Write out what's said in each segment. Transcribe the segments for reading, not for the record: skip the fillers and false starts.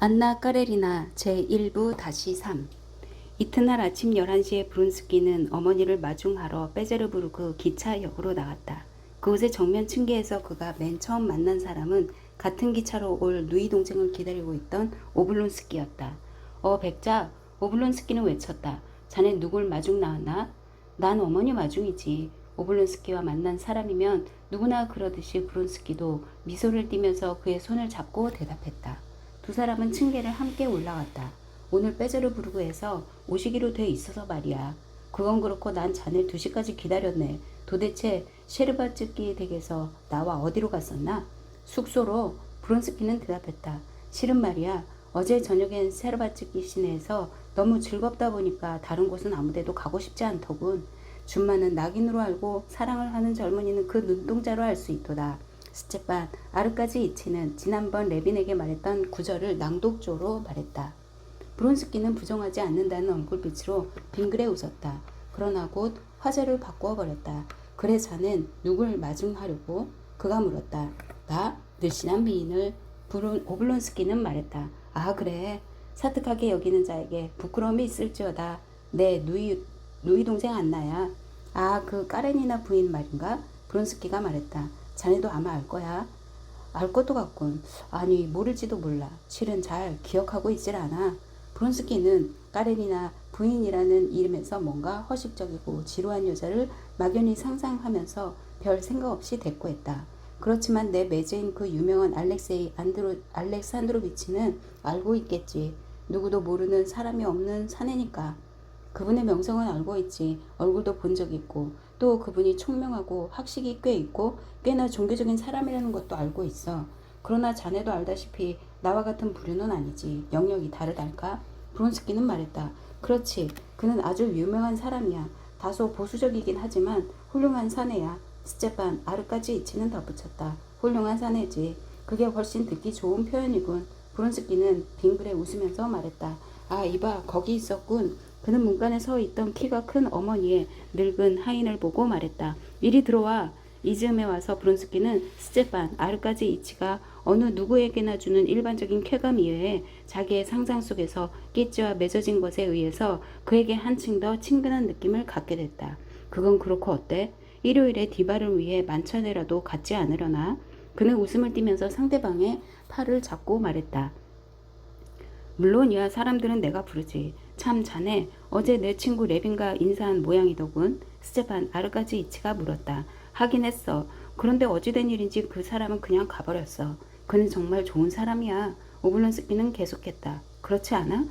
안나 까레리나 제1부-3. 이튿날 아침 11시에 브룬스키는 어머니를 마중하러 빼제르부르크 기차역으로 나갔다. 그곳의 정면 층계에서 그가 맨 처음 만난 사람은 같은 기차로 올 누이 동생을 기다리고 있던 오블론스키였다. 백자, 오블론스키는 외쳤다. 자네 누굴 마중 나왔나? 난 어머니 마중이지. 오블론스키와 만난 사람이면 누구나 그러듯이 브룬스키도 미소를 띠면서 그의 손을 잡고 대답했다. 두 사람은 층계를 함께 올라갔다. 오늘 빼제르부르크에서 오시기로 돼 있어서 말이야. 그건 그렇고 난 자네 2시까지 기다렸네. 도대체 셰르바츠키 댁에서 나와 어디로 갔었나? 숙소로. 브론스키는 대답했다. 실은 말이야. 어제 저녁엔 셰르바츠키 시내에서 너무 즐겁다 보니까 다른 곳은 아무데도 가고 싶지 않더군. 준마는 낙인으로 알고 사랑을 하는 젊은이는 그 눈동자로 알 수 있도다. 스테판 아르까지이치는 지난번 레빈에게 말했던 구절을 낭독조로 말했다. 브론스키는 부정하지 않는다는 얼굴빛으로 빙그레 웃었다. 그러나 곧 화제를 바꾸어 버렸다. 그래 자넨 누굴 마중하려고? 그가 물었다. 나? 늘씬한 미인을. 오블론스키는 말했다. 아 그래. 사특하게 여기는 자에게 부끄러움이 있을지어다. 내 누이 동생 안나야. 아 그 까레니나 부인 말인가? 브론스키가 말했다. 자네도 아마 알 거야. 알 것도 같군. 아니 모를지도 몰라. 실은 잘 기억하고 있질 않아. 브론스키는 까레니나 부인이라는 이름에서 뭔가 허식적이고 지루한 여자를 막연히 상상하면서 별 생각 없이 대꾸했다. 그렇지만 내 매제인 그 유명한 알렉산드로비치는 알고 있겠지. 누구도 모르는 사람이 없는 사내니까. 그분의 명성은 알고 있지. 얼굴도 본 적 있고 또 그분이 총명하고 학식이 꽤 있고 꽤나 종교적인 사람이라는 것도 알고 있어. 그러나 자네도 알다시피 나와 같은 부류는 아니지. 영역이 다르달까? 브론스키는 말했다. 그렇지. 그는 아주 유명한 사람이야. 다소 보수적이긴 하지만 훌륭한 사내야. 스테판 아르까지이치는 덧붙였다. 훌륭한 사내지. 그게 훨씬 듣기 좋은 표현이군. 브론스키는 빙그레 웃으면서 말했다. 아 이봐 거기 있었군. 그는 문간에 서 있던 키가 큰 어머니의 늙은 하인을 보고 말했다. 이리 들어와. 이 즈음에 와서 브론스키는 스테판 아르까지이치가 어느 누구에게나 주는 일반적인 쾌감 이외에 자기의 상상 속에서 끼지와 맺어진 것에 의해서 그에게 한층 더 친근한 느낌을 갖게 됐다. 그건 그렇고 어때? 일요일에 디바를 위해 만찬에라도 갖지 않으려나? 그는 웃음을 띠면서 상대방의 팔을 잡고 말했다. 물론이야. 사람들은 내가 부르지. 참 자네 어제 내 친구 레빈과 인사한 모양이더군. 스테판 아르까지이치가 물었다. 하긴 했어. 그런데 어찌된 일인지 그 사람은 그냥 가버렸어. 그는 정말 좋은 사람이야. 오블론스키는 계속했다. 그렇지 않아?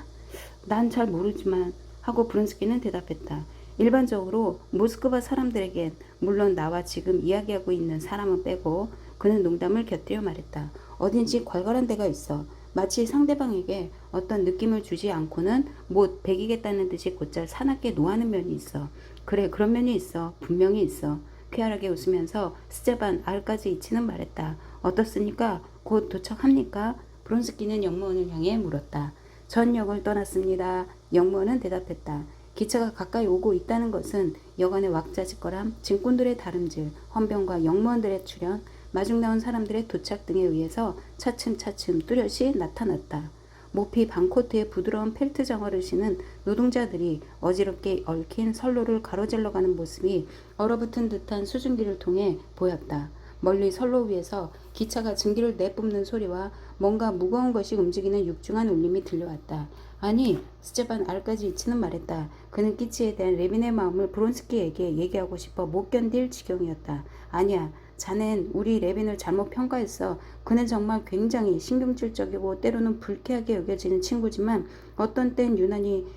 난 잘 모르지만 하고 브론스키는 대답했다. 일반적으로 모스크바 사람들에겐 물론 나와 지금 이야기하고 있는 사람은 빼고 그는 농담을 곁들여 말했다. 어딘지 괄괄한 데가 있어. 마치 상대방에게 어떤 느낌을 주지 않고는 못 배기겠다는 듯이 곧잘 사납게 노하는 면이 있어. 그래 그런 면이 있어. 분명히 있어. 쾌활하게 웃으면서 스테반 아르까지이치는 말했다. 어떻습니까? 곧 도착합니까? 브론스키는 역무원을 향해 물었다. 전 역을 떠났습니다. 역무원은 대답했다. 기차가 가까이 오고 있다는 것은 여간의 왁자지껄함, 짐꾼들의 다름질, 헌병과 역무원들의 출현, 마중 나온 사람들의 도착 등에 의해서 차츰차츰 뚜렷이 나타났다. 모피 반코트에 부드러운 펠트 정화를 신은 노동자들이 어지럽게 얽힌 선로를 가로질러 가는 모습이 얼어붙은 듯한 수증기를 통해 보였다. 멀리 선로 위에서 기차가 증기를 내뿜는 소리와 뭔가 무거운 것이 움직이는 육중한 울림이 들려왔다. 아니, 스테반 아르까지이치는 말했다. 그는 끼치에 대한 레빈의 마음을 브론스키에게 얘기하고 싶어 못 견딜 지경이었다. 아니야, 자넨 우리 레빈을 잘못 평가했어. 그는 정말 굉장히 신경질적이고 때로는 불쾌하게 여겨지는 친구지만 어떤 땐 유난히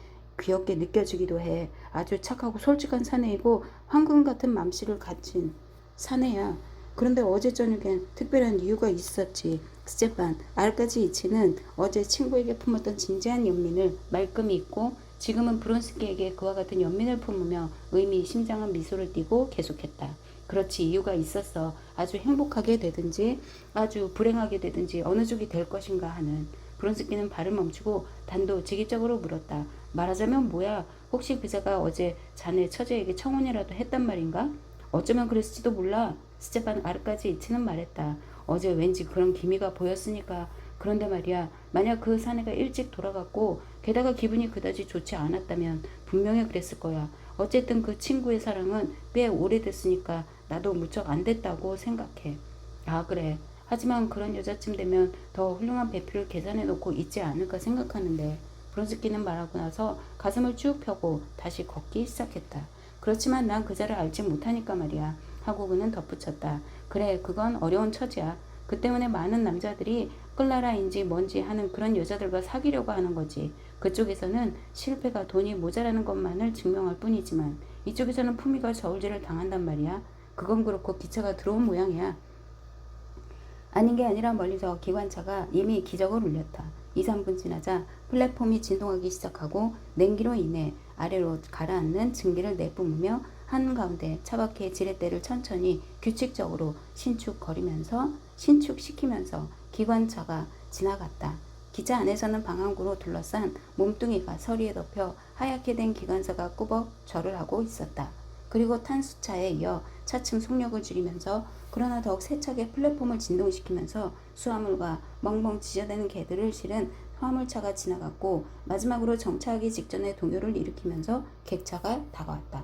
귀엽게 느껴지기도 해. 아주 착하고 솔직한 사내이고 황금 같은 맘씨를 가진 사내야. 그런데 어제 저녁엔 특별한 이유가 있었지. 스테판 아르까지이치는 어제 친구에게 품었던 진지한 연민을 말끔히 잊고 지금은 브론스키에게 그와 같은 연민을 품으며 의미심장한 미소를 띠고 계속했다. 그렇지 이유가 있었어. 아주 행복하게 되든지 아주 불행하게 되든지 어느 쪽이 될 것인가 하는. 브론스키는 발을 멈추고 단도직입적으로 물었다. 말하자면 뭐야? 혹시 그자가 어제 자네 처제에게 청혼이라도 했단 말인가? 어쩌면 그랬을지도 몰라. 스테판 아르까지이치는 말했다. 어제 왠지 그런 기미가 보였으니까 그런데 말이야, 만약 그 사내가 일찍 돌아갔고 게다가 기분이 그다지 좋지 않았다면 분명히 그랬을 거야. 어쨌든 그 친구의 사랑은 꽤 오래됐으니까 나도 무척 안 됐다고 생각해. 아, 그래. 하지만 그런 여자쯤 되면 더 훌륭한 배필을 계산해 놓고 있지 않을까 생각하는데. 브론스키는 말하고 나서 가슴을 쭉 펴고 다시 걷기 시작했다. 그렇지만 난 그자를 알지 못하니까 말이야. 하고 그는 덧붙였다. 그래, 그건 어려운 처지야. 그 때문에 많은 남자들이 클라라인지 뭔지 하는 그런 여자들과 사귀려고 하는 거지. 그쪽에서는 실패가 돈이 모자라는 것만을 증명할 뿐이지만 이쪽에서는 품위가 저울질을 당한단 말이야. 그건 그렇고 기차가 들어온 모양이야. 아닌 게 아니라 멀리서 기관차가 이미 기적을 울렸다. 2, 3분 지나자 플랫폼이 진동하기 시작하고 냉기로 인해 아래로 가라앉는 증기를 내뿜으며 한가운데 차박해 지렛대를 천천히 규칙적으로 신축시키면서 기관차가 지나갔다. 기차 안에서는 방향구로 둘러싼 몸뚱이가 서리에 덮여 하얗게 된 기관사가 꾸벅 절을 하고 있었다. 그리고 탄 수차에 이어 차츰 속력을 줄이면서 그러나 더욱 세차게 플랫폼을 진동시키면서 수화물과 멍멍 지저대는 개들을 실은 화물차가 지나갔고 마지막으로 정차하기 직전에 동요를 일으키면서 객차가 다가왔다.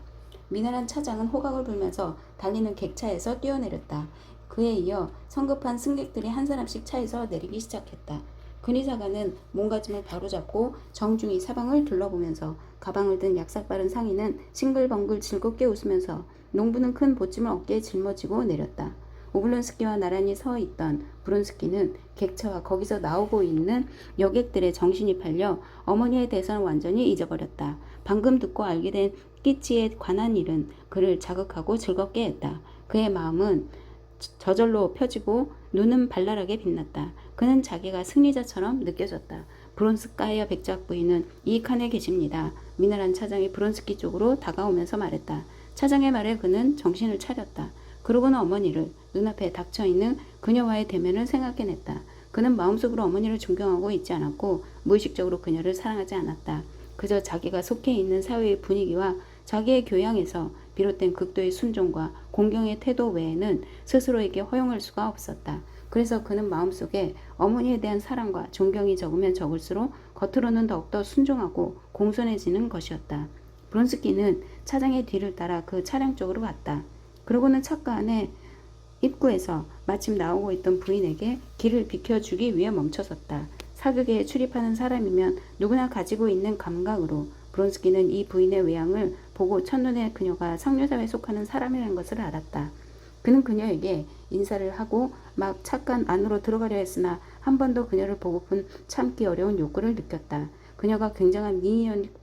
미나란 차장은 호각을 불면서 달리는 객차에서 뛰어내렸다. 그에 이어 성급한 승객들이 한 사람씩 차에서 내리기 시작했다. 근위사관은 몸가짐을 바로잡고 정중히 사방을 둘러보면서 가방을 든 약삭 빠른 상인은 싱글벙글 즐겁게 웃으면서 농부는 큰 보찜을 어깨에 짊어지고 내렸다. 오블론스키와 나란히 서 있던 브론스키는 객차와 거기서 나오고 있는 여객들의 정신이 팔려 어머니에 대해서는 완전히 잊어버렸다. 방금 듣고 알게 된 끼치에 관한 일은 그를 자극하고 즐겁게 했다. 그의 마음은 저절로 펴지고 눈은 발랄하게 빛났다. 그는 자기가 승리자처럼 느껴졌다. 브론스카이어 백작 부인은 이 칸에 계십니다. 미나란 차장이 브론스키 쪽으로 다가오면서 말했다. 차장의 말에 그는 정신을 차렸다. 그러고는 어머니를, 눈앞에 닥쳐있는 그녀와의 대면을 생각해냈다. 그는 마음속으로 어머니를 존경하고 있지 않았고 무의식적으로 그녀를 사랑하지 않았다. 그저 자기가 속해 있는 사회의 분위기와 자기의 교양에서 비롯된 극도의 순종과 공경의 태도 외에는 스스로에게 허용할 수가 없었다. 그래서 그는 마음속에 어머니에 대한 사랑과 존경이 적으면 적을수록 겉으로는 더욱더 순종하고 공손해지는 것이었다. 브론스키는 차장의 뒤를 따라 그 차량 쪽으로 갔다. 그러고는 차가 안에 입구에서 마침 나오고 있던 부인에게 길을 비켜주기 위해 멈춰섰다. 사극에 출입하는 사람이면 누구나 가지고 있는 감각으로 브론스키는 이 부인의 외양을 보고 첫눈에 그녀가 상류사회에 속하는 사람이라는 것을 알았다. 그는 그녀에게 인사를 하고 막 차간 안으로 들어가려 했으나 한 번도 그녀를 보고픈 참기 어려운 욕구를 느꼈다. 그녀가 굉장한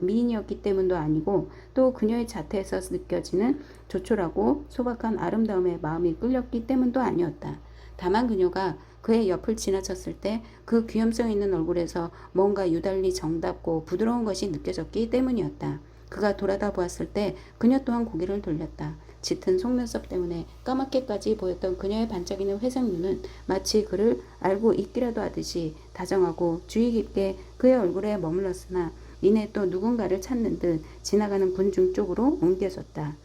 미인이었기 때문도 아니고 또 그녀의 자태에서 느껴지는 조촐하고 소박한 아름다움에 마음이 끌렸기 때문도 아니었다. 다만 그녀가 그의 옆을 지나쳤을 때 그 귀염성 있는 얼굴에서 뭔가 유달리 정답고 부드러운 것이 느껴졌기 때문이었다. 그가 돌아다 보았을 때 그녀 또한 고개를 돌렸다. 짙은 속눈썹 때문에 까맣게까지 보였던 그녀의 반짝이는 회색 눈은 마치 그를 알고 있기라도 하듯이 다정하고 주의 깊게 그의 얼굴에 머물렀으나 이내 또 누군가를 찾는 듯 지나가는 군중 쪽으로 옮겨졌다.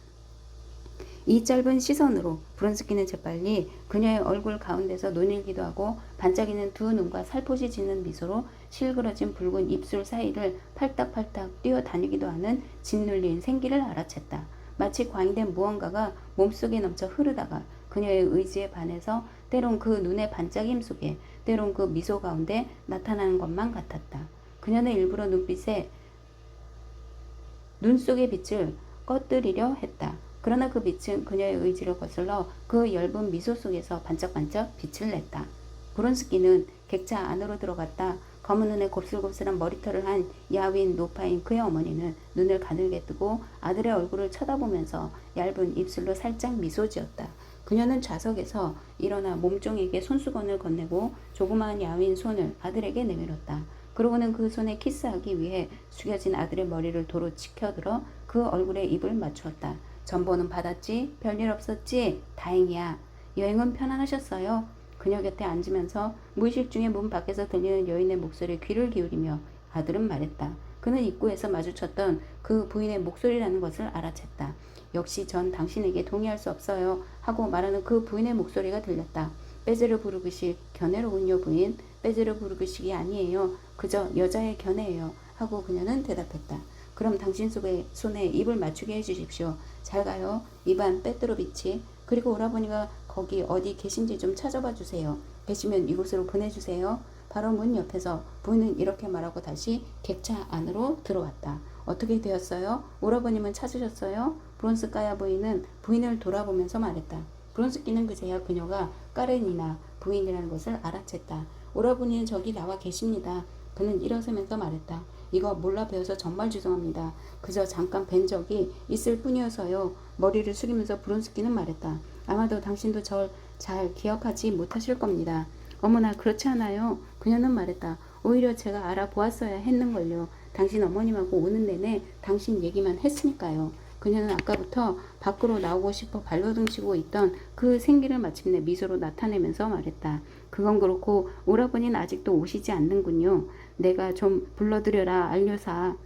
이 짧은 시선으로 브론스키는 재빨리 그녀의 얼굴 가운데서 눈일기도 하고 반짝이는 두 눈과 살포시 지는 미소로 실그러진 붉은 입술 사이를 팔딱팔딱 뛰어다니기도 하는 짓눌린 생기를 알아챘다. 마치 과잉된 무언가가 몸속에 넘쳐 흐르다가 그녀의 의지에 반해서 때론 그 눈의 반짝임 속에 때론 그 미소 가운데 나타나는 것만 같았다. 그녀는 일부러 눈 속의 빛을 꺼뜨리려 했다. 그러나 그 빛은 그녀의 의지를 거슬러 그 엷은 미소 속에서 반짝반짝 빛을 냈다. 브론스키는 객차 안으로 들어갔다. 검은 눈에 곱슬곱슬한 머리털을 한 야윈 노파인 그의 어머니는 눈을 가늘게 뜨고 아들의 얼굴을 쳐다보면서 얇은 입술로 살짝 미소 지었다. 그녀는 좌석에서 일어나 몸종에게 손수건을 건네고 조그마한 야윈 손을 아들에게 내밀었다. 그러고는 그 손에 키스하기 위해 숙여진 아들의 머리를 도로 치켜들어 그 얼굴에 입을 맞추었다. 전보는 받았지? 별일 없었지? 다행이야. 여행은 편안하셨어요? 그녀 곁에 앉으면서 무의식 중에 문 밖에서 들리는 여인의 목소리에 귀를 기울이며 아들은 말했다. 그는 입구에서 마주쳤던 그 부인의 목소리라는 것을 알아챘다. 역시 전 당신에게 동의할 수 없어요. 하고 말하는 그 부인의 목소리가 들렸다. 빼제를 부르듯이 견해로군요 부인. 빼주려 부르시기 아니에요. 그저 여자의 견해예요. 하고 그녀는 대답했다. 그럼 당신 손에 입을 맞추게 해주십시오. 잘 가요. 이반 빼트로비치. 그리고 오라버니가 거기 어디 계신지 좀 찾아봐 주세요. 계시면 이곳으로 보내주세요. 바로 문 옆에서 부인은 이렇게 말하고 다시 객차 안으로 들어왔다. 어떻게 되었어요? 오라버님은 찾으셨어요? 브론스카야 부인은 부인을 돌아보면서 말했다. 브론스키는 그제야 그녀가 까레니나 부인이라는 것을 알아챘다. 오라버니는 저기 나와 계십니다. 그는 일어서면서 말했다. 이거 몰라 배워서 정말 죄송합니다. 그저 잠깐 뵌 적이 있을 뿐이어서요. 머리를 숙이면서 브론스키는 말했다. 아마도 당신도 절 잘 기억하지 못하실 겁니다. 어머나 그렇지 않아요. 그녀는 말했다. 오히려 제가 알아보았어야 했는걸요. 당신 어머님하고 오는 내내 당신 얘기만 했으니까요. 그녀는 아까부터 밖으로 나오고 싶어 발버둥치고 있던 그 생기를 마침내 미소로 나타내면서 말했다. 그건 그렇고 오라버니는 아직도 오시지 않는군요. 내가 좀 불러드려라 알려사.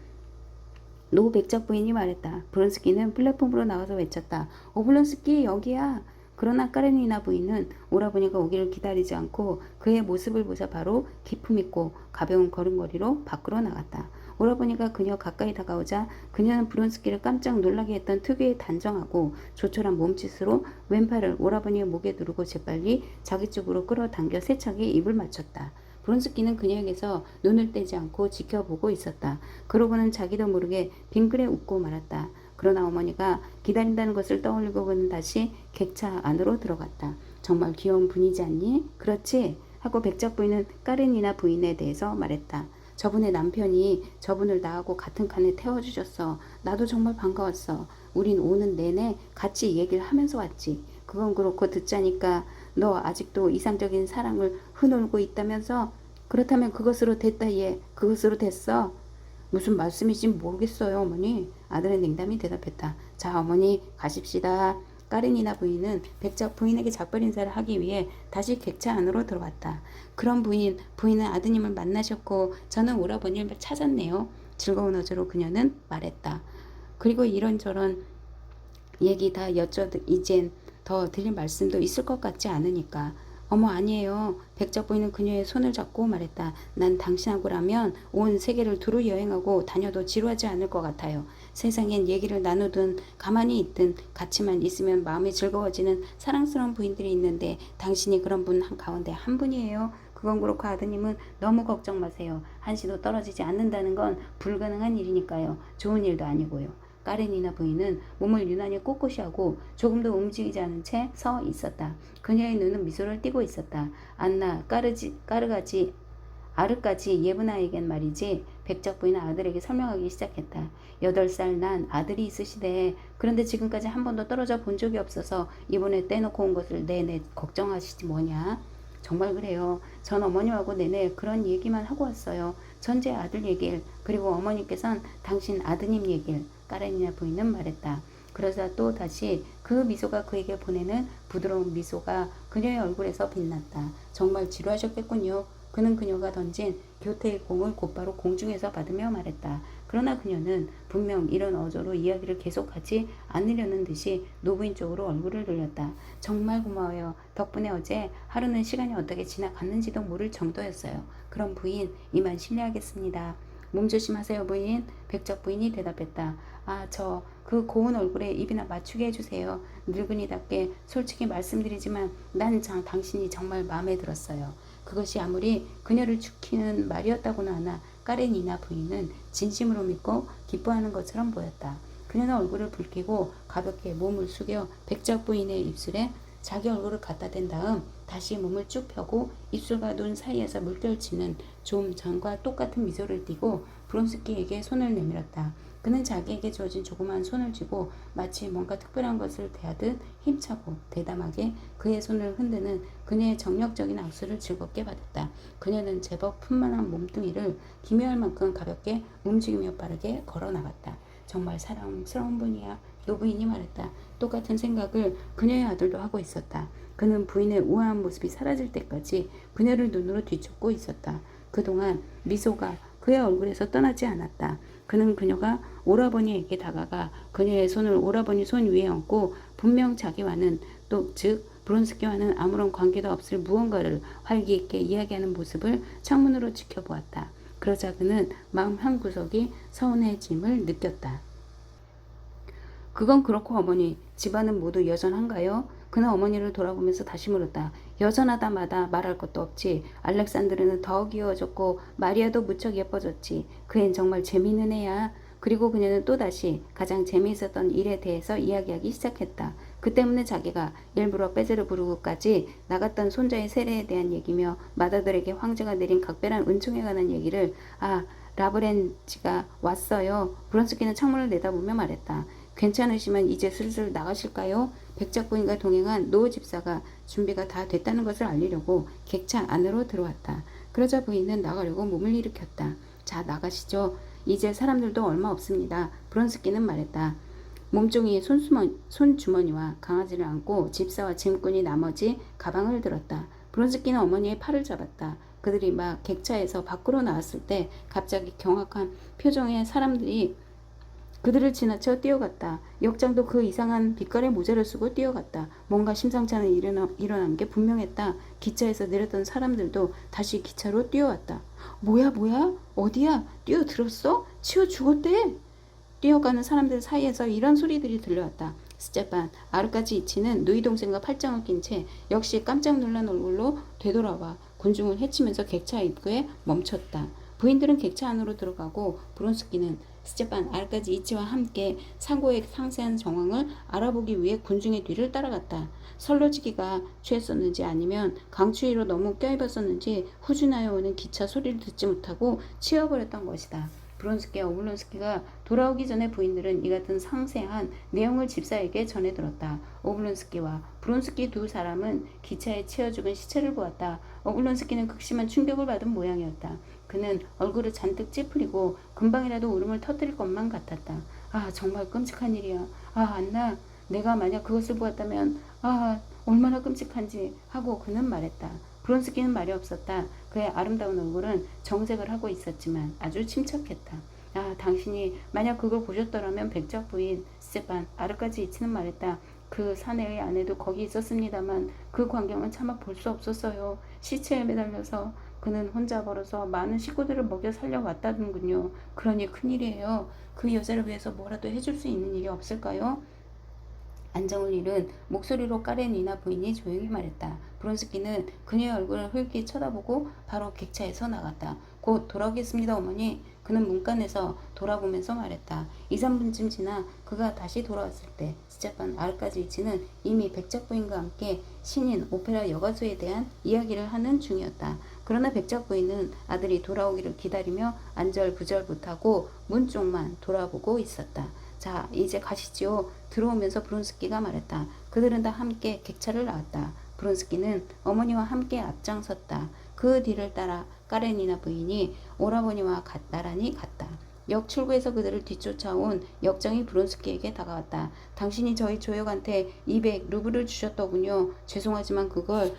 노 백작 부인이 말했다. 브론스키는 플랫폼으로 나와서 외쳤다. 오블론스키 여기야. 그러나 까레니나 부인은 오라버니가 오기를 기다리지 않고 그의 모습을 보자 바로 기품있고 가벼운 걸음걸이로 밖으로 나갔다. 오라버니가 그녀 가까이 다가오자 그녀는 브론스키를 깜짝 놀라게 했던 특유의 단정하고 조촐한 몸짓으로 왼팔을 오라버니의 목에 두르고 재빨리 자기 쪽으로 끌어당겨 세차게 입을 맞췄다. 브론스키는 그녀에게서 눈을 떼지 않고 지켜보고 있었다. 그러고는 자기도 모르게 빙그레 웃고 말았다. 그러나 어머니가 기다린다는 것을 떠올리고는 다시 객차 안으로 들어갔다. 정말 귀여운 분이지 않니? 그렇지? 하고 백작 부인은 까레니나 부인에 대해서 말했다. 저분의 남편이 저분을 나하고 같은 칸에 태워주셨어. 나도 정말 반가웠어. 우린 오는 내내 같이 얘기를 하면서 왔지. 그건 그렇고 듣자니까 너 아직도 이상적인 사랑을 흐놀고 있다면서? 그렇다면 그것으로 됐다 얘. 그것으로 됐어. 무슨 말씀인지 모르겠어요 어머니. 아들은 냉담히 대답했다. 자 어머니 가십시다. 까레니나 부인은 백작 부인에게 작별 인사를 하기 위해 다시 객차 안으로 들어왔다. 그럼 부인은 아드님을 만나셨고 저는 오라버니를 찾았네요. 즐거운 어조로 그녀는 말했다. 그리고 이런저런 얘기 다 이젠 더 드릴 말씀도 있을 것 같지 않으니까. 어머 아니에요. 백작 부인은 그녀의 손을 잡고 말했다. 난 당신하고라면 온 세계를 두루 여행하고 다녀도 지루하지 않을 것 같아요. 세상엔 얘기를 나누든 가만히 있든 같이만 있으면 마음이 즐거워지는 사랑스러운 부인들이 있는데 당신이 그런 분 가운데 한 분이에요. 그건 그렇고 아드님은 너무 걱정 마세요. 한시도 떨어지지 않는다는 건 불가능한 일이니까요. 좋은 일도 아니고요. 까레니나 부인은 몸을 유난히 꼿꼿이 하고 조금도 움직이지 않은 채 서 있었다. 그녀의 눈은 미소를 띠고 있었다. 안나 아르까지 예브나에겐 말이지. 백작 부인은 아들에게 설명하기 시작했다. 8살 난 아들이 있으시대. 그런데 지금까지 한 번도 떨어져 본 적이 없어서 이번에 떼놓고 온 것을 내내 걱정하시지 뭐냐. 정말 그래요. 전 어머님하고 내내 그런 얘기만 하고 왔어요. 전 제 아들 얘길, 그리고 어머니께선 당신 아드님 얘길. 까레니나 부인은 말했다. 그러자 또 다시 그 미소가 그에게 보내는 부드러운 미소가 그녀의 얼굴에서 빛났다. 정말 지루하셨겠군요. 그는 그녀가 던진 교태의 공을 곧바로 공중에서 받으며 말했다. 그러나 그녀는 분명 이런 어조로 이야기를 계속하지 않으려는 듯이 노부인 쪽으로 얼굴을 돌렸다. 정말 고마워요. 덕분에 어제 하루는 시간이 어떻게 지나갔는지도 모를 정도였어요. 그럼 부인, 이만 실례하겠습니다. 몸조심하세요 부인. 백작 부인이 대답했다. 그 고운 얼굴에 입이나 맞추게 해주세요. 늙은이답게 솔직히 말씀드리지만 난 당신이 정말 마음에 들었어요. 그것이 아무리 그녀를 죽이는 말이었다고나 하나 까레니나 부인은 진심으로 믿고 기뻐하는 것처럼 보였다. 그녀는 얼굴을 붉히고 가볍게 몸을 숙여 백작 부인의 입술에 자기 얼굴을 갖다 댄 다음 다시 몸을 쭉 펴고 입술과 눈 사이에서 물결치는 좀 전과 똑같은 미소를 띠고 브론스키에게 손을 내밀었다. 그는 자기에게 주어진 조그만 손을 쥐고 마치 뭔가 특별한 것을 대하듯 힘차고 대담하게 그의 손을 흔드는 그녀의 정력적인 악수를 즐겁게 받았다. 그녀는 제법 푼만한 몸뚱이를 기묘할 만큼 가볍게 움직이며 빠르게 걸어나갔다. 정말 사랑스러운 분이야. 노부인이 말했다. 똑같은 생각을 그녀의 아들도 하고 있었다. 그는 부인의 우아한 모습이 사라질 때까지 그녀를 눈으로 뒤쫓고 있었다. 그동안 미소가 그의 얼굴에서 떠나지 않았다. 그는 그녀가 오라버니에게 다가가 그녀의 손을 오라버니 손 위에 얹고 분명 자기와는 즉 브론스키와는 아무런 관계도 없을 무언가를 활기 있게 이야기하는 모습을 창문으로 지켜보았다. 그러자 그는 마음 한구석이 서운해짐을 느꼈다. 그건 그렇고 어머니, 집안은 모두 여전한가요? 그는 어머니를 돌아보면서 다시 물었다. 여전하다마다 말할 것도 없지. 알렉산드르는 더 귀여워졌고 마리아도 무척 예뻐졌지. 그 앤 정말 재미있는 애야. 그리고 그녀는 또다시 가장 재미있었던 일에 대해서 이야기하기 시작했다. 그 때문에 자기가 일부러 베제르부르크까지 나갔던 손자의 세례에 대한 얘기며 마다들에게 황제가 내린 각별한 은총에 관한 얘기를 라브렌치가 왔어요. 브론스키는 창문을 내다보며 말했다. 괜찮으시면 이제 슬슬 나가실까요? 백작 부인과 동행한 노 집사가 준비가 다 됐다는 것을 알리려고 객차 안으로 들어왔다. 그러자 부인은 나가려고 몸을 일으켰다. 자, 나가시죠. 이제 사람들도 얼마 없습니다. 브론스키는 말했다. 몸종이에 손주머니와 강아지를 안고 집사와 짐꾼이 나머지 가방을 들었다. 브론스키는 어머니의 팔을 잡았다. 그들이 막 객차에서 밖으로 나왔을 때 갑자기 경악한 표정의 사람들이 그들을 지나쳐 뛰어갔다. 역장도 그 이상한 빛깔의 모자를 쓰고 뛰어갔다. 뭔가 심상치 않은 일어난 게 분명했다. 기차에서 내렸던 사람들도 다시 기차로 뛰어왔다. 뭐야? 어디야? 뛰어들었어? 치워 죽었대? 뛰어가는 사람들 사이에서 이런 소리들이 들려왔다. 스테판, 아르까지이치는 누이 동생과 팔짱을 낀 채 역시 깜짝 놀란 얼굴로 되돌아와 군중을 헤치면서 객차 입구에 멈췄다. 부인들은 객차 안으로 들어가고 브론스키는 스테판 아르까지이치와 함께 사고의 상세한 정황을 알아보기 위해 군중의 뒤를 따라갔다. 설러지기가 취했었는지 아니면 강추위로 너무 껴입었었는지 후진하여 오는 기차 소리를 듣지 못하고 치워버렸던 것이다. 브론스키와 오블론스키가 돌아오기 전에 부인들은 이 같은 상세한 내용을 집사에게 전해들었다. 오블론스키와 브론스키 두 사람은 기차에 치여 죽은 시체를 보았다. 오블론스키는 극심한 충격을 받은 모양이었다. 그는 얼굴을 잔뜩 찌푸리고 금방이라도 울음을 터뜨릴 것만 같았다. 아, 정말 끔찍한 일이야. 아, 안나, 내가 만약 그것을 보았다면 얼마나 끔찍한지 하고 그는 말했다. 브론스키는 말이 없었다. 그의 아름다운 얼굴은 정색을 하고 있었지만 아주 침착했다. 아, 당신이 만약 그걸 보셨더라면 백작 부인 스테판 아르까지이치는 말했다. 그 사내의 아내도 거기 있었습니다만 그 광경은 차마 볼 수 없었어요. 시체에 매달려서 그는 혼자 걸어서 많은 식구들을 먹여 살려왔다는군요. 그러니 큰일이에요. 그 여자를 위해서 뭐라도 해줄 수 있는 일이 없을까요? 안정을 잃은 목소리로 까렌이나 부인이 조용히 말했다. 브론스키는 그녀의 얼굴을 흘낏 쳐다보고 바로 객차에서 나갔다. 곧 돌아오겠습니다, 어머니. 그는 문간에서 돌아보면서 말했다. 2, 3분쯤 지나 그가 다시 돌아왔을 때 스테판 아르까지이치는 이미 백작 부인과 함께 신인 오페라 여가수에 대한 이야기를 하는 중이었다. 그러나 백작 부인은 아들이 돌아오기를 기다리며 안절부절 못하고 문 쪽만 돌아보고 있었다. 자, 이제 가시지요. 들어오면서 브론스키가 말했다. 그들은 다 함께 객차를 나왔다. 브론스키는 어머니와 함께 앞장섰다. 그 뒤를 따라 까렌이나 부인이 오라버니와 나란히 갔다. 역 출구에서 그들을 뒤쫓아온 역장이 브론스키에게 다가왔다. 당신이 저희 조역한테 200루블을 주셨더군요. 죄송하지만 그걸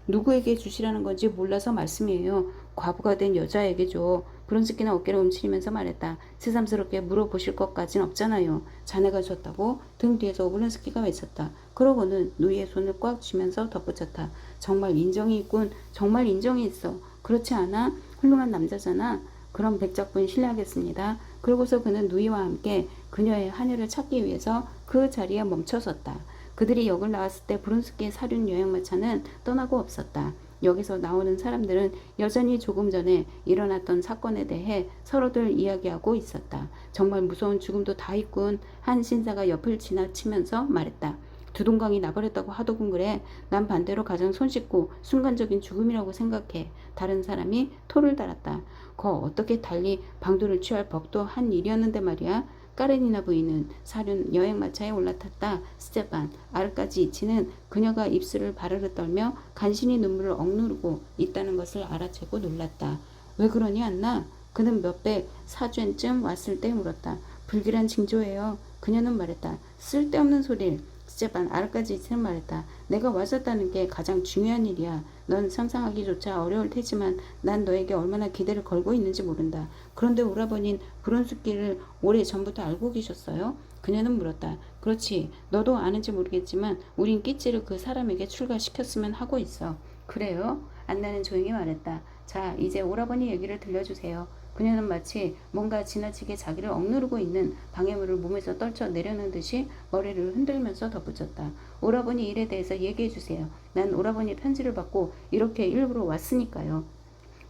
누구에게 주시라는 건지 몰라서 말씀이에요. 과부가 된 여자에게죠. 브론스키는 어깨를 움츠리면서 말했다. 새삼스럽게 물어보실 것까진 없잖아요. 자네가 줬다고? 등 뒤에서 오블론스키가 외쳤다. 그러고는 누이의 손을 꽉 쥐면서 덧붙였다. 정말 인정이 있군. 정말 인정이 있어. 그렇지 않아? 훌륭한 남자잖아. 그럼 백작부인 실례하겠습니다. 그러고서 그는 누이와 함께 그녀의 하늘을 찾기 위해서 그 자리에 멈춰섰다. 그들이 역을 나왔을 때 브론스키의 사륜 여행마차는 떠나고 없었다. 여기서 나오는 사람들은 여전히 조금 전에 일어났던 사건에 대해 서로들 이야기하고 있었다. 정말 무서운 죽음도 다 있군. 한 신사가 옆을 지나치면서 말했다. 두동강이 나버렸다고 하더군 그래. 난 반대로 가장 손쉽고 순간적인 죽음이라고 생각해. 다른 사람이 토를 달았다. 어떻게 달리 방도를 취할 법도 한 일이었는데 말이야. 까렌이나 부인은 사륜 여행마차에 올라탔다. 스테판 아르까지이치는 그녀가 입술을 바르르 떨며 간신히 눈물을 억누르고 있다는 것을 알아채고 놀랐다. 왜 그러니 안나? 그는 몇백 사죄쯤 왔을 때 물었다. 불길한 징조예요. 그녀는 말했다. 쓸데없는 소릴. 스테판 아르까지치는 말했다. 내가 와줬다는 게 가장 중요한 일이야. 넌 상상하기조차 어려울 테지만 난 너에게 얼마나 기대를 걸고 있는지 모른다. 그런데 오라버니는 브론스키를 오래 전부터 알고 계셨어요? 그녀는 물었다. 그렇지. 너도 아는지 모르겠지만 우린 끼찌를 그 사람에게 출가시켰으면 하고 있어. 그래요? 안나는 조용히 말했다. 자, 이제 오라버니 얘기를 들려주세요. 그녀는 마치 뭔가 지나치게 자기를 억누르고 있는 방해물을 몸에서 떨쳐 내려는 듯이 머리를 흔들면서 덧붙였다. 오라버니 일에 대해서 얘기해 주세요. 난 오라버니 편지를 받고 이렇게 일부러 왔으니까요.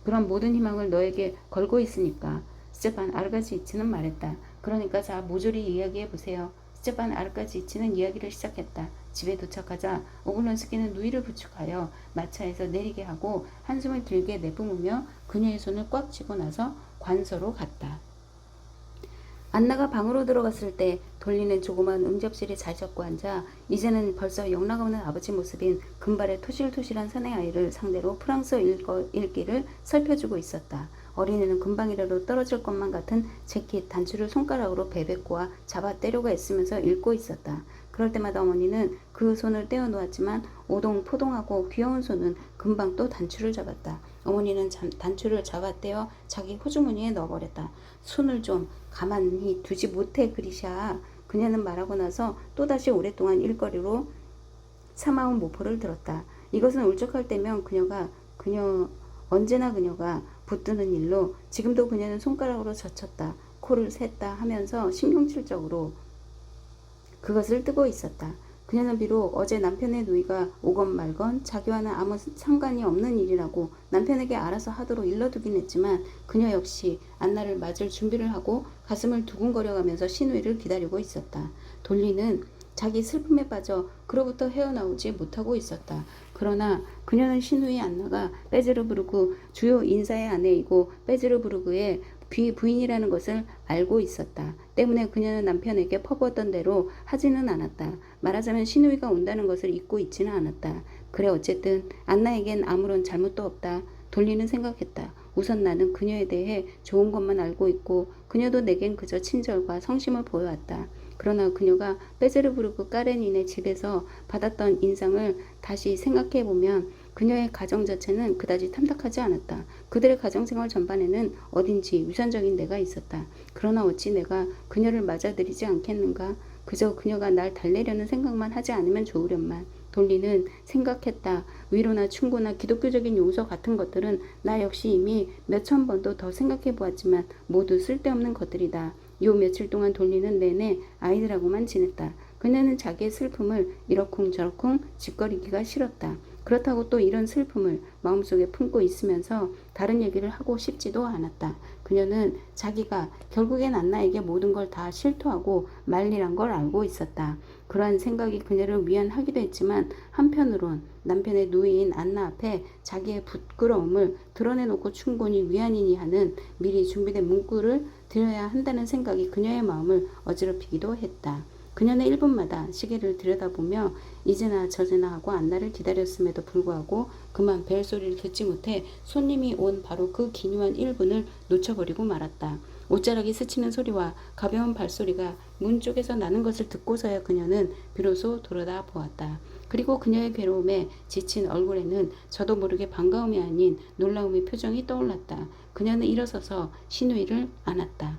그런 모든 희망을 너에게 걸고 있으니까. 스테판 아르가지치는 말했다. 그러니까 자, 모조리 이야기해 보세요. 스테판 아르가지치는 이야기를 시작했다. 집에 도착하자 오블론스키는 누이를 부축하여 마차에서 내리게 하고 한숨을 들게 내뿜으며 그녀의 손을 꽉 쥐고 나서 관서로 갔다. 안나가 방으로 들어갔을 때 돌리는 조그만 응접실에 잘 잡고 앉아 이제는 벌써 영락없는 아버지 모습인 금발의 토실토실한 사내아이를 상대로 프랑스어 읽기를 살펴주고 있었다. 어린이는 금방이라도 떨어질 것만 같은 재킷 단추를 손가락으로 베베꼬아 잡아 떼려고 애쓰면서 읽고 있었다. 그럴 때마다 어머니는 그 손을 떼어 놓았지만 오동포동하고 귀여운 손은 금방 또 단추를 잡았다. 어머니는 단추를 잡아 떼어 자기 호주머니에 넣어버렸다. 손을 좀 가만히 두지 못해 그리샤. 그녀는 말하고 나서 또다시 오랫동안 일거리로 삼아온 모포를 들었다. 이것은 울적할 때면 언제나 그녀가 붙드는 일로 지금도 그녀는 손가락으로 젖혔다. 코를 샜다 하면서 신경질적으로 그것을 뜨고 있었다. 그녀는 비록 어제 남편의 누이가 오건 말건 자기와는 아무 상관이 없는 일이라고 남편에게 알아서 하도록 일러두긴 했지만 그녀 역시 안나를 맞을 준비를 하고 가슴을 두근거려가면서 신우이를 기다리고 있었다. 돌리는 자기 슬픔에 빠져 그로부터 헤어나오지 못하고 있었다. 그러나 그녀는 신우이 안나가 베제르부르크 주요 인사의 아내이고 베제르부르크의 부인이라는 것을 알고 있었다. 때문에 그녀는 남편에게 퍼부었던 대로 하지는 않았다. 말하자면 신우이가 온다는 것을 잊고 있지는 않았다. 그래 어쨌든 안나에겐 아무런 잘못도 없다. 돌리는 생각했다. 우선 나는 그녀에 대해 좋은 것만 알고 있고 그녀도 내겐 그저 친절과 성심을 보여왔다. 그러나 그녀가 베제르부르크 까레닌의 집에서 받았던 인상을 다시 생각해보면 그녀의 가정 자체는 그다지 탐탁하지 않았다. 그들의 가정생활 전반에는 어딘지 위선적인 내가 있었다. 그러나 어찌 내가 그녀를 맞아들이지 않겠는가? 그저 그녀가 날 달래려는 생각만 하지 않으면 좋으련만. 돌리는 생각했다. 위로나 충고나 기독교적인 용서 같은 것들은 나 역시 이미 몇천 번도 더 생각해 보았지만 모두 쓸데없는 것들이다. 요 며칠 동안 돌리는 내내 아이들하고만 지냈다. 그녀는 자기의 슬픔을 이러쿵저러쿵 짓거리기가 싫었다. 그렇다고 또 이런 슬픔을 마음속에 품고 있으면서 다른 얘기를 하고 싶지도 않았다. 그녀는 자기가 결국엔 안나에게 모든 걸 다 실토하고 말리란 걸 알고 있었다. 그러한 생각이 그녀를 위안하기도 했지만 한편으론 남편의 누이인 안나 앞에 자기의 부끄러움을 드러내놓고 충분히 위안이니 하는 미리 준비된 문구를 드려야 한다는 생각이 그녀의 마음을 어지럽히기도 했다. 그녀는 1분마다 시계를 들여다보며 이제나 저제나 하고 안나를 기다렸음에도 불구하고 그만 벨소리를 듣지 못해 손님이 온 바로 그 기묘한 1분을 놓쳐버리고 말았다. 옷자락이 스치는 소리와 가벼운 발소리가 문 쪽에서 나는 것을 듣고서야 그녀는 비로소 돌아다 보았다. 그리고 그녀의 괴로움에 지친 얼굴에는 저도 모르게 반가움이 아닌 놀라움의 표정이 떠올랐다. 그녀는 일어서서 신우이를 안았다.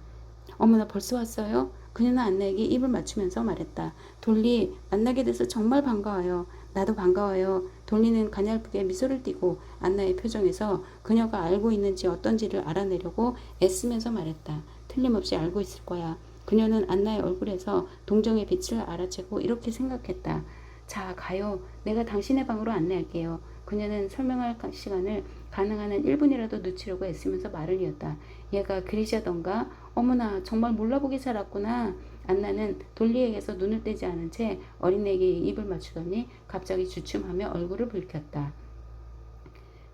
어머나 벌써 왔어요? 그녀는 안나에게 입을 맞추면서 말했다. 돌리 만나게 돼서 정말 반가워요. 나도 반가워요. 돌리는 가냘프게 미소를 띠고 안나의 표정에서 그녀가 알고 있는지 어떤지를 알아내려고 애쓰면서 말했다. 틀림없이 알고 있을 거야. 그녀는 안나의 얼굴에서 동정의 빛을 알아채고 이렇게 생각했다. 자, 가요. 내가 당신의 방으로 안내할게요. 그녀는 설명할 시간을 가능한 한 1분이라도 늦추려고 애쓰면서 말을 이었다. 얘가 그리샤던가? 어머나 정말 몰라보게 살았구나. 안나는 돌리에게서 눈을 떼지 않은 채 어린애에게 입을 맞추더니 갑자기 주춤하며 얼굴을 붉혔다.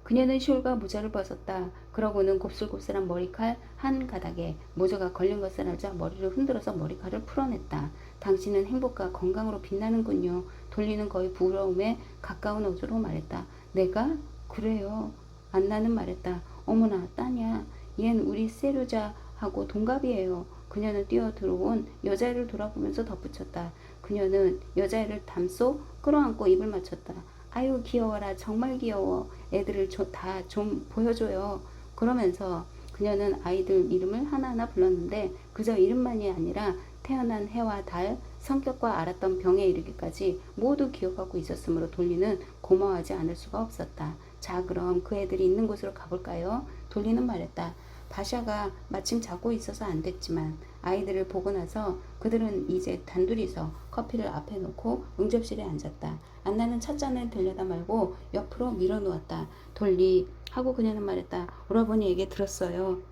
그녀는 숄과 모자를 벗었다. 그러고는 곱슬곱슬한 머리칼 한 가닥에 모자가 걸린 것을 알자 머리를 흔들어서 머리칼을 풀어냈다. 당신은 행복과 건강으로 빛나는군요. 돌리는 거의 부러움에 가까운 어조로 말했다. 내가? 그래요. 안나는 말했다. 어머나 따냐. 얜 우리 세르자하고 동갑이에요. 그녀는 뛰어 들어온 여자애를 돌아보면서 덧붙였다. 그녀는 여자애를 담소 끌어안고 입을 맞췄다. 아유 귀여워라 정말 귀여워. 애들을 다 좀 보여줘요. 그러면서 그녀는 아이들 이름을 하나하나 불렀는데 그저 이름만이 아니라 태어난 해와 달, 성격과 알았던 병에 이르기까지 모두 기억하고 있었으므로 돌리는 고마워하지 않을 수가 없었다. 자 그럼 그 애들이 있는 곳으로 가볼까요? 돌리는 말했다. 바샤가 마침 자고 있어서 안 됐지만 아이들을 보고 나서 그들은 이제 단둘이서 커피를 앞에 놓고 응접실에 앉았다. 안나는 찻잔을 들여다 말고 옆으로 밀어놓았다. 돌리 하고 그녀는 말했다. 오라버니 얘기 들었어요.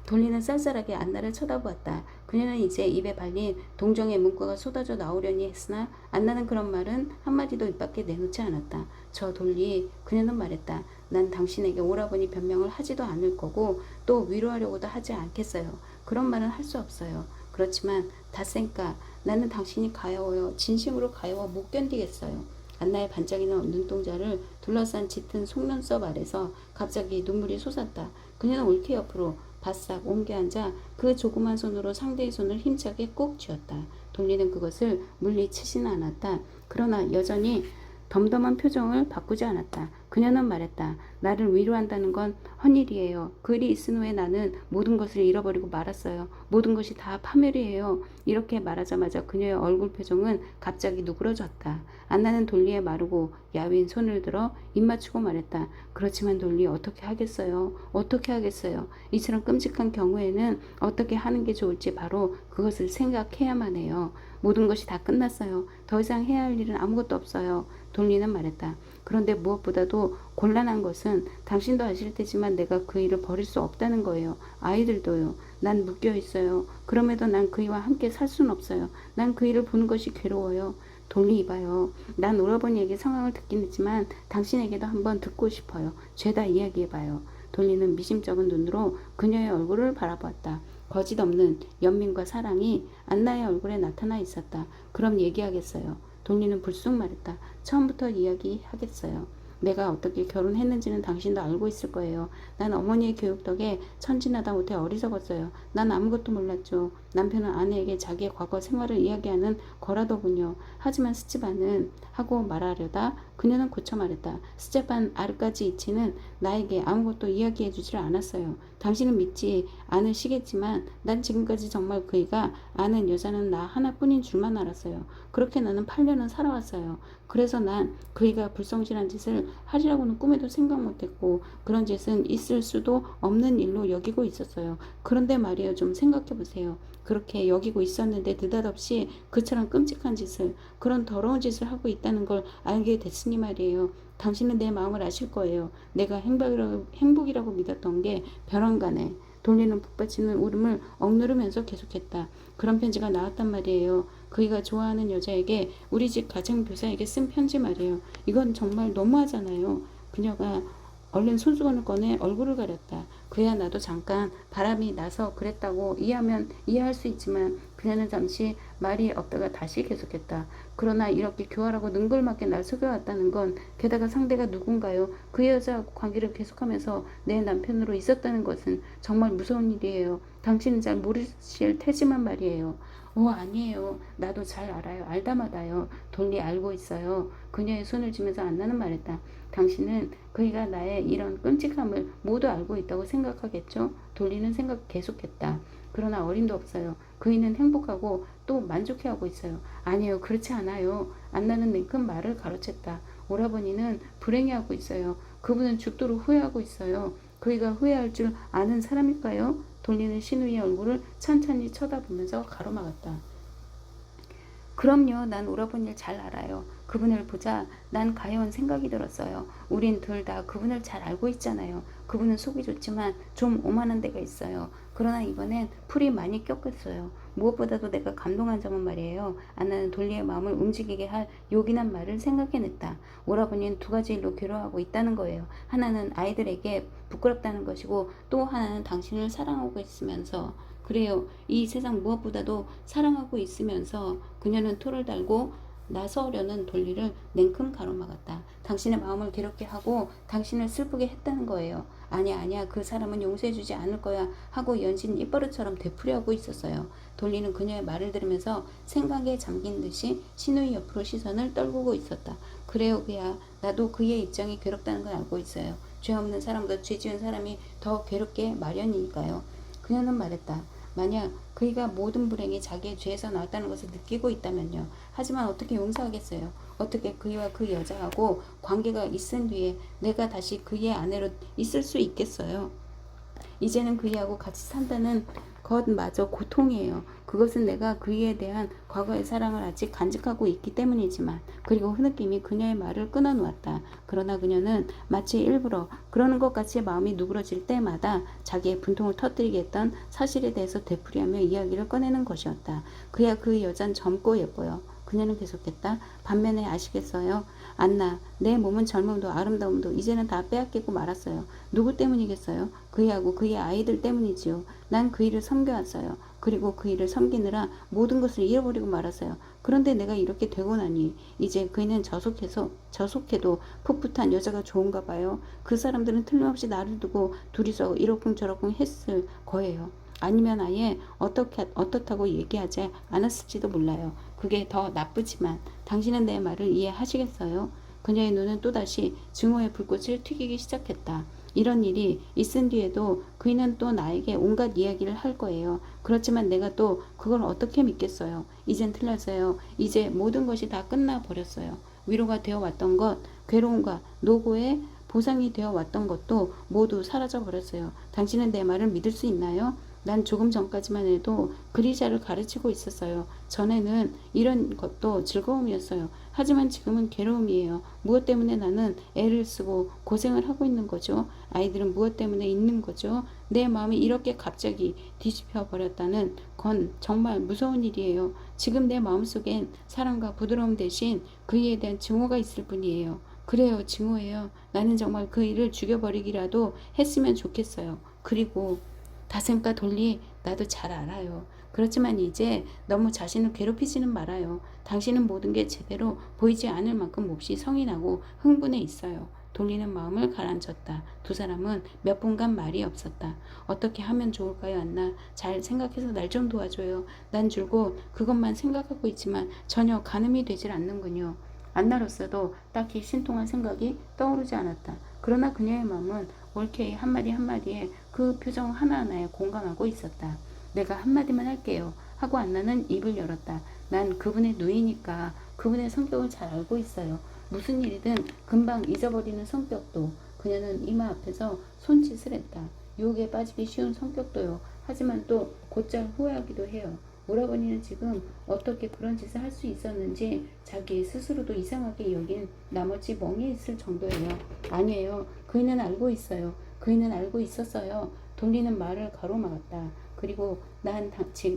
돌리는 쌀쌀하게 안나를 쳐다보았다. 그녀는 이제 입에 발린 동정의 문구가 쏟아져 나오려니 했으나 안나는 그런 말은 한마디도 입 밖에 내놓지 않았다. 저 돌리 그녀는 말했다. 난 당신에게 오라버니 변명을 하지도 않을 거고 또 위로하려고도 하지 않겠어요. 그런 말은 할 수 없어요. 그렇지만 다쌩까 나는 당신이 가여워요. 진심으로 가여워 못 견디겠어요. 안나의 반짝이는 눈동자를 둘러싼 짙은 속눈썹 아래서 갑자기 눈물이 솟았다. 그녀는 옳게 옆으로 바싹 옮겨 앉아 그 조그만 손으로 상대의 손을 힘차게 꼭 쥐었다. 돌리는 그것을 물리치지는 않았다. 그러나 여전히 덤덤한 표정을 바꾸지 않았다. 그녀는 말했다. 나를 위로한다는 건 헛일이에요. 그 일이 있은 후에 나는 모든 것을 잃어버리고 말았어요. 모든 것이 다 파멸이에요. 이렇게 말하자마자 그녀의 얼굴 표정은 갑자기 누그러졌다. 안나는 돌리의 마르고 야윈 손을 들어 입 맞추고 말했다. 그렇지만 돌리 어떻게 하겠어요? 어떻게 하겠어요? 이처럼 끔찍한 경우에는 어떻게 하는 게 좋을지 바로 그것을 생각해야만 해요. 모든 것이 다 끝났어요. 더 이상 해야 할 일은 아무것도 없어요. 돌리는 말했다. 그런데 무엇보다도 곤란한 것은 당신도 아실 테지만 내가 그 일을 버릴 수 없다는 거예요. 아이들도요. 난 묶여 있어요. 그럼에도 난 그이와 함께 살 수는 없어요. 난 그 일을 보는 것이 괴로워요. 돌리 이봐요. 난 오라버니에게 상황을 듣긴 했지만 당신에게도 한번 듣고 싶어요. 죄다 이야기해봐요. 돌리는 미심쩍은 눈으로 그녀의 얼굴을 바라보았다. 거짓 없는 연민과 사랑이 안나의 얼굴에 나타나 있었다. 그럼 얘기하겠어요. 돌리는 불쑥 말했다. 처음부터 이야기하겠어요. 내가 어떻게 결혼했는지는 당신도 알고 있을 거예요. 난 어머니의 교육 덕에 천진하다 못해 어리석었어요. 난 아무것도 몰랐죠. 남편은 아내에게 자기의 과거 생활을 이야기하는 거라더군요. 하지만 스치반은 하고 말하려다 그녀는 고쳐 말했다. 스테판 아르까지이치는 나에게 아무것도 이야기해 주질 않았어요. 당신은 믿지 않으시겠지만 난 지금까지 정말 그이가 아는 여자는 나 하나뿐인 줄만 알았어요. 그렇게 나는 8년은 살아왔어요. 그래서 난 그이가 불성실한 짓을 하리라고는 꿈에도 생각 못했고 그런 짓은 있을 수도 없는 일로 여기고 있었어요. 그런데 말이에요. 좀 생각해보세요. 그렇게 여기고 있었는데 느닷없이 그처럼 끔찍한 짓을 그런 더러운 짓을 하고 있다는 걸 알게 됐으니 말이에요. 당신은 내 마음을 아실 거예요. 내가 행복이라고 믿었던 게 벼랑간에 돌리는 북받치는 울음을 억누르면서 계속했다. 그런 편지가 나왔단 말이에요. 그이가 좋아하는 여자에게 우리 집 가정교사에게 쓴 편지 말이에요. 이건 정말 너무하잖아요. 그녀가 얼른 손수건을 꺼내 얼굴을 가렸다. 그야 나도 잠깐 바람이 나서 그랬다고 이해할 수 있지만 그녀는 잠시 말이 없다가 다시 계속했다. 그러나 이렇게 교활하고 능글맞게 날 속여왔다는 건 게다가 상대가 누군가요? 그 여자하고 관계를 계속하면서 내 남편으로 있었다는 것은 정말 무서운 일이에요. 당신은 잘 모르실 테지만 말이에요. 아니에요. 나도 잘 알아요. 알다마다요. 돌리 알고 있어요. 그녀의 손을 쥐면서 안나는 말했다. 당신은 그이가 나의 이런 끔찍함을 모두 알고 있다고 생각하겠죠? 돌리는 생각 계속했다. 그러나 어림도 없어요. 그이는 행복하고 또 만족해하고 있어요. 아니에요. 그렇지 않아요. 안나는 냉큼 말을 가로챘다. 오라버니는 불행해하고 있어요. 그분은 죽도록 후회하고 있어요. 그이가 후회할 줄 아는 사람일까요? 돌리는 신우의 얼굴을 찬찬히 쳐다보면서 가로막았다. 그럼요. 난 오라버니를 잘 알아요. 그분을 보자 난 가여운 생각이 들었어요. 우린 둘 다 그분을 잘 알고 있잖아요. 그분은 속이 좋지만 좀 오만한 데가 있어요. 그러나 이번엔 풀이 많이 꺾였어요. 무엇보다도 내가 감동한 점은 말이에요. 안나는 돌리의 마음을 움직이게 할 요긴한 말을 생각해냈다. 오라버니는 두 가지 일로 괴로워하고 있다는 거예요. 하나는 아이들에게 부끄럽다는 것이고 또 하나는 당신을 사랑하고 있으면서 그래요. 이 세상 무엇보다도 사랑하고 있으면서 그녀는 토를 달고 나서려는 돌리를 냉큼 가로막았다. 당신의 마음을 괴롭게 하고 당신을 슬프게 했다는 거예요. 아니야, 아니야. 그 사람은 용서해주지 않을 거야 하고 연신 입버릇처럼 되풀이하고 있었어요. 돌리는 그녀의 말을 들으면서 생각에 잠긴 듯이 신우이 옆으로 시선을 떨구고 있었다. 그래요, 그야. 나도 그의 입장이 괴롭다는 걸 알고 있어요. 죄 없는 사람보다 죄 지은 사람이 더 괴롭게 마련이니까요. 그녀는 말했다. 만약 그이가 모든 불행이 자기의 죄에서 나왔다는 것을 느끼고 있다면요. 하지만 어떻게 용서하겠어요? 어떻게 그이와 그 여자하고 관계가 있은 뒤에 내가 다시 그이의 아내로 있을 수 있겠어요? 이제는 그이하고 같이 산다는 것마저 고통이에요. 그것은 내가 그이에 대한 과거의 사랑을 아직 간직하고 있기 때문이지만, 그리고 흐느낌이 그녀의 말을 끊어놓았다. 그러나 그녀는 마치 일부러 그러는 것 같이 마음이 누그러질 때마다 자기의 분통을 터뜨리게 했던 사실에 대해서 되풀이하며 이야기를 꺼내는 것이었다. 그야 그 여잔 젊고 예뻐요. 그녀는 계속했다. 반면에 아시겠어요? 안나, 내 몸은 젊음도 아름다움도 이제는 다 빼앗기고 말았어요. 누구 때문이겠어요? 그이하고 그의 아이들 때문이지요. 난 그이를 섬겨왔어요. 그리고 그이를 섬기느라 모든 것을 잃어버리고 말았어요. 그런데 내가 이렇게 되고 나니 이제 그이는 저속해도 풋풋한 여자가 좋은가 봐요. 그 사람들은 틀림없이 나를 두고 둘이서 이러쿵저러쿵 했을 거예요. 아니면 아예 어떻다고 얘기하지 않았을지도 몰라요. 그게 더 나쁘지만 당신은 내 말을 이해하시겠어요? 그녀의 눈은 또다시 증오의 불꽃을 튀기기 시작했다. 이런 일이 있은 뒤에도 그이는 또 나에게 온갖 이야기를 할 거예요. 그렇지만 내가 또 그걸 어떻게 믿겠어요? 이젠 틀렸어요. 이제 모든 것이 다 끝나버렸어요. 위로가 되어 왔던 것, 괴로움과 노고의 보상이 되어 왔던 것도 모두 사라져 버렸어요. 당신은 내 말을 믿을 수 있나요? 난 조금 전까지만 해도 그리자를 가르치고 있었어요. 전에는 이런 것도 즐거움이었어요. 하지만 지금은 괴로움이에요. 무엇 때문에 나는 애를 쓰고 고생을 하고 있는 거죠? 아이들은 무엇 때문에 있는 거죠? 내 마음이 이렇게 갑자기 뒤집혀 버렸다는 건 정말 무서운 일이에요. 지금 내 마음속엔 사랑과 부드러움 대신 그이에 대한 증오가 있을 뿐이에요. 그래요, 증오예요. 나는 정말 그 일을 죽여버리기라도 했으면 좋겠어요. 그리고 다샘과 돌리, 나도 잘 알아요. 그렇지만 이제 너무 자신을 괴롭히지는 말아요. 당신은 모든 게 제대로 보이지 않을 만큼 몹시 성이 나고 흥분해 있어요. 돌리는 마음을 가라앉혔다. 두 사람은 몇 분간 말이 없었다. 어떻게 하면 좋을까요, 안나? 잘 생각해서 날 좀 도와줘요. 난 줄곧 그것만 생각하고 있지만 전혀 가늠이 되질 않는군요. 안나로서도 딱히 신통한 생각이 떠오르지 않았다. 그러나 그녀의 마음은 올케이 한마디 한마디에 그 표정 하나하나에 공감하고 있었다. 내가 한마디만 할게요. 하고 안나는 입을 열었다. 난 그분의 누이니까 그분의 성격을 잘 알고 있어요. 무슨 일이든 금방 잊어버리는 성격도. 그녀는 이마 앞에서 손짓을 했다. 유혹에 빠지기 쉬운 성격도요. 하지만 또 곧잘 후회하기도 해요. 오라버니는 지금 어떻게 그런 짓을 할 수 있었는지 자기 스스로도 이상하게 여긴 나머지 멍해 있을 정도예요. 아니에요. 그이는 알고 있어요. 그이는 알고 있었어요. 돌리는 말을 가로막았다. 그리고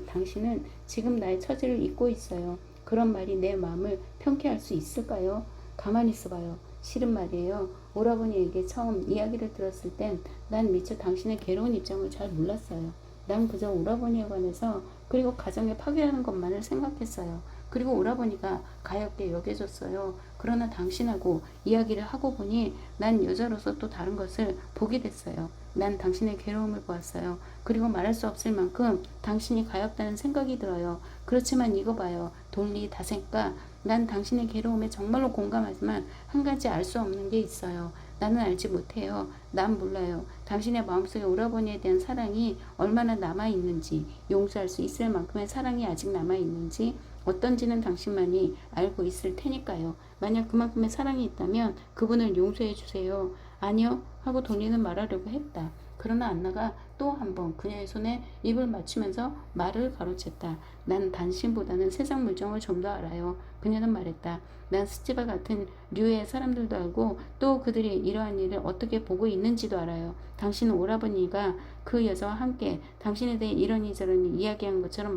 당신은 지금 나의 처지를 잊고 있어요. 그런 말이 내 마음을 평쾌할 수 있을까요? 가만히 있어봐요. 싫은 말이에요. 오라버니에게 처음 이야기를 들었을 땐 난 미처 당신의 괴로운 입장을 잘 몰랐어요. 난 그저 오라버니에 관해서 그리고 가정의 파괴라는 것만을 생각했어요. 그리고 오라버니가 가엾게 여겨줬어요. 그러나 당신하고 이야기를 하고 보니 난 여자로서 또 다른 것을 보게 됐어요. 난 당신의 괴로움을 보았어요. 그리고 말할 수 없을 만큼 당신이 가엾다는 생각이 들어요. 그렇지만 이거 봐요. 돌리 다생까 난 당신의 괴로움에 정말로 공감하지만 한 가지 알 수 없는 게 있어요. 나는 알지 못해요. 난 몰라요. 당신의 마음속에 오라버니에 대한 사랑이 얼마나 남아있는지, 용서할 수 있을 만큼의 사랑이 아직 남아있는지, 어떤지는 당신만이 알고 있을 테니까요. 만약 그만큼의 사랑이 있다면 그분을 용서해 주세요. 아니요 하고 돌리는 말하려고 했다. 그러나 안나가 또 한 번 그녀의 손에 입을 맞추면서 말을 가로챘다. 난 당신보다는 세상 물정을 좀 더 알아요. 그녀는 말했다. 난 스티바 같은 류의 사람들도 알고 또 그들이 이러한 일을 어떻게 보고 있는지도 알아요. 당신은 오라버니가 그 여자와 함께 당신에 대해 이러니 저러니 이야기한 것처럼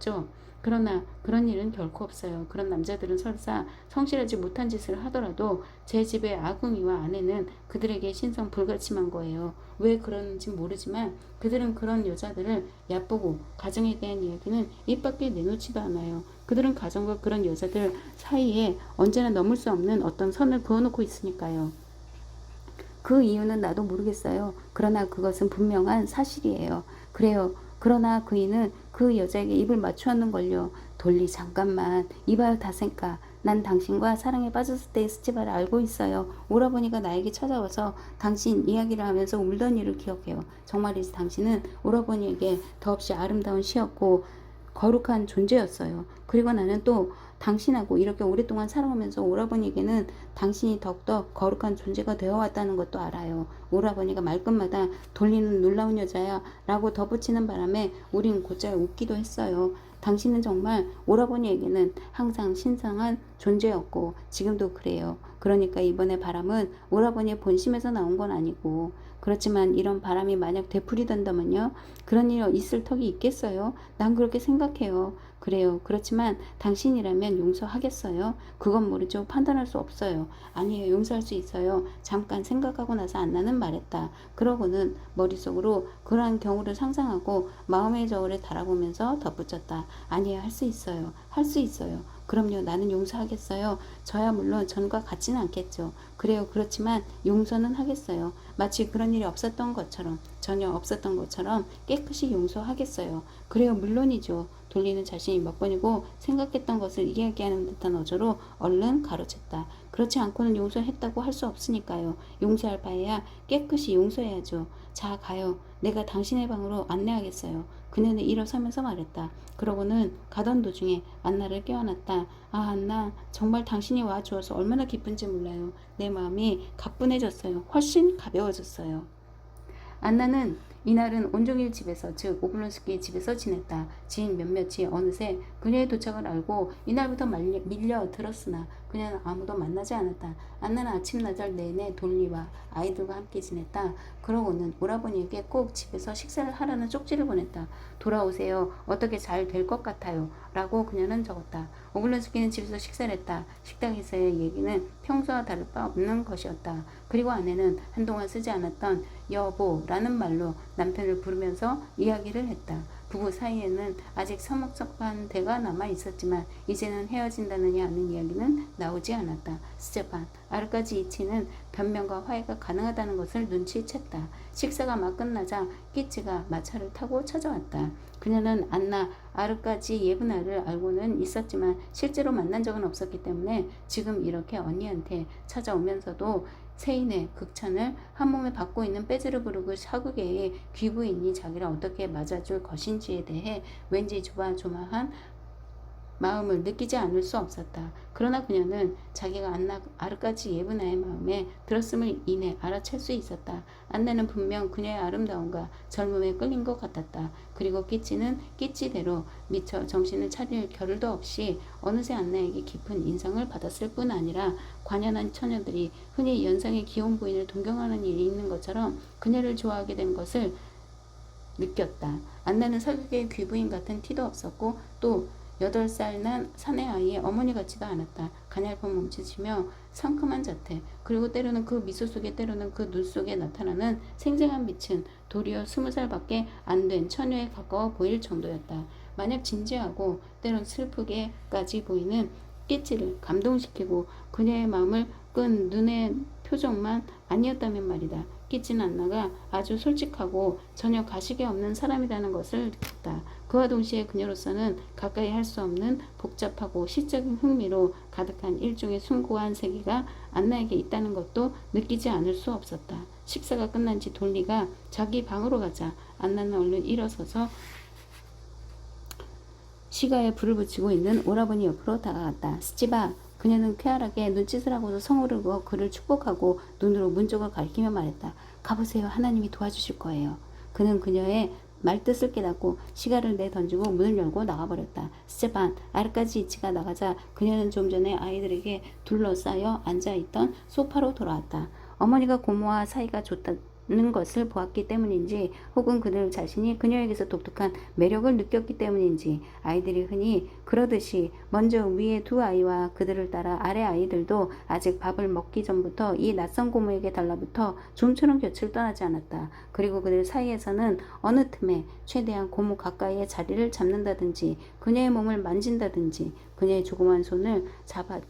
없죠. 그러나 그런 일은 결코 없어요. 그런 남자들은 설사 성실하지 못한 짓을 하더라도 제 집의 아궁이와 아내는 그들에게 신성 불가침한 거예요. 왜 그러는지 모르지만 그들은 그런 여자들을 얕보고 가정에 대한 이야기는 입 밖에 내놓지도 않아요. 그들은 가정과 그런 여자들 사이에 언제나 넘을 수 없는 어떤 선을 그어놓고 있으니까요. 그 이유는 나도 모르겠어요. 그러나 그것은 분명한 사실이에요. 그래요. 그러나 그이는 그 여자에게 입을 맞추었는 걸요. 돌리 잠깐만. 이봐요 다생까. 난 당신과 사랑에 빠졌을 때의 스치바를 알고 있어요. 오라버니가 나에게 찾아와서 당신 이야기를 하면서 울던 일을 기억해요. 정말이지 당신은 오라버니에게 더없이 아름다운 시였고 거룩한 존재였어요. 그리고 나는 또 당신하고 이렇게 오랫동안 살아오면서 오라버니에게는 당신이 더욱더 거룩한 존재가 되어왔다는 것도 알아요. 오라버니가 말끝마다 돌리는 놀라운 여자야 라고 덧붙이는 바람에 우린 곧잘 웃기도 했어요. 당신은 정말 오라버니에게는 항상 신성한 존재였고 지금도 그래요. 그러니까 이번에 바람은 오라버니의 본심에서 나온 건 아니고 그렇지만 이런 바람이 만약 되풀이된다면요. 그런 일이 있을 턱이 있겠어요? 난 그렇게 생각해요. 그래요. 그렇지만 당신이라면 용서하겠어요? 그건 모르죠. 판단할 수 없어요. 아니에요. 용서할 수 있어요. 잠깐 생각하고 나서 안나는 말했다. 그러고는 머릿속으로 그러한 경우를 상상하고 마음의 저울에 달아보면서 덧붙였다. 아니에요. 할 수 있어요. 할 수 있어요. 그럼요. 나는 용서하겠어요. 저야 물론 전과 같지는 않겠죠. 그래요. 그렇지만 용서는 하겠어요. 마치 그런 일이 없었던 것처럼 전혀 없었던 것처럼 깨끗이 용서하겠어요. 그래요. 물론이죠. 돌리는 자신이 몇 번이고 생각했던 것을 이야기하는 듯한 어조로 얼른 가로챘다. 그렇지 않고는 용서했다고 할 수 없으니까요. 용서할 바에야 깨끗이 용서해야죠. 자 가요. 내가 당신의 방으로 안내하겠어요. 그녀는 일어서면서 말했다. 그러고는 가던 도중에 안나를 깨워놨다. 아 안나 정말 당신이 와주어서 얼마나 기쁜지 몰라요. 내 마음이 가뿐해졌어요. 훨씬 가벼워졌어요. 안나는 이날은 온종일 집에서 즉 오블론스키 집에서 지냈다. 지인 몇몇이 어느새 그녀의 도착을 알고 이날부터 밀려 들었으나 그녀는 아무도 만나지 않았다. 안나는 아침나절 내내 돌리와 아이들과 함께 지냈다. 그러고는 오라버니에게 꼭 집에서 식사를 하라는 쪽지를 보냈다. 돌아오세요. 어떻게 잘 될 것 같아요. 라고 그녀는 적었다. 오블론스키는 집에서 식사를 했다. 식당에서의 얘기는 평소와 다를 바 없는 것이었다. 그리고 아내는 한동안 쓰지 않았던 여보라는 말로 남편을 부르면서 이야기를 했다. 부부 사이에는 아직 서먹서먹한 대가 남아 있었지만 이제는 헤어진다느냐 하는 이야기는 나오지 않았다. 스테판, 아르까지 이치는 변명과 화해가 가능하다는 것을 눈치챘다. 식사가 막 끝나자 끼치가 마차를 타고 찾아왔다. 그녀는 안나 아르까지 예브나를 알고는 있었지만 실제로 만난 적은 없었기 때문에 지금 이렇게 언니한테 찾아오면서도 세인의 극찬을 한몸에 받고 있는 빼즈르부르크 사국계의 귀부인이 자기를 어떻게 맞아줄 것인지에 대해 왠지 조마조마한 마음을 느끼지 않을 수 없었다. 그러나 그녀는 자기가 안나 아르까지 예브나의 마음에 들었음을 이내 알아챌 수 있었다. 안나는 분명 그녀의 아름다움과 젊음에 끌린 것 같았다. 그리고 끼치는 끼치대로 미처 정신을 차릴 겨를도 없이 어느새 안나에게 깊은 인상을 받았을 뿐 아니라 관연한 처녀들이 흔히 연상의 귀여운 부인을 동경하는 일이 있는 것처럼 그녀를 좋아하게 된 것을 느꼈다. 안나는 서극의 귀부인 같은 티도 없었고 또 8살 난 사내 아이의 어머니 같지도 않았다. 가냘픈 몸짓이며 상큼한 자태, 그리고 때로는 그 미소 속에 때로는 그 눈 속에 나타나는 생생한 빛은 도리어 20살밖에 안 된 처녀에 가까워 보일 정도였다. 만약 진지하고 때론 슬프게까지 보이는 끼치를 감동시키고 그녀의 마음을 끈 눈의 표정만 아니었다면 말이다. 끼치는 안나가 아주 솔직하고 전혀 가식이 없는 사람이라는 것을 느꼈다. 그와 동시에 그녀로서는 가까이 할 수 없는 복잡하고 시적인 흥미로 가득한 일종의 숭고한 세계가 안나에게 있다는 것도 느끼지 않을 수 없었다. 식사가 끝난 지 돌리가 자기 방으로 가자 안나는 얼른 일어서서 시가에 불을 붙이고 있는 오라버니 옆으로 다가갔다. 스치바, 그녀는 쾌활하게 눈짓을 하고서 성호를 그어 그를 축복하고 눈으로 문 쪽을 가리키며 말했다. 가보세요. 하나님이 도와주실 거예요. 그는 그녀의 말뜻을 깨닫고 시가를 내던지고 문을 열고 나가버렸다. 스테판, 아르까지 이치가 나가자 그녀는 좀 전에 아이들에게 둘러싸여 앉아있던 소파로 돌아왔다. 어머니가 고모와 사이가 것을 보았기 때문인지 혹은 그들 자신이 그녀에게서 독특한 매력을 느꼈기 때문인지 아이들이 흔히 그러듯이 먼저 위의 두 아이와 그들을 따라 아래 아이들도 아직 밥을 먹기 전부터 이 낯선 고모에게 달라붙어 좀처럼 곁을 떠나지 않았다. 그리고 그들 사이에서는 어느 틈에 최대한 고모 가까이에 자리를 잡는다든지 그녀의 몸을 만진다든지 그녀의 조그만 손을 잡아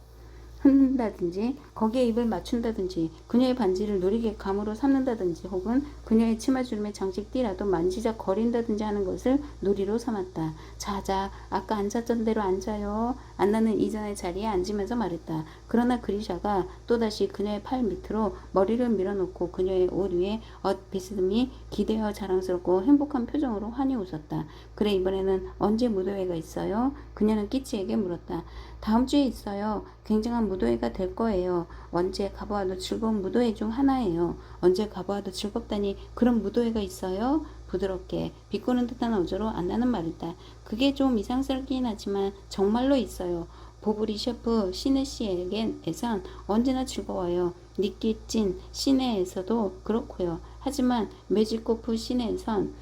흔든다든지 거기에 입을 맞춘다든지 그녀의 반지를 누리게 감으로 삼는다든지 혹은 그녀의 치마주름의 장식띠라도 만지작 거린다든지 하는 것을 놀이로 삼았다. 자자, 아까 앉았던 대로 앉아요. 안나는 이전의 자리에 앉으면서 말했다. 그러나 그리샤가 또다시 그녀의 팔 밑으로 머리를 밀어놓고 그녀의 옷 위에 엇비스듬히 기대어 자랑스럽고 행복한 표정으로 환히 웃었다. 그래, 이번에는 언제 무도회가 있어요? 그녀는 끼치에게 물었다. 다음 주에 있어요. 굉장한 무도회가 될 거예요. 언제 가보아도 즐거운 무도회 중 하나예요. 언제 가보아도 즐겁다니 그런 무도회가 있어요? 부드럽게 비꼬는 듯한 어조로 안나는 말했다. 그게 좀 이상스럽긴 하지만 정말로 있어요. 보브리 셰프 시내시에겐에선 언제나 즐거워요. 니끼찐 시내에서도 그렇고요. 하지만 매직코프 시내에선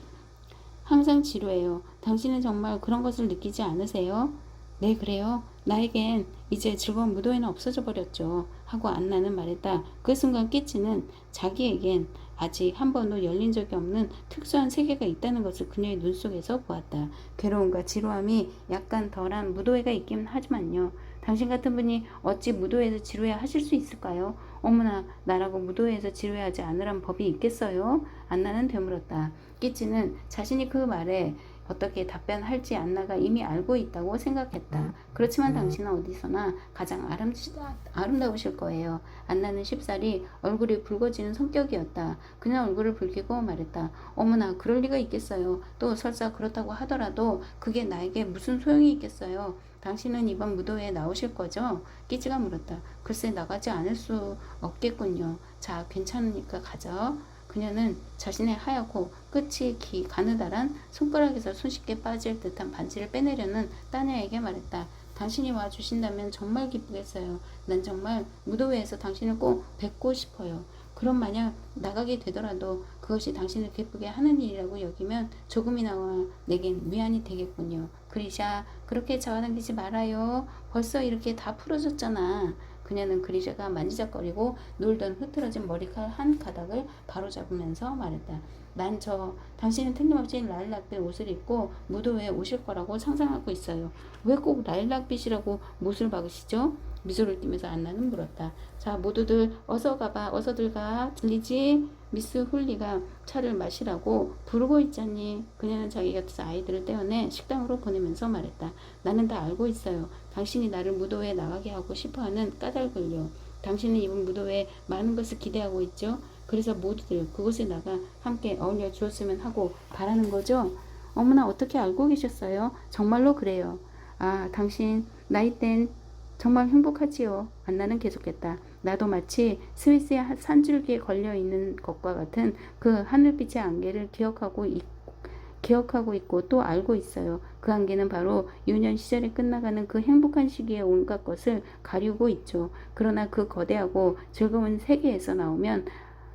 항상 지루해요. 당신은 정말 그런 것을 느끼지 않으세요? 네, 그래요. 나에겐 이제 즐거운 무도회는 없어져 버렸죠. 하고 안나는 말했다. 그 순간 끼치는 자기에겐 아직 한 번도 열린 적이 없는 특수한 세계가 있다는 것을 그녀의 눈 속에서 보았다. 괴로움과 지루함이 약간 덜한 무도회가 있긴 하지만요. 당신 같은 분이 어찌 무도회에서 지루해 하실 수 있을까요? 어머나, 나라고 무도회에서 지루해하지 않으란 법이 있겠어요? 안나는 되물었다. 끼치는 자신이 그 말에 어떻게 답변할지 안나가 이미 알고 있다고 생각했다. 그렇지만 당신은 어디서나 가장 아름다우실 거예요. 안나는 쉽사리 얼굴이 붉어지는 성격이었다. 그냥 얼굴을 붉히고 말했다. 어머나, 그럴 리가 있겠어요. 또 설사 그렇다고 하더라도 그게 나에게 무슨 소용이 있겠어요. 당신은 이번 무도회에 나오실 거죠? 끼지가 물었다. 글쎄, 나가지 않을 수 없겠군요. 자, 괜찮으니까 가죠. 그녀는 자신의 하얗고 끝이 가느다란 손가락에서 손쉽게 빠질 듯한 반지를 빼내려는 따녀에게 말했다. 당신이 와주신다면 정말 기쁘겠어요. 난 정말 무도회에서 당신을 꼭 뵙고 싶어요. 그럼 만약 나가게 되더라도 그것이 당신을 기쁘게 하는 일이라고 여기면 조금이나마 내겐 위안이 되겠군요. 그리샤, 그렇게 잡아당기지 말아요. 벌써 이렇게 다 풀어졌잖아. 그녀는 그리샤가 만지작거리고 놀던 흐트러진 머리칼 한 가닥을 바로잡으면서 말했다. 난 당신은 틀림없이 라일락빛 옷을 입고 무도회에 오실 거라고 상상하고 있어요. 왜 꼭 라일락빛이라고 못을 박으시죠? 미소를 띠면서 안나는 물었다. 자, 모두들 어서 가봐. 어서들 가. 들리지? 미스 훌리가 차를 마시라고 부르고 있잖니. 그녀는 자기 곁에서 아이들을 떼어내 식당으로 보내면서 말했다. 나는 다 알고 있어요. 당신이 나를 무도회에 나가게 하고 싶어하는 까닭을요. 당신은 이번 무도회에 많은 것을 기대하고 있죠. 그래서 모두들 그곳에 나가 함께 어울려 주었으면 하고 바라는 거죠. 어머나, 어떻게 알고 계셨어요? 정말로 그래요. 아, 당신 나이 땐 정말 행복하지요. 안나는 계속했다. 나도 마치 스위스의 산줄기에 걸려있는 것과 같은 그 하늘빛의 안개를 기억하고 있고 또 알고 있어요. 그 안개는 바로 유년 시절에 끝나가는 그 행복한 시기의 온갖 것을 가리우고 있죠. 그러나 그 거대하고 즐거운 세계에서 나오면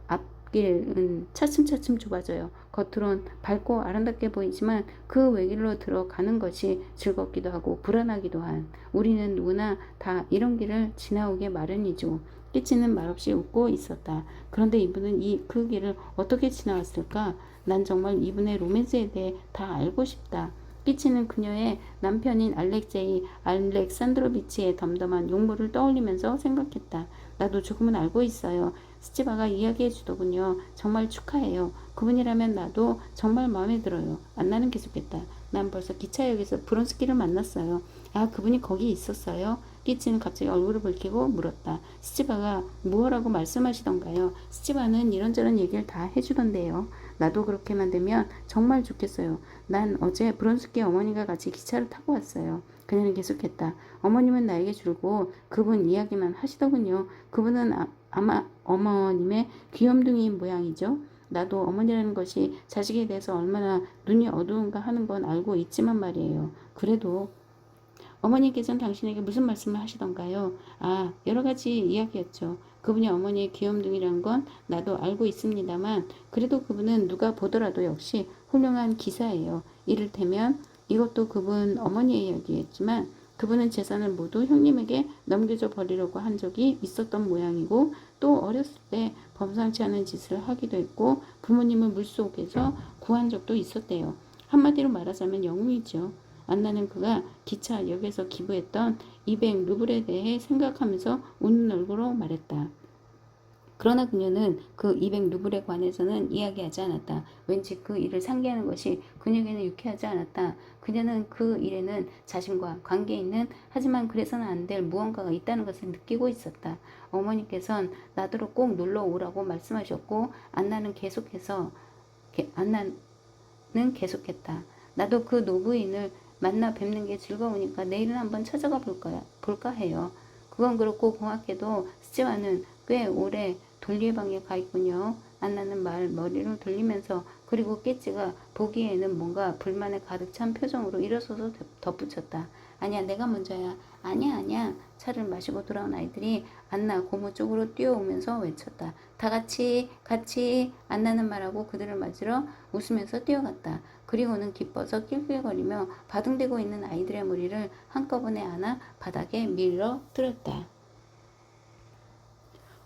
앞길은 차츰차츰 좁아져요. 겉으론 밝고 아름답게 보이지만 그 외길로 들어가는 것이 즐겁기도 하고 불안하기도 한 우리는 누구나 다 이런 길을 지나오게 마련이죠. 끼치는 말없이 웃고 있었다. 그런데 이분은 그 길을 어떻게 지나왔을까? 난 정말 이분의 로맨스에 대해 다 알고 싶다. 끼치는 그녀의 남편인 알렉산드로비치의 덤덤한 용모를 떠올리면서 생각했다. 나도 조금은 알고 있어요. 스치바가 이야기해 주더군요. 정말 축하해요. 그분이라면 나도 정말 마음에 들어요. 안나는 계속했다. 난 벌써 기차역에서 브론스키를 만났어요. 아, 그분이 거기 있었어요? 끼치는 갑자기 얼굴을 붉히고 물었다. 스치바가 무엇라고 말씀하시던가요? 스치바는 이런저런 얘기를 다 해주던데요. 나도 그렇게만 되면 정말 좋겠어요. 난 어제 브론스키 어머니가 같이 기차를 타고 왔어요. 그녀는 계속했다. 어머님은 나에게 줄고 그분 이야기만 하시더군요. 그분은 아마 어머님의 귀염둥이인 모양이죠. 나도 어머니라는 것이 자식에 대해서 얼마나 눈이 어두운가 하는 건 알고 있지만 말이에요. 그래도 어머니께서는 당신에게 무슨 말씀을 하시던가요? 아, 여러 가지 이야기였죠. 그분이 어머니의 귀염둥이란 건 나도 알고 있습니다만 그래도 그분은 누가 보더라도 역시 훌륭한 기사예요. 이를테면 이것도 그분 어머니의 이야기였지만 그분은 재산을 모두 형님에게 넘겨줘 버리려고 한 적이 있었던 모양이고 또 어렸을 때 범상치 않은 짓을 하기도 했고 부모님을 물속에서 구한 적도 있었대요. 한마디로 말하자면 영웅이죠. 안나는 그가 기차역에서 기부했던 200루블에 대해 생각하면서 웃는 얼굴로 말했다. 그러나 그녀는 그 200루블에 관해서는 이야기하지 않았다. 왠지 그 일을 상기하는 것이 그녀에게는 유쾌하지 않았다. 그녀는 그 일에는 자신과 관계 있는 하지만 그래서는 안 될 무언가가 있다는 것을 느끼고 있었다. 어머니께선 나더러 꼭 놀러 오라고 말씀하셨고 안나는 계속했다. 나도 그 노부인을 만나 뵙는 게 즐거우니까 내일은 한번 찾아가 볼까 해요. 그건 그렇고 고맙게도 스치와는 꽤 오래 돌리의 방에 가 있군요. 안나는 머리를 돌리면서 그리고 깨찌가 보기에는 뭔가 불만에 가득 찬 표정으로 일어서서 덧붙였다. 아니야, 내가 먼저야. 아니야. 차를 마시고 돌아온 아이들이 안나 고모 쪽으로 뛰어오면서 외쳤다. 다 같이. 안나는 말하고 그들을 맞으러 웃으면서 뛰어갔다. 그리고는 기뻐서 낄낄거리며 바둥대고 있는 아이들의 무리를 한꺼번에 안아 바닥에 밀어뜨렸다.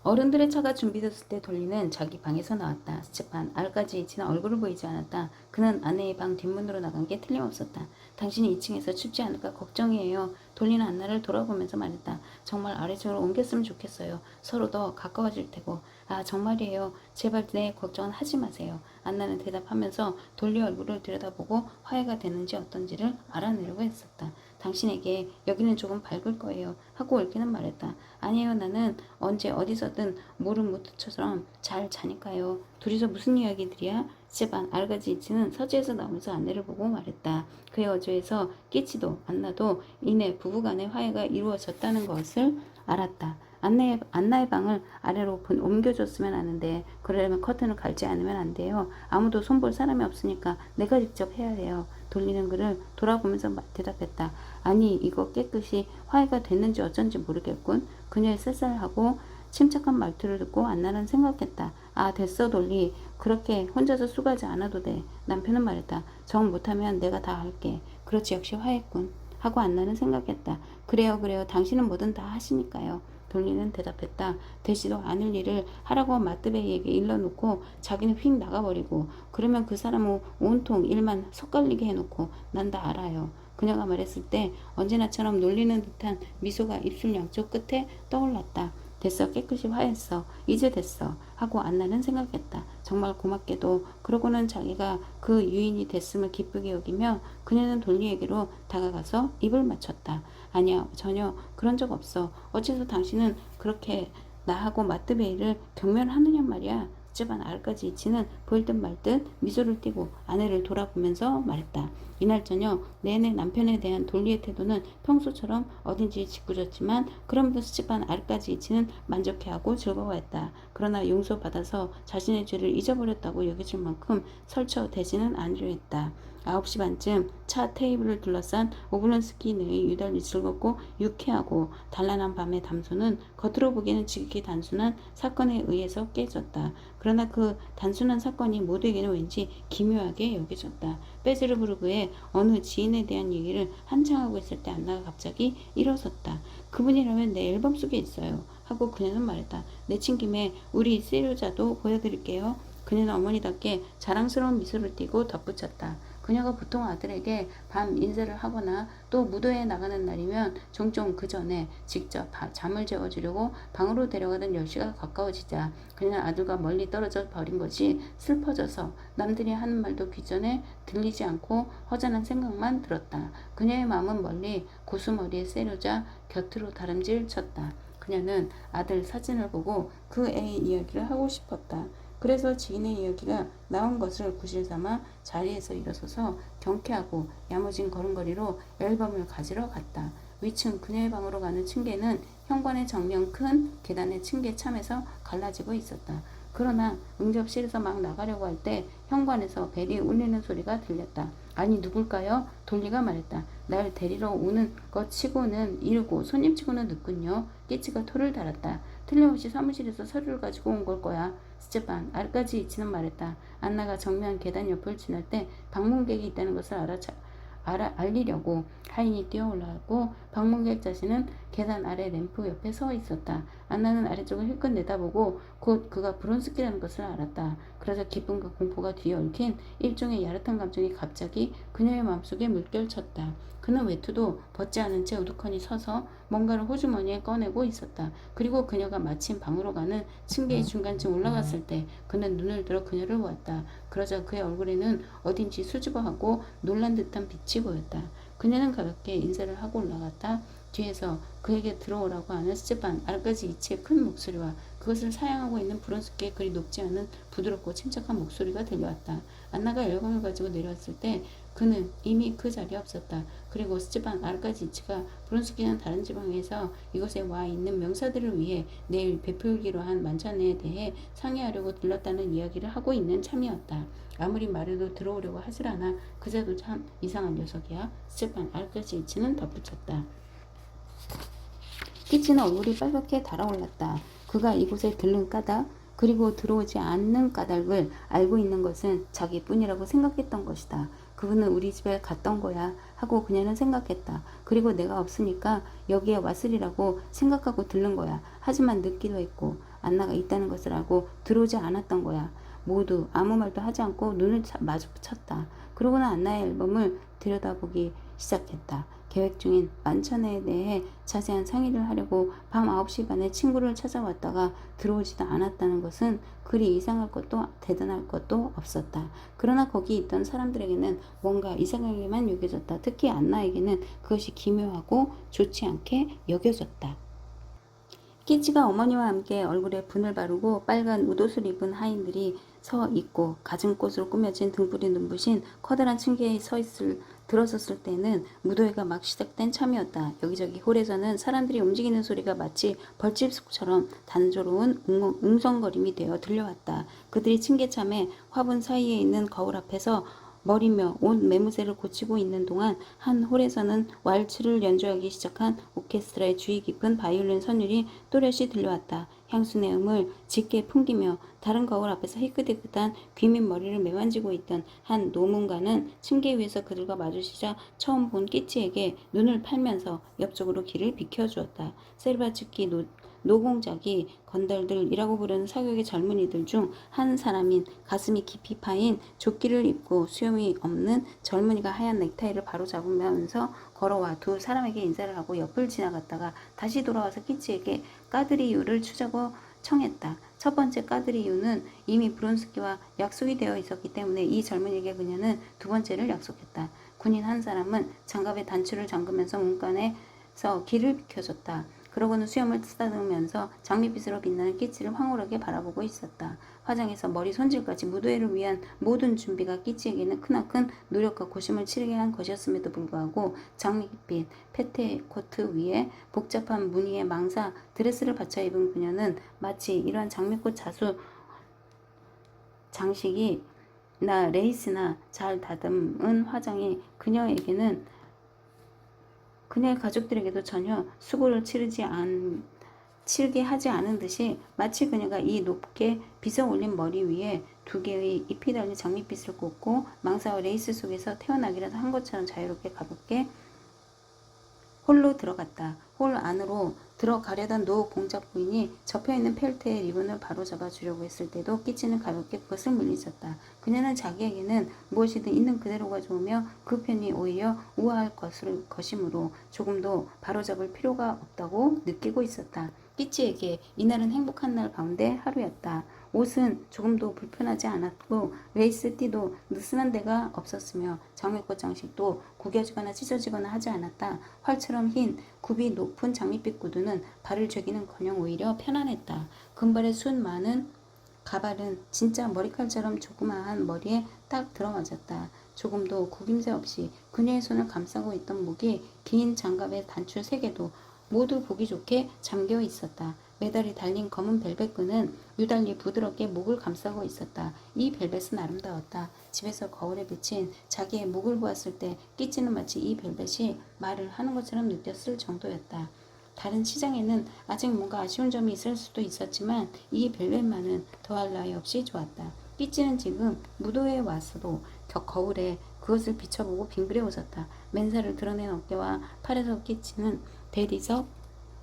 어른들의 차가 준비됐을 때 돌리는 자기 방에서 나왔다. 스테판 알까지이치는 얼굴을 보이지 않았다. 그는 아내의 방 뒷문으로 나간 게 틀림없었다. 당신이 2층에서 춥지 않을까 걱정이에요. 돌리는 안나를 돌아보면서 말했다. 정말 아래쪽으로 옮겼으면 좋겠어요. 서로 더 가까워질 테고. 아, 정말이에요. 제발 내 걱정은 하지 마세요. 안나는 대답하면서 돌리 얼굴을 들여다보고 화해가 되는지 어떤지를 알아내려고 했었다. 당신에게 여기는 조금 밝을 거예요. 하고 올기는 말했다. 아니에요. 나는 언제 어디서든 모르모트처럼 잘 자니까요. 둘이서 무슨 이야기들이야? 스테반 알가지이치는 서재에서 나오면서 아내를 보고 말했다. 그의 어조에서 끼치도 안나도 이내 부부간의 화해가 이루어졌다는 것을 알았다. 안나의 방을 아래로 옮겨줬으면 하는데 그러려면 커튼을 갈지 않으면 안 돼요. 아무도 손볼 사람이 없으니까 내가 직접 해야 해요. 돌리는 그를 돌아보면서 대답했다. 아니 이거 깨끗이 화해가 됐는지 어쩐지 모르겠군. 그녀의 쌀쌀하고 침착한 말투를 듣고 안나는 생각했다. 아 됐어 돌리. 그렇게 혼자서 수고하지 않아도 돼. 남편은 말했다. 정 못하면 내가 다 할게. 그렇지 역시 화했군. 하고 안나는 생각했다. 그래요. 당신은 뭐든 다 하시니까요. 돌리는 대답했다. 되지도 않을 일을 하라고 마뜨베이에게 일러놓고 자기는 휙 나가버리고 그러면 그 사람은 온통 일만 섞갈리게 해놓고 난 다 알아요. 그녀가 말했을 때 언제나처럼 놀리는 듯한 미소가 입술 양쪽 끝에 떠올랐다. 됐어. 깨끗이 화했어. 이제 됐어. 하고 안나는 생각했다. 정말 고맙게도 그러고는 자기가 그 유인이 됐음을 기쁘게 여기며 그녀는 돌리에게로 다가가서 입을 맞췄다. 아니야. 전혀 그런 적 없어. 어째서 당신은 그렇게 나하고 마뜨베이를 경멸하느냐 말이야. 스테반 알까지이치는 보일 듯 말 듯 미소를 띠고 아내를 돌아보면서 말했다. 이날 저녁 내내 남편에 대한 돌리의 태도는 평소처럼 어딘지 짓궂었지만 그럼에도 스테반 알까지이치는 만족해하고 즐거워했다. 그러나 용서받아서 자신의 죄를 잊어버렸다고 여겨질 만큼 설쳐대지는 않으려 했다. 9시 반쯤 차 테이블을 둘러싼 오블론스키 내의 유달리 즐겁고 유쾌하고 단란한 밤의 담소는 겉으로 보기에는 지극히 단순한 사건에 의해서 깨졌다. 그러나 그 단순한 사건이 모두에게는 왠지 기묘하게 여겨졌다. 페테르부르크의 어느 지인에 대한 얘기를 한창 하고 있을 때 안나가 갑자기 일어섰다. 그분이라면 내 앨범 속에 있어요. 하고 그녀는 말했다. 내친 김에 우리 세료자도 보여드릴게요. 그녀는 어머니답게 자랑스러운 미소를 띠고 덧붙였다. 그녀가 보통 아들에게 밤 인사를 하거나 또 무도에 나가는 날이면 종종 그 전에 직접 잠을 재워주려고 방으로 데려가던 10시가 가까워지자 그녀는 아들과 멀리 떨어져 버린 것이 슬퍼져서 남들이 하는 말도 귀전에 들리지 않고 허전한 생각만 들었다. 그녀의 마음은 멀리 고수머리의 세료자 곁으로 다름질 쳤다. 그녀는 아들 사진을 보고 그 애의 이야기를 하고 싶었다. 그래서 지인의 이야기가 나온 것을 구실삼아 자리에서 일어서서 경쾌하고 야무진 걸음걸이로 앨범을 가지러 갔다. 위층 그녀의 방으로 가는 층계는 현관의 정면 큰 계단의 층계 참에서 갈라지고 있었다. 그러나 응접실에서 막 나가려고 할 때 현관에서 벨이 울리는 소리가 들렸다. 아니 누굴까요? 돌리가 말했다. 날 데리러 오는 것 치고는 이르고 손님치고는 늦군요. 끼치가 토를 달았다. 틀림없이 사무실에서 서류를 가지고 온 걸 거야. 스테판, 알까지 이치는 말했다. 안나가 정면 계단 옆을 지날 때 방문객이 있다는 것을 알리려고 하인이 뛰어올라왔고 방문객 자신은 계단 아래 램프 옆에 서 있었다. 안나는 아래쪽을 힐끗 내다보고 곧 그가 브론스키라는 것을 알았다. 그러자 기쁨과 공포가 뒤에 얽힌 일종의 야릇한 감정이 갑자기 그녀의 마음속에 물결쳤다. 그는 외투도 벗지 않은 채 우두커니 서서 뭔가를 호주머니에 꺼내고 있었다. 그리고 그녀가 마침 방으로 가는 층계의 중간쯤 올라갔을 때 그는 눈을 들어 그녀를 보았다. 그러자 그의 얼굴에는 어딘지 수줍어하고 놀란 듯한 빛이 보였다. 그녀는 가볍게 인사를 하고 올라갔다. 뒤에서 그에게 들어오라고 하는 스테판 알까지 이치의 큰 목소리와 그것을 사양하고 있는 브론스키의 그리 높지 않은 부드럽고 침착한 목소리가 들려왔다. 안나가 열광을 가지고 내려왔을 때 그는 이미 그 자리에 없었다. 그리고 스테판 알까지 이치가 브론스키는 다른 지방에서 이곳에 와 있는 명사들을 위해 내일 베풀기로 한 만찬에 대해 상의하려고 들렀다는 이야기를 하고 있는 참이었다. 아무리 말해도 들어오려고 하질 않아. 그자도 참 이상한 녀석이야. 스테판 알까지 이치는 덧붙였다. 끼치는 얼굴이 빨갛게 달아올랐다. 그가 이곳에 들른 까닭, 그리고 들어오지 않는 까닭을 알고 있는 것은 자기뿐이라고 생각했던 것이다. 그분은 우리 집에 갔던 거야 하고 그녀는 생각했다. 그리고 내가 없으니까 여기에 왔으리라고 생각하고 들른 거야. 하지만 늦기도 했고 안나가 있다는 것을 알고 들어오지 않았던 거야. 모두 아무 말도 하지 않고 눈을 마주쳤다. 그러고는 안나의 앨범을 들여다보기 시작했다. 계획 중인 만찬에 대해 자세한 상의를 하려고 밤 9시간에 친구를 찾아왔다가 들어오지도 않았다는 것은 그리 이상할 것도 대단할 것도 없었다. 그러나 거기 있던 사람들에게는 뭔가 이상하게만 여겨졌다. 특히 안나에게는 그것이 기묘하고 좋지 않게 여겨졌다. 끼치가 어머니와 함께 얼굴에 분을 바르고 빨간 웃옷을 입은 하인들이 서 있고 가슴꽃으로 꾸며진 등불이 눈부신 커다란 층계에 들어섰을 때는 무도회가 막 시작된 참이었다. 여기저기 홀에서는 사람들이 움직이는 소리가 마치 벌집처럼 단조로운 웅성거림이 되어 들려왔다. 그들이 층계참에 화분 사이에 있는 거울 앞에서 머리며 옷 매무새를 고치고 있는 동안 한 홀에서는 왈츠를 연주하기 시작한 오케스트라의 주의 깊은 바이올린 선율이 또렷이 들려왔다. 향수 내음을 짙게 풍기며 다른 거울 앞에서 희끗희끗한 귀민 머리를 매만지고 있던 한 노문가는 층계 위에서 그들과 마주치자 처음 본 끼치에게 눈을 팔면서 옆쪽으로 길을 비켜주었다. 세르바츠키 노공작이 건달들이라고 부르는 사격의 젊은이들 중 한 사람인 가슴이 깊이 파인 조끼를 입고 수염이 없는 젊은이가 하얀 넥타이를 바로잡으면서 걸어와 두 사람에게 인사를 하고 옆을 지나갔다가 다시 돌아와서 끼치에게 까드리유를 추자고 청했다. 첫 번째 까드리유는 이미 브론스키와 약속이 되어 있었기 때문에 이 젊은이에게 그녀는 두 번째를 약속했다. 군인 한 사람은 장갑에 단추를 잠그면서 문간에서 길을 비켜줬다. 그러고는 수염을 쓰다듬으면서 장밋빛으로 빛나는 끼치를 황홀하게 바라보고 있었다. 화장에서 머리 손질까지 무도회를 위한 모든 준비가 끼치에게는 크나큰 노력과 고심을 치르게 한 것이었음에도 불구하고 장밋빛 페테코트 위에 복잡한 무늬의 망사 드레스를 받쳐 입은 그녀는 마치 이러한 장미꽃 자수 장식이나 레이스나 잘 다듬은 화장이 그녀의 가족들에게도 전혀 수고를 치르게 하지 않은 듯이 마치 그녀가 이 높게 빗어 올린 머리 위에 두 개의 잎이 달린 장밋빛을 꽂고 망사와 레이스 속에서 태어나기라도 한 것처럼 자유롭게 가볍게 홀로 들어갔다. 홀 안으로 들어가려던 노 공작 부인이 접혀있는 펠트의 리본을 바로잡아 주려고 했을 때도 끼치는 가볍게 그것을 물리쳤다. 그녀는 자기에게는 무엇이든 있는 그대로가 좋으며 그 편이 오히려 우아할 것이므로 조금도 바로잡을 필요가 없다고 느끼고 있었다. 끼치에게 이날은 행복한 날 가운데 하루였다. 옷은 조금도 불편하지 않았고 레이스 띠도 느슨한 데가 없었으며 장미꽃 장식도 구겨지거나 찢어지거나 하지 않았다. 활처럼 흰 굽이 높은 장밋빛 구두는 발을 죄기는커녕 오히려 편안했다. 금발의 순 많은 가발은 진짜 머리칼처럼 조그마한 머리에 딱 들어맞았다. 조금도 구김새 없이 그녀의 손을 감싸고 있던 목이 긴 장갑의 단추 3개도 모두 보기 좋게 잠겨 있었다. 메달이 달린 검은 벨벳 끈은 유달리 부드럽게 목을 감싸고 있었다. 이 벨벳은 아름다웠다. 집에서 거울에 비친 자기의 목을 보았을 때 끼치는 마치 이 벨벳이 말을 하는 것처럼 느꼈을 정도였다. 다른 시장에는 아직 뭔가 아쉬운 점이 있을 수도 있었지만 이 벨벳만은 더할 나위 없이 좋았다. 끼찌는 지금 무도회에 왔어도 거울에 그것을 비춰보고 빙그레 웃었다. 맨살을 드러낸 어깨와 팔에서 끼치는 대리석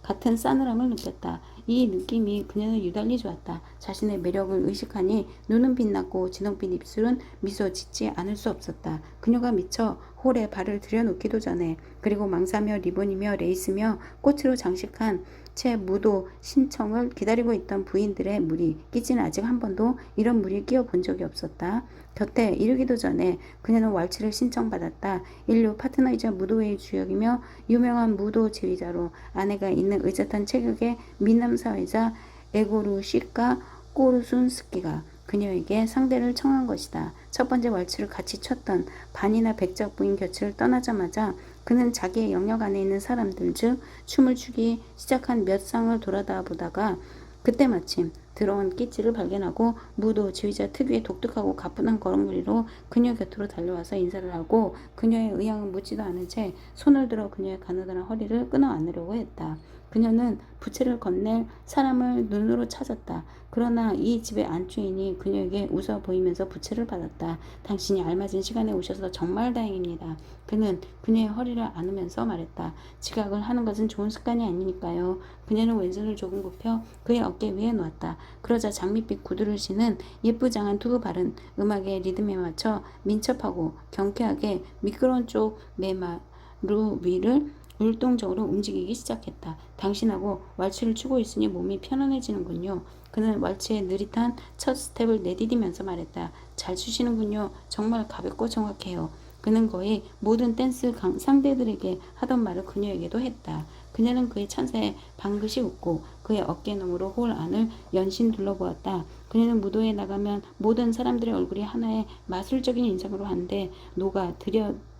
같은 싸늘함을 느꼈다. 이 느낌이 그녀는 유달리 좋았다. 자신의 매력을 의식하니 눈은 빛났고 진홍빛 입술은 미소 짓지 않을 수 없었다. 그녀가 미처 홀에 발을 들여놓기도 전에 그리고 망사며 리본이며 레이스며 꽃으로 장식한 채 무도 신청을 기다리고 있던 부인들의 무리 끼지는 아직 한 번도 이런 무리에 끼어 본 적이 없었다. 곁에 이르기도 전에 그녀는 왈츠를 신청받았다. 인류 파트너이자 무도회의 주역이며 유명한 무도 지휘자로 아내가 있는 의젓한 체격의 미남 사회자 에고루시카 꼬르순스키가 그녀에게 상대를 청한 것이다. 첫 번째 왈츠를 같이 췄던 반이나 백작 부인 곁을 떠나자마자 그는 자기의 영역 안에 있는 사람들 즉 춤을 추기 시작한 몇 쌍을 돌아다 보다가 그때 마침 들어온 끼찌를 발견하고 무도 지휘자 특유의 독특하고 가뿐한 걸음걸이로 그녀 곁으로 달려와서 인사를 하고 그녀의 의향을 묻지도 않은 채 손을 들어 그녀의 가느다란 허리를 끊어 안으려고 했다. 그녀는 부채를 건넬 사람을 눈으로 찾았다. 그러나 이 집의 안주인이 그녀에게 웃어 보이면서 부채를 받았다. 당신이 알맞은 시간에 오셔서 정말 다행입니다. 그는 그녀의 허리를 안으면서 말했다. 지각을 하는 것은 좋은 습관이 아니니까요. 그녀는 왼손을 조금 굽혀 그의 어깨 위에 놓았다. 그러자 장밋빛 구두를 신은 예쁘장한 투구 발은 음악의 리듬에 맞춰 민첩하고 경쾌하게 미끄러운 쪽 매마루 위를 율동적으로 움직이기 시작했다. 당신하고 왈츠를 추고 있으니 몸이 편안해지는군요. 그는 왈츠의 느릿한 첫 스텝을 내디디면서 말했다. 잘 추시는군요. 정말 가볍고 정확해요. 그는 거의 모든 댄스 상대들에게 하던 말을 그녀에게도 했다. 그녀는 그의 찬사에 방긋이 웃고 그의 어깨 너머로 홀 안을 연신 둘러보았다. 그녀는 무도에 나가면 모든 사람들의 얼굴이 하나의 마술적인 인상으로 한데 녹아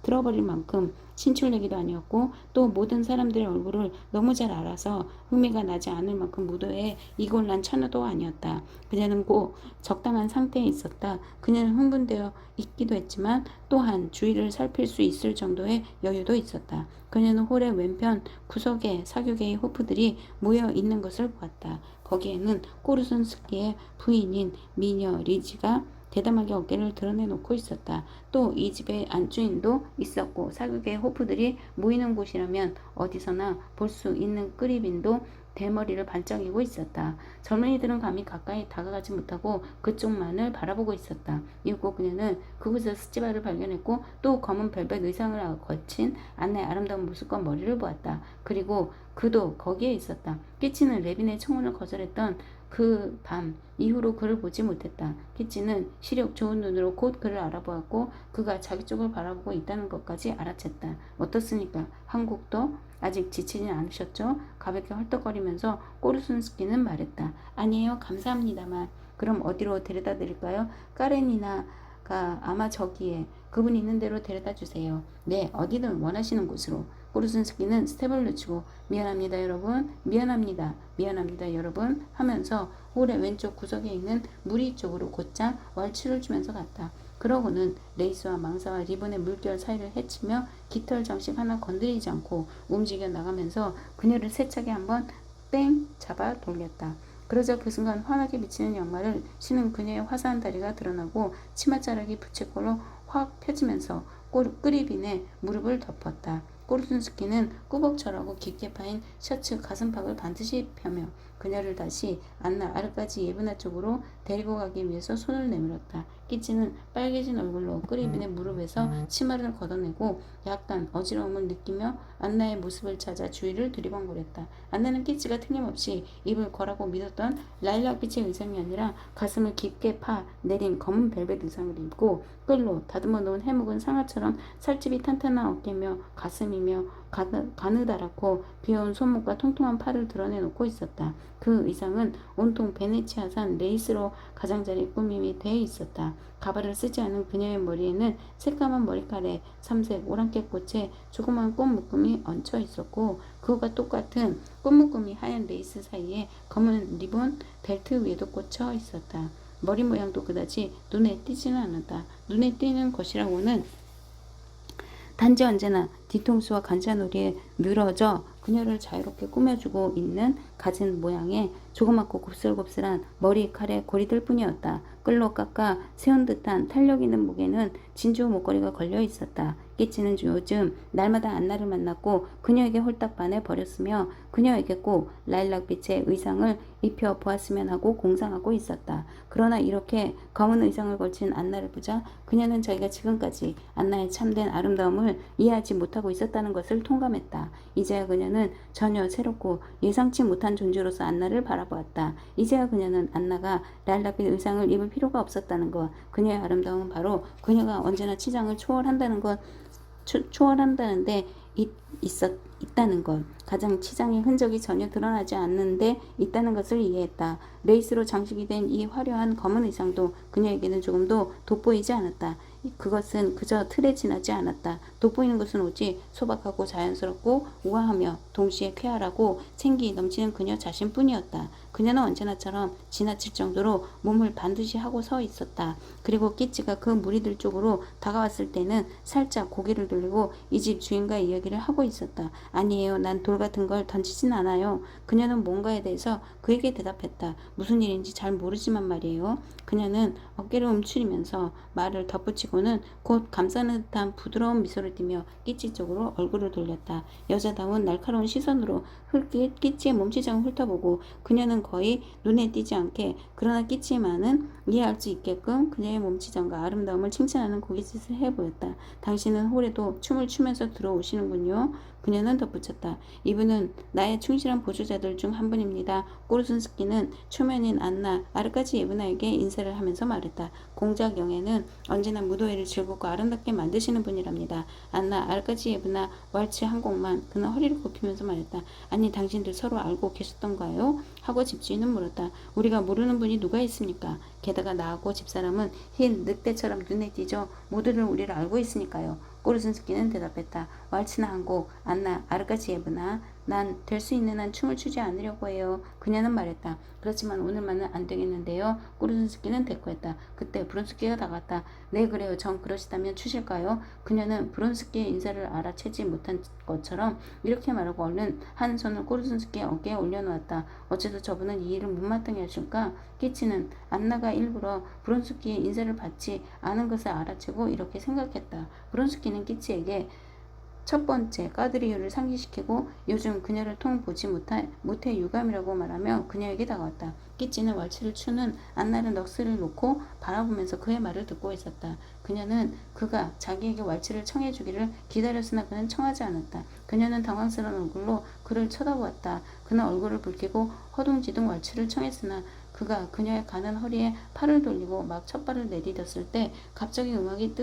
들어버릴 만큼 신출내기도 아니었고 또 모든 사람들의 얼굴을 너무 잘 알아서 흥미가 나지 않을 만큼 무도에 이골난 처녀도 아니었다. 그녀는 꼭 적당한 상태에 있었다. 그녀는 흥분되어 있기도 했지만 또한 주위를 살필 수 있을 정도의 여유도 있었다. 그녀는 홀의 왼편 구석에 사교계의 호프들이 모여 있는 것을 보았다. 거기에는 꼬르순스키의 부인인 미녀 리지가 대담하게 어깨를 드러내놓고 있었다. 또 이 집의 안주인도 있었고 사극의 호프들이 모이는 곳이라면 어디서나 볼 수 있는 끄리빈도 대머리를 반짝이고 있었다. 젊은이들은 감히 가까이 다가가지 못하고 그쪽만을 바라보고 있었다. 이윽고 그녀는 그곳에서 스치바를 발견했고 또 검은 벨벳 의상을 거친 안나의 아름다운 모습과 머리를 보았다. 그리고 그도 거기에 있었다. 끼치는 레빈의 청혼을 거절했던 그 밤 이후로 그를 보지 못했다. 키치는 시력 좋은 눈으로 곧 그를 알아보았고 그가 자기 쪽을 바라보고 있다는 것까지 알아챘다. 어떻습니까? 한국도 아직 지치진 않으셨죠? 가볍게 헐떡거리면서 꼬르순스키는 말했다. 아니에요. 감사합니다만. 그럼 어디로 데려다 드릴까요? 까레니나가 아마 저기에 그분 있는 대로 데려다 주세요. 네, 어디든 원하시는 곳으로. 꼬르순스키는 스텝을 늦추고 미안합니다 여러분, 미안합니다 여러분 하면서 홀의 왼쪽 구석에 있는 무리 쪽으로 곧장 왈츠를 주면서 갔다. 그러고는 레이스와 망사와 리본의 물결 사이를 헤치며 깃털 장식 하나 건드리지 않고 움직여 나가면서 그녀를 세차게 한번 뺑 잡아 돌렸다. 그러자 그 순간 환하게 비치는 양말을 신은 그녀의 화사한 다리가 드러나고 치맛자락이 부채꼴로 확 펴지면서 끄리빈의 무릎을 덮었다. 꼬르순스키는 꾸벅절하고 깊게 파인 셔츠 가슴팍을 반드시 펴며 그녀를 다시 안나 아르까지 예브나 쪽으로 데리고 가기 위해서 손을 내밀었다. 끼치는 빨개진 얼굴로 끄리빈의 무릎에서 치마를 걷어내고 약간 어지러움을 느끼며 안나의 모습을 찾아 주위를 두리번거렸다. 안나는 끼치가 틀림없이 입을 거라고 믿었던 라일락빛의 의상이 아니라 가슴을 깊게 파 내린 검은 벨벳 의상을 입고 끌로 다듬어 놓은 해묵은 상아처럼 살집이 탄탄한 어깨며 가슴이며 가느다랗고 비어온 손목과 통통한 팔을 드러내놓고 있었다. 그 의상은 온통 베네치아산 레이스로 가장자리 꾸밈이 돼 있었다. 가발을 쓰지 않은 그녀의 머리에는 새까만 머리칼에 삼색 오랑캐 꽃에 조그만 꽃 묶음이 얹혀 있었고 그와 똑같은 꽃 묶음이 하얀 레이스 사이에 검은 리본 벨트 위에도 꽂혀 있었다. 머리 모양도 그다지 눈에 띄지는 않았다. 눈에 띄는 것이라고는 단지 언제나 뒤통수와 간자놀이에 늘어져 그녀를 자유롭게 꾸며주고 있는 갖은 모양의 조그맣고 곱슬곱슬한 머리칼의 고리들 뿐이었다. 끌로 깎아 세운 듯한 탄력 있는 목에는 진주 목걸이가 걸려 있었다. 끼치는 요즘 날마다 안나를 만났고 그녀에게 홀딱 반해 버렸으며 그녀에게 꼭 라일락빛의 의상을 입혀 보았으면 하고 공상하고 있었다. 그러나 이렇게 검은 의상을 걸친 안나를 보자 그녀는 자기가 지금까지 안나의 참된 아름다움을 이해하지 못하고 있었다는 것을 통감했다. 이제야 그녀는 전혀 새롭고 예상치 못한 존재로서 안나를 바라보았다. 이제야 그녀는 안나가 라일락빛 의상을 입을 필요가 없었다는 것, 그녀의 아름다움은 바로 그녀가 언제나 치장을 초월한다는 것, 초월한다는데 있다는 것, 가장 치장의 흔적이 전혀 드러나지 않는데 있다는 것을 이해했다. 레이스로 장식이 된 이 화려한 검은 의상도 그녀에게는 조금도 돋보이지 않았다. 그것은 그저 틀에 지나지 않았다. 돋보이는 것은 오직 소박하고 자연스럽고 우아하며 동시에 쾌활하고 생기 넘치는 그녀 자신뿐이었다. 그녀는 언제나처럼 지나칠 정도로 몸을 반드시 하고 서 있었다. 그리고 끼치가 그 무리들 쪽으로 다가왔을 때는 살짝 고개를 돌리고 이 집 주인과 이야기를 하고 있었다. 아니에요. 난 돌 같은 걸 던지진 않아요. 그녀는 뭔가에 대해서 그에게 대답했다. 무슨 일인지 잘 모르지만 말이에요. 그녀는 어깨를 움츠리면서 말을 덧붙이고는 곧 감싸는 듯한 부드러운 미소를 띠며 끼치 쪽으로 얼굴을 돌렸다. 여자다운 날카로운 시선으로 끼치의 몸치장을 훑어보고 그녀는 거의 눈에 띄지 않게 그러나 끼치만은 이해할 수 있게끔 그녀의 몸치장과 아름다움을 칭찬하는 고깃짓을 해보였다. 당신은 홀에도 춤을 추면서 들어오시는군요. 그녀는 덧붙였다. 이분은 나의 충실한 보조자들 중 한 분입니다. 꼬르순스키는 초면인 안나 아르까지 예브나에게 인사를 하면서 말했다. 공작 영예는 언제나 무도회를 즐겁고 아름답게 만드시는 분이랍니다. 안나 아르까지 예브나 왈츠 한 곡만. 그는 허리를 굽히면서 말했다. 아니 당신들 서로 알고 계셨던가요? 하고 집주인은 물었다. 우리가 모르는 분이 누가 있습니까? 게다가 나하고 집사람은 흰 늑대처럼 눈에 띄죠. 모두들 우리를 알고 있으니까요. 꼬르순스키는 대답했다. 왈츠나 한 곡, 안나, 아르까지 예브나. 난 될 수 있는 한 춤을 추지 않으려고 해요. 그녀는 말했다. 그렇지만 오늘만은 안 되겠는데요. 꼬르순스키는 대꾸했다. 그때 브론스키가 다가왔다. 네 그래요. 전 그러시다면 추실까요? 그녀는 브론스키의 인사를 알아채지 못한 것처럼 이렇게 말하고 얼른 한 손을 꼬르순스키의 어깨에 올려놓았다. 어째서 저분은 이 일을 못마땅해 하실까? 끼치는 안나가 일부러 브론스키의 인사를 받지 않은 것을 알아채고 이렇게 생각했다. 브론스키는 끼치에게 첫 번째 까드리유를 상기시키고 요즘 그녀를 통 보지 못해 유감이라고 말하며 그녀에게 다가왔다. 끼치는 왈츠를 추는 안나를 넋을 놓고 바라보면서 그의 말을 듣고 있었다. 그녀는 그가 자기에게 왈츠를 청해주기를 기다렸으나 그는 청하지 않았다. 그녀는 당황스러운 얼굴로 그를 쳐다보았다. 그는 얼굴을 붉히고 허둥지둥 왈츠를 청했으나 그가 그녀의 가는 허리에 팔을 돌리고 막 첫발을 내디뎠을 때 갑자기 음악이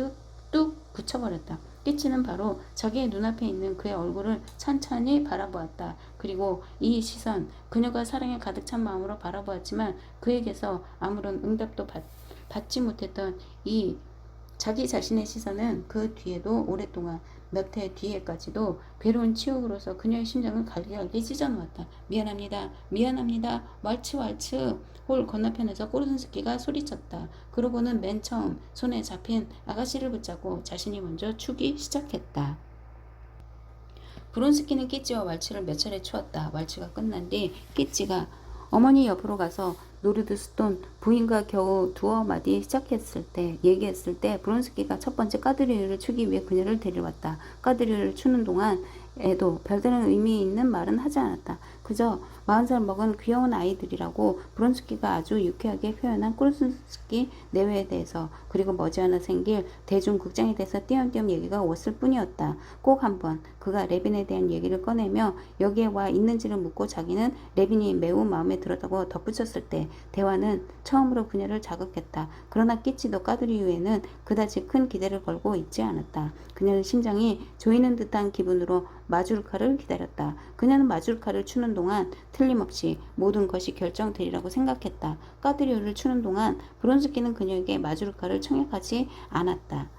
뚝 그쳐버렸다. 끼치는 바로 자기의 눈앞에 있는 그의 얼굴을 찬찬히 바라보았다. 그리고 이 시선, 그녀가 사랑에 가득 찬 마음으로 바라보았지만 그에게서 아무런 응답도 받지 못했던 이 자기 자신의 시선은 그 뒤에도 오랫동안 몇 해 뒤에까지도 괴로운 치욕으로서 그녀의 심장을 갈기갈기 찢어놓았다. 미안합니다. 미안합니다. 왈츠 왈츠. 홀 건너편에서 꼬르순스키가 소리쳤다. 그러고는 맨 처음 손에 잡힌 아가씨를 붙잡고 자신이 먼저 추기 시작했다. 브론스키는 끼찌와 왈츠를 몇 차례 추었다. 왈츠가 끝난 뒤 끼찌가 어머니 옆으로 가서 노르드스톤 부인과 겨우 두어 마디 얘기했을 때 브론스키가 첫 번째 까드리유를 추기 위해 그녀를 데려왔다. 까드리유를 추는 동안 애도 별다른 의미 있는 말은 하지 않았다. 그저 40살 먹은 귀여운 아이들이라고 브론스키가 아주 유쾌하게 표현한 꼬르순스키 내외에 대해서 그리고 머지않아 생길 대중극장에 대해서 띄엄띄엄 얘기가 오갔을 뿐이었다. 꼭 한번 그가 레빈에 대한 얘기를 꺼내며 여기에 와 있는지를 묻고 자기는 레빈이 매우 마음에 들었다고 덧붙였을 때 대화는 처음으로 그녀를 자극했다. 그러나 끼치도 까드리유에는 그다지 큰 기대를 걸고 있지 않았다. 그녀는 심장이 조이는 듯한 기분으로 마주르카를 기다렸다. 그녀는 마주르카를 추는 동안 틀림없이 모든 것이 결정되리라고 생각했다. 까드리오를 추는 동안 브론스키는 그녀에게 마주르카를 청약하지 않았다.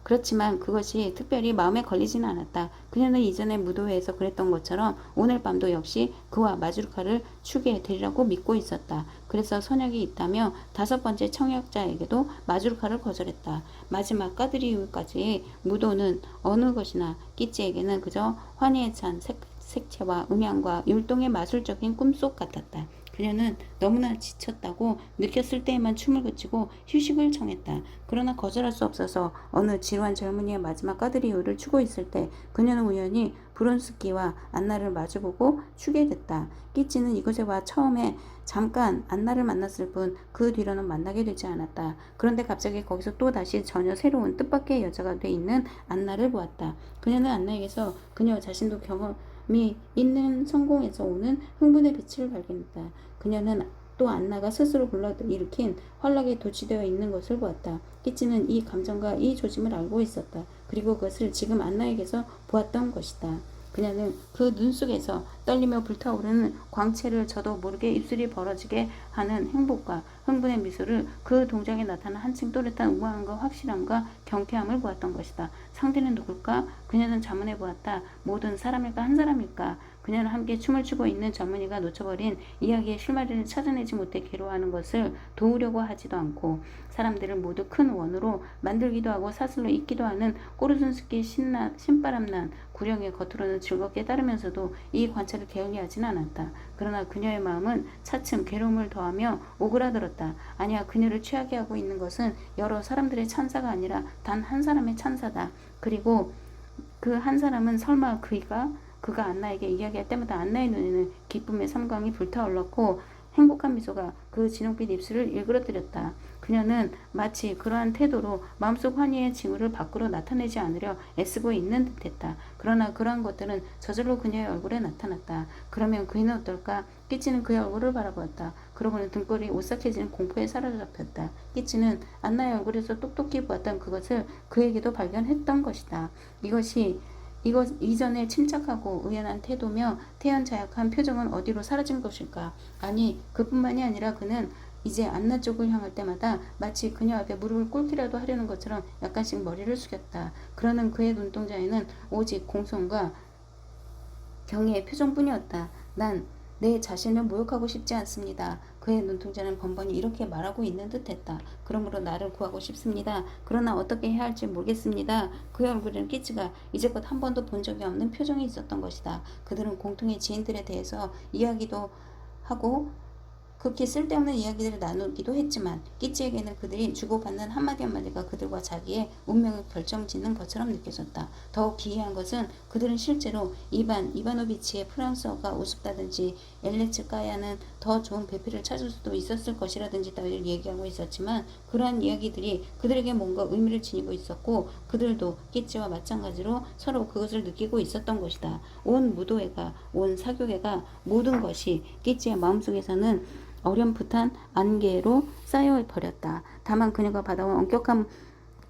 그렇지만 그것이 특별히 마음에 걸리지는 않았다. 그녀는 이전에 무도회에서 그랬던 것처럼 오늘 밤도 역시 그와 마주르카를 추게 되리라고 믿고 있었다. 그래서 선약이 있다며 5번째 청약자에게도 마주르카를 거절했다. 마지막 까드리우까지 무도는 어느 것이나 끼찌에게는 그저 환희에 찬 색채와 음향과 율동의 마술적인 꿈속 같았다. 그녀는 너무나 지쳤다고 느꼈을 때에만 춤을 그치고 휴식을 청했다. 그러나 거절할 수 없어서 어느 지루한 젊은이의 마지막 까드리오를 추고 있을 때 그녀는 우연히 브론스키와 안나를 마주보고 추게 됐다. 끼치는 이곳에 와 처음에 잠깐 안나를 만났을 뿐 그 뒤로는 만나게 되지 않았다. 그런데 갑자기 거기서 또 다시 전혀 새로운 뜻밖의 여자가 돼 있는 안나를 보았다. 그녀는 안나에게서 그녀 자신도 경험이 있는 성공에서 오는 흥분의 빛을 발견했다. 그녀는 또 안나가 스스로 불러일으킨 환락에 도취되어 있는 것을 보았다. 끼치는 이 감정과 이 조짐을 알고 있었다. 그리고 그것을 지금 안나에게서 보았던 것이다. 그녀는 그 눈 속에서 떨리며 불타오르는 광채를 저도 모르게 입술이 벌어지게 하는 행복과 흥분의 미소를 그 동작에 나타난 한층 또렷한 우아함과 확실함과 경쾌함을 보았던 것이다. 상대는 누굴까? 그녀는 자문해 보았다. 모든 사람일까 한 사람일까? 그녀는 함께 춤을 추고 있는 젊은이가 놓쳐버린 이야기의 실마리를 찾아내지 못해 괴로워하는 것을 도우려고 하지도 않고 사람들을 모두 큰 원으로 만들기도 하고 사슬로 잇기도 하는 꼬르순스키 신바람난 구령의 겉으로는 즐겁게 따르면서도 이 관찰을 게을리하지는 않았다. 그러나 그녀의 마음은 차츰 괴로움을 더하며 오그라들었다. 아니야, 그녀를 취하게 하고 있는 것은 여러 사람들의 찬사가 아니라 단 한 사람의 찬사다. 그리고 그 한 사람은 설마 그가 안나에게 이야기할 때마다 안나의 눈에는 기쁨의 삼광이 불타올랐고 행복한 미소가 그 진홍빛 입술을 일그러뜨렸다. 그녀는 마치 그러한 태도로 마음속 환희의 징후를 밖으로 나타내지 않으려 애쓰고 있는 듯했다. 그러나 그러한 것들은 저절로 그녀의 얼굴에 나타났다. 그러면 그이는 어떨까? 끼치는 그의 얼굴을 바라보았다. 그러고는 등골이 오싹해지는 공포에 사로잡혔다. 끼치는 안나의 얼굴에서 똑똑히 보았던 그것을 그에게도 발견했던 것이다. 이것 이전의 침착하고 의연한 태도며 태연자약한 표정은 어디로 사라진 것일까? 아니, 그뿐만이 아니라 그는 이제 안나 쪽을 향할 때마다 마치 그녀 앞에 무릎을 꿇기라도 하려는 것처럼 약간씩 머리를 숙였다. 그러는 그의 눈동자에는 오직 공손과 경의의 표정뿐이었다. 난 내 자신을 모욕하고 싶지 않습니다. 그의 눈동자는 번번이 이렇게 말하고 있는 듯했다. 그러므로 나를 구하고 싶습니다. 그러나 어떻게 해야 할지 모르겠습니다. 그의 얼굴에는 끼치가 이제껏 한 번도 본 적이 없는 표정이 있었던 것이다. 그들은 공통의 지인들에 대해서 이야기도 하고 극히 쓸데없는 이야기들을 나누기도 했지만 끼치에게는 그들이 주고받는 한마디 한마디가 그들과 자기의 운명을 결정짓는 것처럼 느껴졌다. 더욱 기이한 것은 그들은 실제로 이바노비치의 프랑스어가 우습다든지 엘레츠 까야는 더 좋은 배필을 찾을 수도 있었을 것이라든지 따위를 얘기하고 있었지만 그러한 이야기들이 그들에게 뭔가 의미를 지니고 있었고 그들도 끼치와 마찬가지로 서로 그것을 느끼고 있었던 것이다. 온 무도회가 온 사교회가 모든 것이 끼치의 마음속에서는 어렴풋한 안개로 쌓여버렸다. 다만 그녀가 받아온 엄격한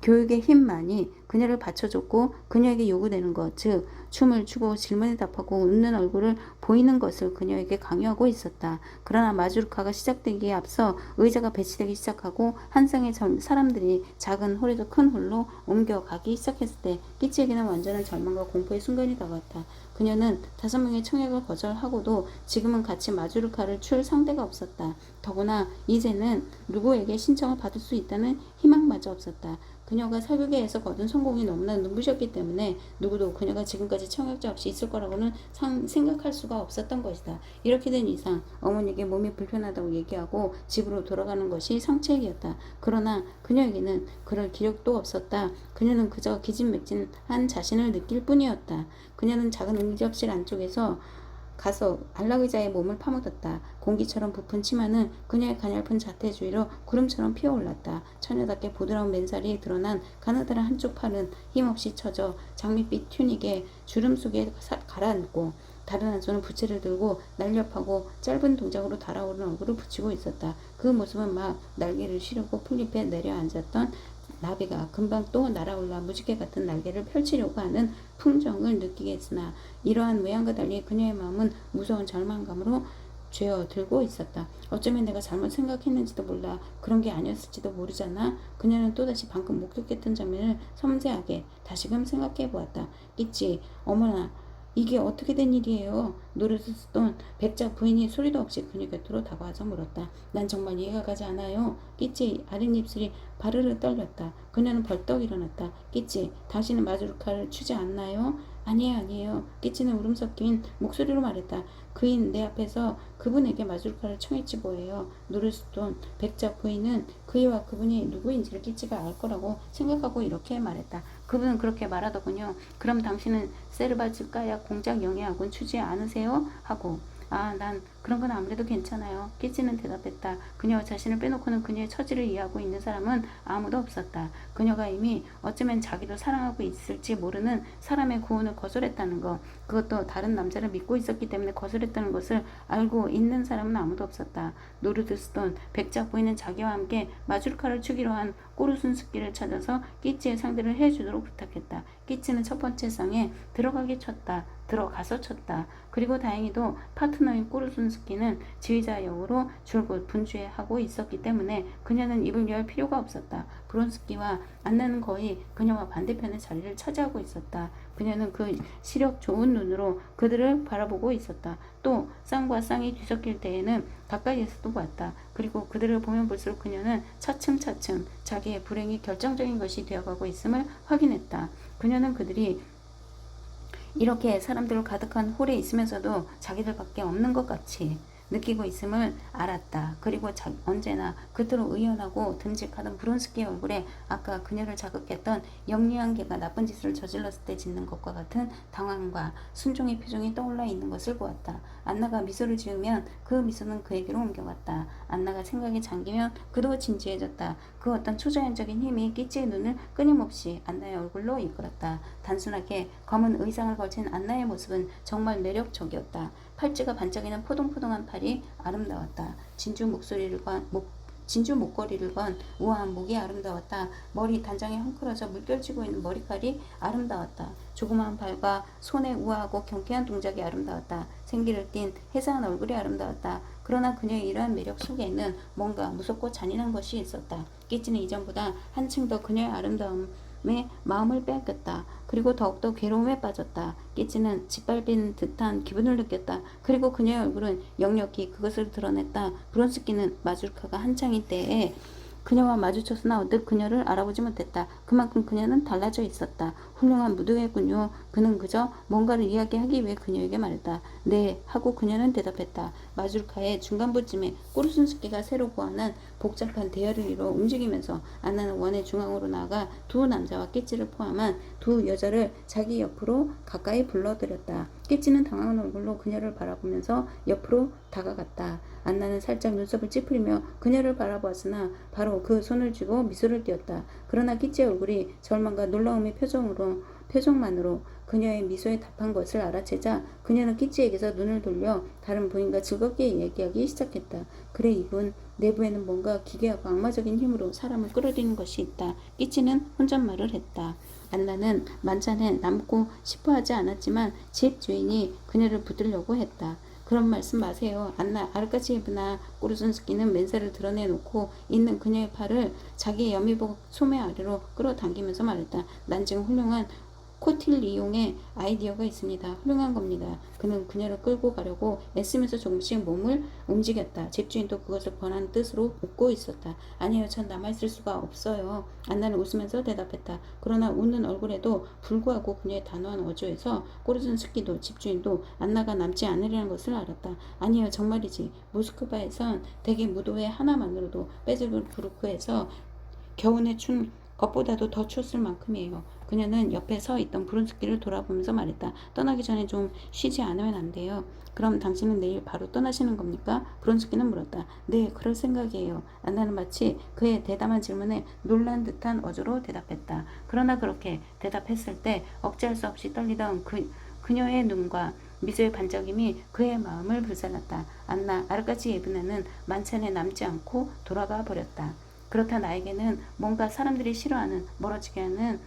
교육의 힘만이 그녀를 받쳐줬고 그녀에게 요구되는 것, 즉 춤을 추고 질문에 답하고 웃는 얼굴을 보이는 것을 그녀에게 강요하고 있었다. 그러나 마주르카가 시작되기에 앞서 의자가 배치되기 시작하고 한 쌍의 사람들이 작은 홀에서 큰 홀로 옮겨가기 시작했을 때 끼치에게는 완전한 절망과 공포의 순간이 다가왔다. 그녀는 5명의 청약을 거절하고도 지금은 같이 마주르카를 출 상대가 없었다. 더구나 이제는 누구에게 신청을 받을 수 있다는 희망마저 없었다. 그녀가 사교계에서 거둔 성공이 너무나 눈부셨기 때문에 누구도 그녀가 지금까지 청약자 없이 있을 거라고는 생각할 수가 없었던 것이다. 이렇게 된 이상 어머니에게 몸이 불편하다고 얘기하고 집으로 돌아가는 것이 상책이었다. 그러나 그녀에게는 그럴 기력도 없었다. 그녀는 그저 기진맥진한 자신을 느낄 뿐이었다. 그녀는 작은 응접실 안쪽에서 가서 안락의자의 몸을 파묻었다. 공기처럼 부푼 치마는 그녀의 가냘픈 자태 주위로 구름처럼 피어올랐다. 처녀답게 부드러운 맨살이 드러난 가느다란 한쪽 팔은 힘없이 쳐져 장밋빛 튜닉에 주름 속에 가라앉고 다른 한 손은 부채를 들고 날렵하고 짧은 동작으로 달아오른 얼굴을 붙이고 있었다. 그 모습은 막 날개를 쉬려고 풀잎에 내려앉았던 나비가 금방 또 날아올라 무지개 같은 날개를 펼치려고 하는 풍정을 느끼게 했으나 이러한 모양과 달리 그녀의 마음은 무서운 절망감으로 죄어들고 있었다. 어쩌면 내가 잘못 생각했는지도 몰라. 그런 게 아니었을지도 모르잖아. 그녀는 또다시 방금 목격했던 장면을 섬세하게 다시금 생각해 보았다. 끼치, 어머나, 이게 어떻게 된 일이에요? 노릇을 쓰던 백작 부인이 소리도 없이 그녀 곁으로 다가와서 물었다. 난 정말 이해가 가지 않아요. 끼치 아랫입술이 바르르 떨렸다. 그녀는 벌떡 일어났다. 끼치, 당신은 마주르카를 추지 않나요? 아니에요, 아니에요. 끼치는 울음 섞인 목소리로 말했다. 그인 내 앞에서 그분에게 마주르카를 청했지 뭐예요. 노르스톤 백작 부인은 그이와 그분이 누구인지를 끼치가 알 거라고 생각하고 이렇게 말했다. 그분은 그렇게 말하더군요. 그럼 당신은 세르바즈가야 공작 영예학원 추지 않으세요? 하고 난 그런 건 아무래도 괜찮아요. 끼치는 대답했다. 그녀 자신을 빼놓고는 그녀의 처지를 이해하고 있는 사람은 아무도 없었다. 그녀가 이미 어쩌면 자기도 사랑하고 있을지 모르는 사람의 구원을 거절했다는 것, 그것도 다른 남자를 믿고 있었기 때문에 거절했다는 것을 알고 있는 사람은 아무도 없었다. 노르드스톤 백작 부인은 자기와 함께 마주르카를 추기로 한 꼬르순 습기를 찾아서 끼치의 상대를 해주도록 부탁했다. 끼치는 첫 번째 상에 들어가서 쳤다. 그리고 다행히도 파트너인 꼬르순스키는 지휘자 역으로 줄곧 분주해하고 있었기 때문에 그녀는 입을 열 필요가 없었다. 브론스키와 안나는 거의 그녀와 반대편의 자리를 차지하고 있었다. 그녀는 그 시력 좋은 눈으로 그들을 바라보고 있었다. 또 쌍과 쌍이 뒤섞일 때에는 가까이에서도 봤다. 그리고 그들을 보면 볼수록 그녀는 차츰차츰 자기의 불행이 결정적인 것이 되어가고 있음을 확인했다. 그녀는 그들이 이렇게 사람들 가득한 홀에 있으면서도 자기들밖에 없는 것 같이 느끼고 있음을 알았다. 그리고 언제나 그토록 의연하고 듬직하던 브론스키의 얼굴에 아까 그녀를 자극했던 영리한 개가 나쁜 짓을 저질렀을 때 짓는 것과 같은 당황과 순종의 표정이 떠올라 있는 것을 보았다. 안나가 미소를 지으면 그 미소는 그에게로 옮겨갔다. 안나가 생각에 잠기면 그도 진지해졌다. 그 어떤 초자연적인 힘이 끼치의 눈을 끊임없이 안나의 얼굴로 이끌었다. 단순하게 검은 의상을 걸친 안나의 모습은 정말 매력적이었다. 팔찌가 반짝이는 포동포동한 팔이 아름다웠다. 진주 목걸이를 건 우아한 목이 아름다웠다. 머리 단장에 헝클어져 물결치고 있는 머리칼이 아름다웠다. 조그마한 발과 손의 우아하고 경쾌한 동작이 아름다웠다. 생기를 띤 해사한 얼굴이 아름다웠다. 그러나 그녀의 이러한 매력 속에는 뭔가 무섭고 잔인한 것이 있었다. 끼치는 이전보다 한층 더 그녀의 아름다움에 마음을 빼앗겼다. 그리고 더욱더 괴로움에 빠졌다. 끼치는 짓밟힌 듯한 기분을 느꼈다. 그리고 그녀의 얼굴은 역력히 그것을 드러냈다. 브론스키는 마주르카가 한창일 때에 그녀와 마주쳤으나 언뜻 그녀를 알아보지 못했다. 그만큼 그녀는 달라져 있었다. 훌륭한 무도회군요. 그는 그저 뭔가를 이야기하기 위해 그녀에게 말했다. 네, 하고 그녀는 대답했다. 마주르카의 중간부쯤에 꼬르순스키가 새로 구하는 복잡한 대열을 이루어 움직이면서 안나는 원의 중앙으로 나아가 두 남자와 끼치를 포함한 두 여자를 자기 옆으로 가까이 불러들였다. 끼치는 당황한 얼굴로 그녀를 바라보면서 옆으로 다가갔다. 안나는 살짝 눈썹을 찌푸리며 그녀를 바라보았으나 바로 그 손을 쥐고 미소를 띄었다. 그러나 끼치의 얼굴이 절망과 놀라움의 표정만으로 그녀의 미소에 답한 것을 알아채자 그녀는 끼치에게서 눈을 돌려 다른 부인과 즐겁게 얘기하기 시작했다. 그래, 이분 내부에는 뭔가 기괴하고 악마적인 힘으로 사람을 끌어들이는 것이 있다. 끼치는 혼잣말을 했다. 안나는 만찬에 남고 싶어 하지 않았지만 집 주인이 그녀를 붙들려고 했다. 그런 말씀 마세요. 안나 아르카치예브나 꼬르순스키는 맨살을 드러내놓고 있는 그녀의 팔을 자기의 여미복 소매 아래로 끌어당기면서 말했다. 난 지금 훌륭한 코틸리용의 아이디어가 있습니다. 훌륭한 겁니다. 그는 그녀를 끌고 가려고 애쓰면서 조금씩 몸을 움직였다. 집주인도 그것을 권하는 뜻으로 웃고 있었다. 아니요, 전 남아있을 수가 없어요. 안나는 웃으면서 대답했다. 그러나 웃는 얼굴에도 불구하고 그녀의 단호한 어조에서 꼬르순스키도 집주인도 안나가 남지 않으려는 것을 알았다. 아니요, 정말이지. 모스크바에선 대개 무도회 하나만으로도 페테르부르크에서 겨우내 춘 것보다도 더 추웠을 만큼이에요. 그녀는 옆에 서 있던 브론스키를 돌아보면서 말했다. 떠나기 전에 좀 쉬지 않으면 안 돼요. 그럼 당신은 내일 바로 떠나시는 겁니까? 브론스키는 물었다. 네, 그럴 생각이에요. 안나는 마치 그의 대담한 질문에 놀란 듯한 어조로 대답했다. 그러나 그렇게 대답했을 때 억제할 수 없이 떨리던 그녀의 눈과 미소의 반짝임이 그의 마음을 불살랐다. 안나 아르카치예브나는 만찬에 남지 않고 돌아가 버렸다. 그렇다 나에게는 뭔가 사람들이 싫어하는 멀어지게 하는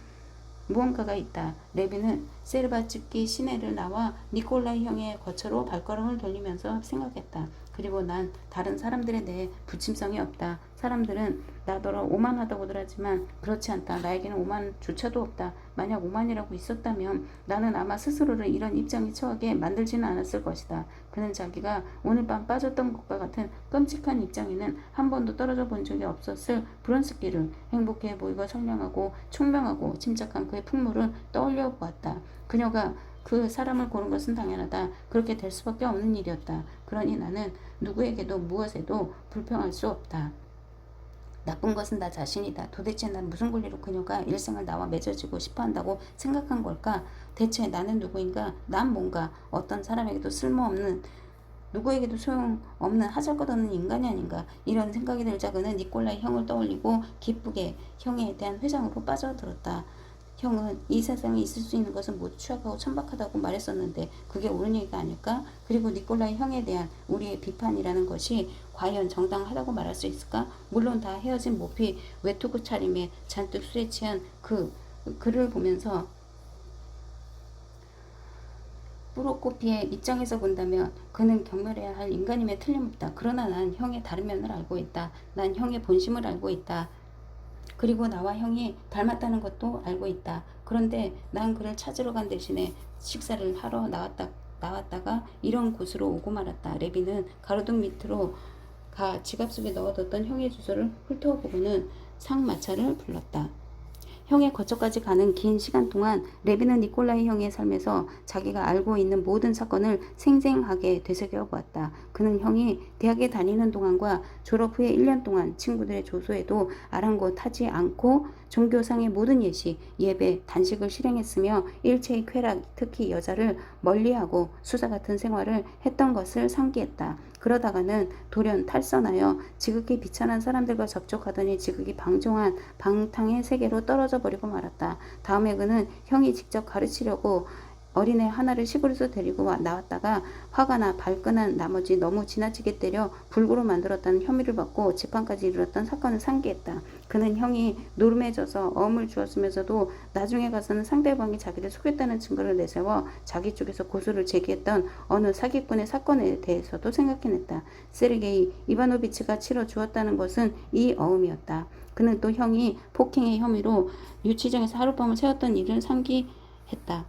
무언가가 있다. 레비는 세르바츠키 시내를 나와 니콜라이 형의 거처로 발걸음을 돌리면서 생각했다. 그리고 난 다른 사람들에 대해 부침성이 없다. 사람들은 나더러 오만하다고들 하지만 그렇지 않다. 나에게는 오만조차도 없다. 만약 오만이라고 있었다면 나는 아마 스스로를 이런 입장에 처하게 만들지는 않았을 것이다. 그는 자기가 오늘 밤 빠졌던 것과 같은 끔찍한 입장에는 한 번도 떨어져 본 적이 없었을 브론스키를 행복해 보이고 선량하고 총명하고 침착한 그의 풍물을 떠올려 보았다. 그녀가 그 사람을 고른 것은 당연하다. 그렇게 될 수밖에 없는 일이었다. 그러니 나는 누구에게도 무엇에도 불평할 수 없다. 나쁜 것은 나 자신이다. 도대체 난 무슨 권리로 그녀가 일생을 나와 맺어지고 싶어 한다고 생각한 걸까? 대체 나는 누구인가? 난 뭔가? 어떤 사람에게도 쓸모없는, 누구에게도 소용없는 하잘것없는 인간이 아닌가? 이런 생각이 들자 그는 니콜라이 형을 떠올리고 기쁘게 형에 대한 회상으로 빠져들었다. 형은 이 세상에 있을 수 있는 것은 모두 추악하고 천박하다고 말했었는데 그게 옳은 얘기가 아닐까? 그리고 니콜라이 형에 대한 우리의 비판이라는 것이 과연 정당하다고 말할 수 있을까? 물론 다 헤어진 모피 외투구 차림에 잔뜩 술에 취한 그를 보면서 프로코피의 입장에서 본다면 그는 경멸해야 할 인간임에 틀림없다. 그러나 난 형의 다른 면을 알고 있다. 난 형의 본심을 알고 있다. 그리고 나와 형이 닮았다는 것도 알고 있다. 그런데 난 그를 찾으러 간 대신에 식사를 하러 나왔다가 이런 곳으로 오고 말았다. 레비는 가로등 밑으로 가 지갑 속에 넣어뒀던 형의 주소를 훑어보고는 상마차를 불렀다. 형의 거처까지 가는 긴 시간 동안 레비는 니콜라이 형의 삶에서 자기가 알고 있는 모든 사건을 생생하게 되새겨 보았다. 그는 형이 대학에 다니는 동안과 졸업 후에 1년 동안 친구들의 조소에도 아랑곳하지 않고 종교상의 모든 예시, 예배, 단식을 실행했으며 일체의 쾌락, 특히 여자를 멀리하고 수사 같은 생활을 했던 것을 상기했다. 그러다가는 돌연 탈선하여 지극히 비천한 사람들과 접촉하더니 지극히 방종한 방탕의 세계로 떨어져 버리고 말았다. 다음에 그는 형이 직접 가르치려고 어린애 하나를 시골에서 데리고 나왔다가 화가 나 발끈한 나머지 너무 지나치게 때려 불구로 만들었다는 혐의를 받고 재판까지 이르렀던 사건을 상기했다. 그는 형이 노름에 져서 어음을 주었으면서도 나중에 가서는 상대방이 자기를 속였다는 증거를 내세워 자기 쪽에서 고소를 제기했던 어느 사기꾼의 사건에 대해서도 생각해냈다. 세르게이 이바노비치가 치러 주었다는 것은 이 어음이었다. 그는 또 형이 폭행의 혐의로 유치장에서 하룻밤을 새웠던 일을 상기했다.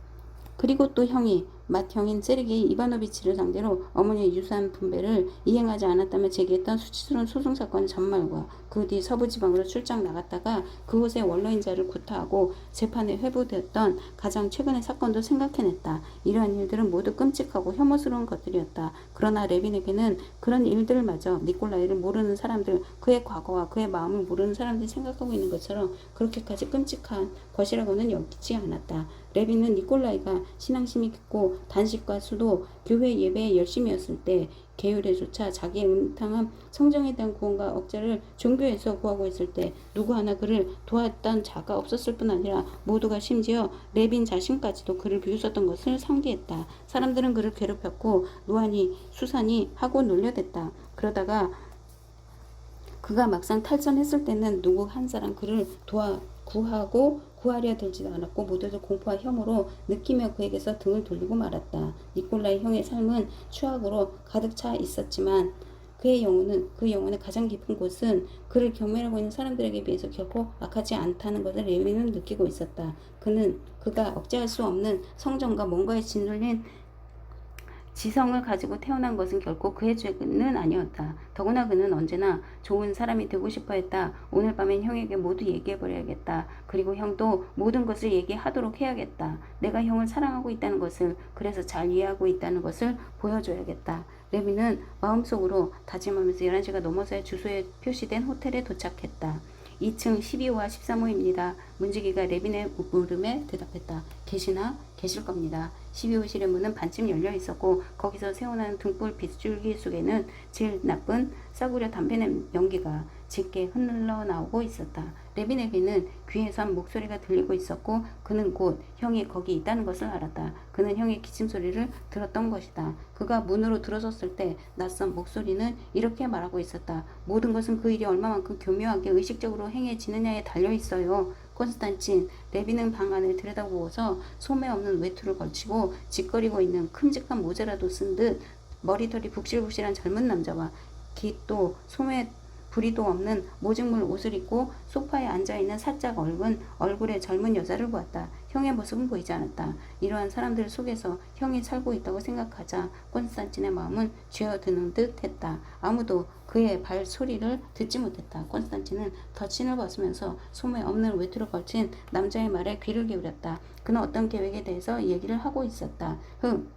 그리고 또 형이 맏형인 세르게이 이바노비치를 상대로 어머니의 유산 분배를 이행하지 않았다며 제기했던 수치스러운 소송사건 전말과 그 뒤 서부지방으로 출장 나갔다가 그곳의 원로인자를 구타하고 재판에 회부되었던 가장 최근의 사건도 생각해냈다. 이러한 일들은 모두 끔찍하고 혐오스러운 것들이었다. 그러나 레빈에게는 그런 일들마저 니콜라이를 모르는 사람들, 그의 과거와 그의 마음을 모르는 사람들이 생각하고 있는 것처럼 그렇게까지 끔찍한 것이라고는 여기지 않았다. 레빈은 니콜라이가 신앙심이 깊고 단식과 수도, 교회 예배에 열심이었을 때 계율에조차 자기의 음탕한 성정에 대한 구원과 억제를 종교에서 구하고 있을 때 누구 하나 그를 도왔던 자가 없었을 뿐 아니라 모두가 심지어 레빈 자신까지도 그를 비웃었던 것을 상기했다. 사람들은 그를 괴롭혔고 노안이 수산이 하고 놀려댔다. 그러다가 그가 막상 탈선했을 때는 누구 한 사람 그를 구하려 들지도 않았고 모두들 공포와 혐오로 느끼며 그에게서 등을 돌리고 말았다. 니콜라이 형의 삶은 추악으로 가득 차 있었지만 그 영혼의 가장 깊은 곳은 그를 경멸하고 있는 사람들에게 비해서 결코 악하지 않다는 것을 레위는 느끼고 있었다. 그가 억제할 수 없는 성정과 뭔가에 짓눌린 지성을 가지고 태어난 것은 결코 그의 죄는 아니었다. 더구나 그는 언제나 좋은 사람이 되고 싶어 했다. 오늘 밤엔 형에게 모두 얘기해버려야겠다. 그리고 형도 모든 것을 얘기하도록 해야겠다. 내가 형을 사랑하고 있다는 것을, 그래서 잘 이해하고 있다는 것을 보여줘야겠다. 레비는 마음속으로 다짐하면서 11시가 넘어서야 주소에 표시된 호텔에 도착했다. 2층 12호와 13호입니다. 문지기가 레빈의 물음에 대답했다. 계실 겁니다. 12호실의 문은 반쯤 열려 있었고 거기서 새어나는 등불 빗줄기 속에는 제일 나쁜 싸구려 담배 연기가 짙게 흘러나오고 있었다. 레빈에게는 귀에서 한 목소리가 들리고 있었고 그는 곧 형이 거기 있다는 것을 알았다. 그는 형의 기침 소리를 들었던 것이다. 그가 문으로 들어섰을 때 낯선 목소리는 이렇게 말하고 있었다. 모든 것은 그 일이 얼마만큼 교묘하게 의식적으로 행해지느냐에 달려있어요. 콘스탄틴, 레비는 방 안을 들여다보고서 소매 없는 외투를 걸치고 짓거리고 있는 큼직한 모자라도 쓴 듯 머리털이 북실북실한 젊은 남자와 깃도 소매 부리도 없는 모직물 옷을 입고 소파에 앉아있는 살짝 얼굴 얼굴의 젊은 여자를 보았다. 형의 모습은 보이지 않았다. 이러한 사람들 속에서 형이 살고 있다고 생각하자 콘스탄틴의 마음은 쥐어드는 듯 했다. 아무도 그의 발소리를 듣지 못했다. 콘스탄틴은 덧신을 벗으면서 소매 없는 외투를 걸친 남자의 말에 귀를 기울였다. 그는 어떤 계획에 대해서 얘기를 하고 있었다.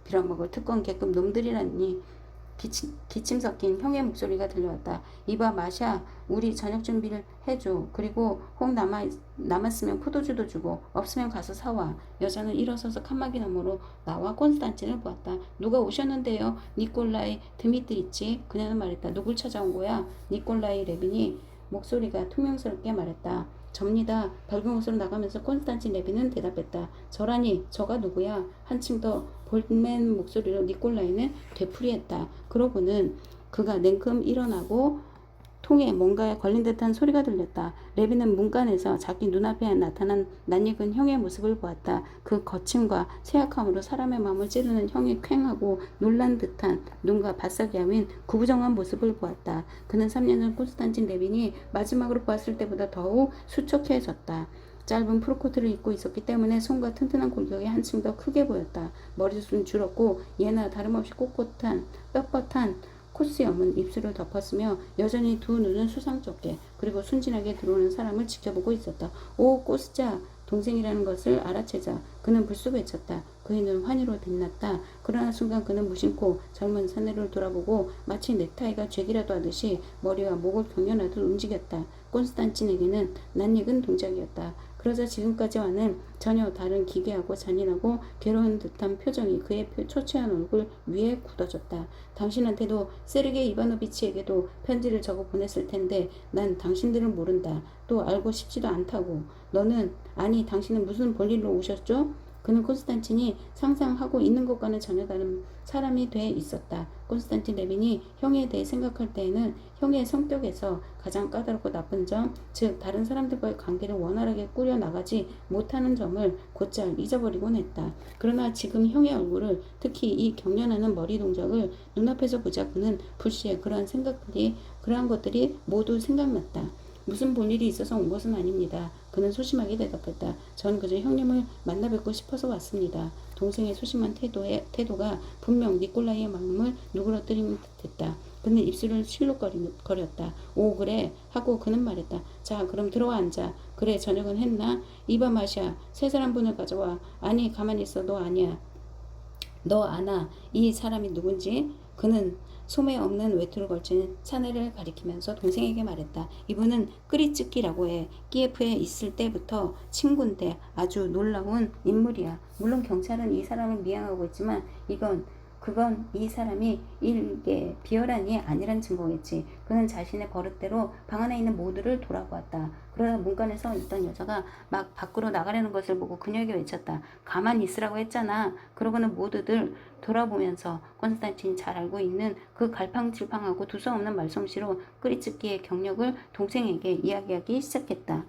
빌어먹을 특권 계급 놈들이라니. 기침 섞인 형의 목소리가 들려왔다. 이봐 마샤, 우리 저녁 준비를 해줘. 그리고 혹 남았으면 포도주도 주고 없으면 가서 사와. 여자는 일어서서 칸막이 너머로 나와 콘스탄틴을 보았다. 누가 오셨는데요? 니콜라이 드미트리치. 그녀는 말했다. 누굴 찾아온 거야? 니콜라이 레빈이 목소리가 퉁명스럽게 말했다. 접니다. 밝은 옷으로 나가면서 콘스탄틴 레빈은 대답했다. 저라니, 저가 누구야? 한층 더 볼맨 목소리로 니콜라이는 되풀이했다. 그러고는 그가 냉큼 일어나고 통에 뭔가에 걸린 듯한 소리가 들렸다. 레빈은 문간에서 자기 눈앞에 나타난 낯익은 형의 모습을 보았다. 그 거침과 쇠약함으로 사람의 마음을 찌르는 형의 퀭하고 놀란 듯한 눈과 바싹이 하민 구부정한 모습을 보았다. 그는 3년 전 콘스탄틴 레빈이 마지막으로 보았을 때보다 더욱 수척해졌다. 짧은 프로코트를 입고 있었기 때문에 손과 튼튼한 골격이 한층 더 크게 보였다. 머리숱은 줄었고 얘나 다름없이 꼿꼿한 뻣뻣한 코스염은 입술을 덮었으며 여전히 두 눈은 수상쩍게 그리고 순진하게 들어오는 사람을 지켜보고 있었다. 오 꼬스자, 동생이라는 것을 알아채자 그는 불쑥 외쳤다. 그의 눈은 환희로 빛났다. 그러나 순간 그는 무심코 젊은 사내를 돌아보고 마치 넥타이가 죄기라도 하듯이 머리와 목을 경련하듯 움직였다. 콘스탄틴에게는 낯익은 동작이었다. 그러자 지금까지와는 전혀 다른 기괴하고 잔인하고 괴로운 듯한 표정이 그의 초췌한 얼굴 위에 굳어졌다. 당신한테도 세르게이 이바노비치에게도 편지를 적어 보냈을 텐데 난 당신들을 모른다. 또 알고 싶지도 않다고. 너는 아니 당신은 무슨 볼일로 오셨죠? 그는 콘스탄틴이 상상하고 있는 것과는 전혀 다른 사람이 돼 있었다. 콘스탄틴 레빈이 형에 대해 생각할 때에는 형의 성격에서 가장 까다롭고 나쁜 점, 즉 다른 사람들과의 관계를 원활하게 꾸려나가지 못하는 점을 곧잘 잊어버리곤 했다. 그러나 지금 형의 얼굴을, 특히 이 경련하는 머리 동작을 눈앞에서 보자 그는 불시에 그러한 것들이 모두 생각났다. 무슨 볼일이 있어서 온 것은 아닙니다. 그는 소심하게 대답했다. 전 그저 형님을 만나 뵙고 싶어서 왔습니다. 동생의 소심한 태도가 분명 니콜라이의 마음을 누그러뜨린 듯했다. 그는 입술을 실룩거렸다. 오 그래 하고 그는 말했다. 자 그럼 들어와 앉아. 그래 저녁은 했나? 이봐 마샤 세 사람분을 가져와. 아니 가만히 있어. 너 아니야. 너 아나 이 사람이 누군지? 그는 소매 없는 외투를 걸친 사내를 가리키면서 동생에게 말했다. 이분은 끄리츠키라고 해. 키예프에 있을 때부터 친구인데 아주 놀라운 인물이야. 물론 경찰은 이 사람을 미행하고 있지만 그건 이 사람이 일개 비열한이 아니란 증거겠지. 그는 자신의 버릇대로 방 안에 있는 모두를 돌아보았다. 그러다 문간에서 있던 여자가 막 밖으로 나가려는 것을 보고 그녀에게 외쳤다. 가만히 있으라고 했잖아. 그러고는 모두들 돌아보면서 콘스탄틴이 잘 알고 있는 그 갈팡질팡하고 두서없는 말솜씨로 끄리츠키의 경력을 동생에게 이야기하기 시작했다.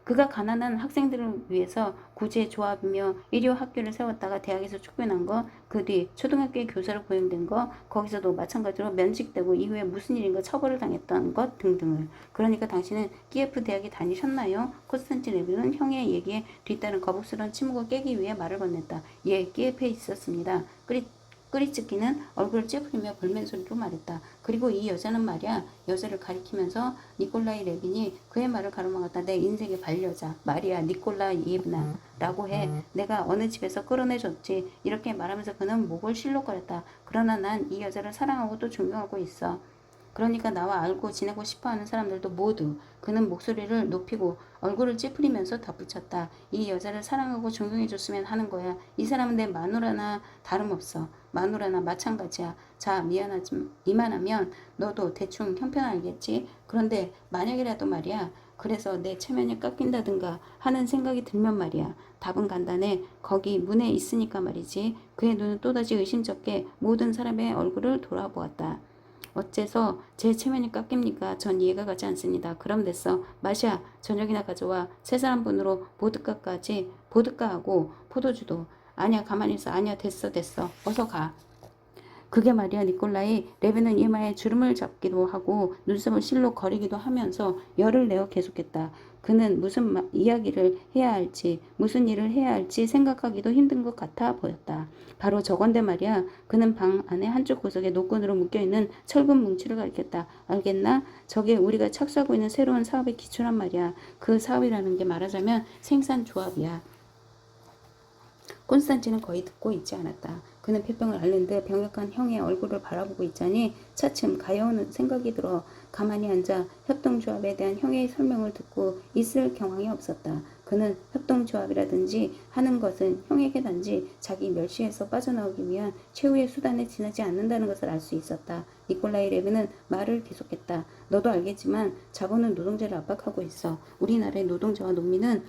그가 가난한 학생들을 위해서 구제조합이며 일요 학교를 세웠다가 대학에서 쫓겨난 거, 그 뒤 초등학교의 교사로 고용된 거, 거기서도 마찬가지로 면직되고 이후에 무슨 일인가 처벌을 당했던 것 등등을. 그러니까 당신은 키예프 대학에 다니셨나요? 콘스탄틴 레빈은 형의 얘기에 뒤따른 거북스러운 침묵을 깨기 위해 말을 건넸다. 예, 키예프에 있었습니다. 끄리츠키는 얼굴을 찌푸리며 볼멘 소리로 말했다. 그리고 이 여자는 말이야. 여자를 가리키면서 니콜라이 레빈이 그의 말을 가로막았다. 내 인생의 반려자 마리아 니콜라이ev나 라고 해. 내가 어느 집에서 끌어내줬지. 이렇게 말하면서 그는 목을 실룩거렸다. 그러나 난 이 여자를 사랑하고 또 존경하고 있어. 그러니까 나와 알고 지내고 싶어하는 사람들도 모두. 그는 목소리를 높이고 얼굴을 찌푸리면서 덧붙였다. 이 여자를 사랑하고 존경해줬으면 하는 거야. 이 사람은 내 마누라나 다름없어. 마누라나 마찬가지야. 자 이만하면 너도 대충 형편 알겠지? 그런데 만약이라도 말이야. 그래서 내 체면이 깎인다든가 하는 생각이 들면 말이야. 답은 간단해. 거기 문에 있으니까 말이지. 그의 눈은 또다시 의심쩍게 모든 사람의 얼굴을 돌아보았다. 어째서 제 체면이 깎입니까? 전 이해가 가지 않습니다. 그럼 됐어. 마샤 저녁이나 가져와. 세 사람분으로 보드카하고 포도주도. 아니야 가만히 있어. 아니야 됐어. 어서 가. 그게 말이야 니콜라이 레비는 이마에 주름을 잡기도 하고 눈썹을 실로 거리기도 하면서 열을 내어 계속했다. 그는 무슨 이야기를 해야 할지 무슨 일을 해야 할지 생각하기도 힘든 것 같아 보였다. 바로 저건데 말이야. 그는 방 안에 한쪽 구석에 노끈으로 묶여있는 철근 뭉치를 가리켰다. 알겠나? 저게 우리가 착수하고 있는 새로운 사업의 기초란 말이야. 그 사업이라는 게 말하자면 생산조합이야. 콘스탄티는 거의 듣고 있지 않았다. 그는 폐병을 앓는 듯 병약한 형의 얼굴을 바라보고 있자니 차츰 가여운 생각이 들어 가만히 앉아 협동조합에 대한 형의 설명을 듣고 있을 경황이 없었다. 그는 협동조합이라든지 하는 것은 형에게 단지 자기 멸시에서 빠져나오기 위한 최후의 수단에 지나지 않는다는 것을 알 수 있었다. 니콜라이 레비는 말을 계속했다. 너도 알겠지만 자본은 노동자를 압박하고 있어. 우리나라의 노동자와 농민은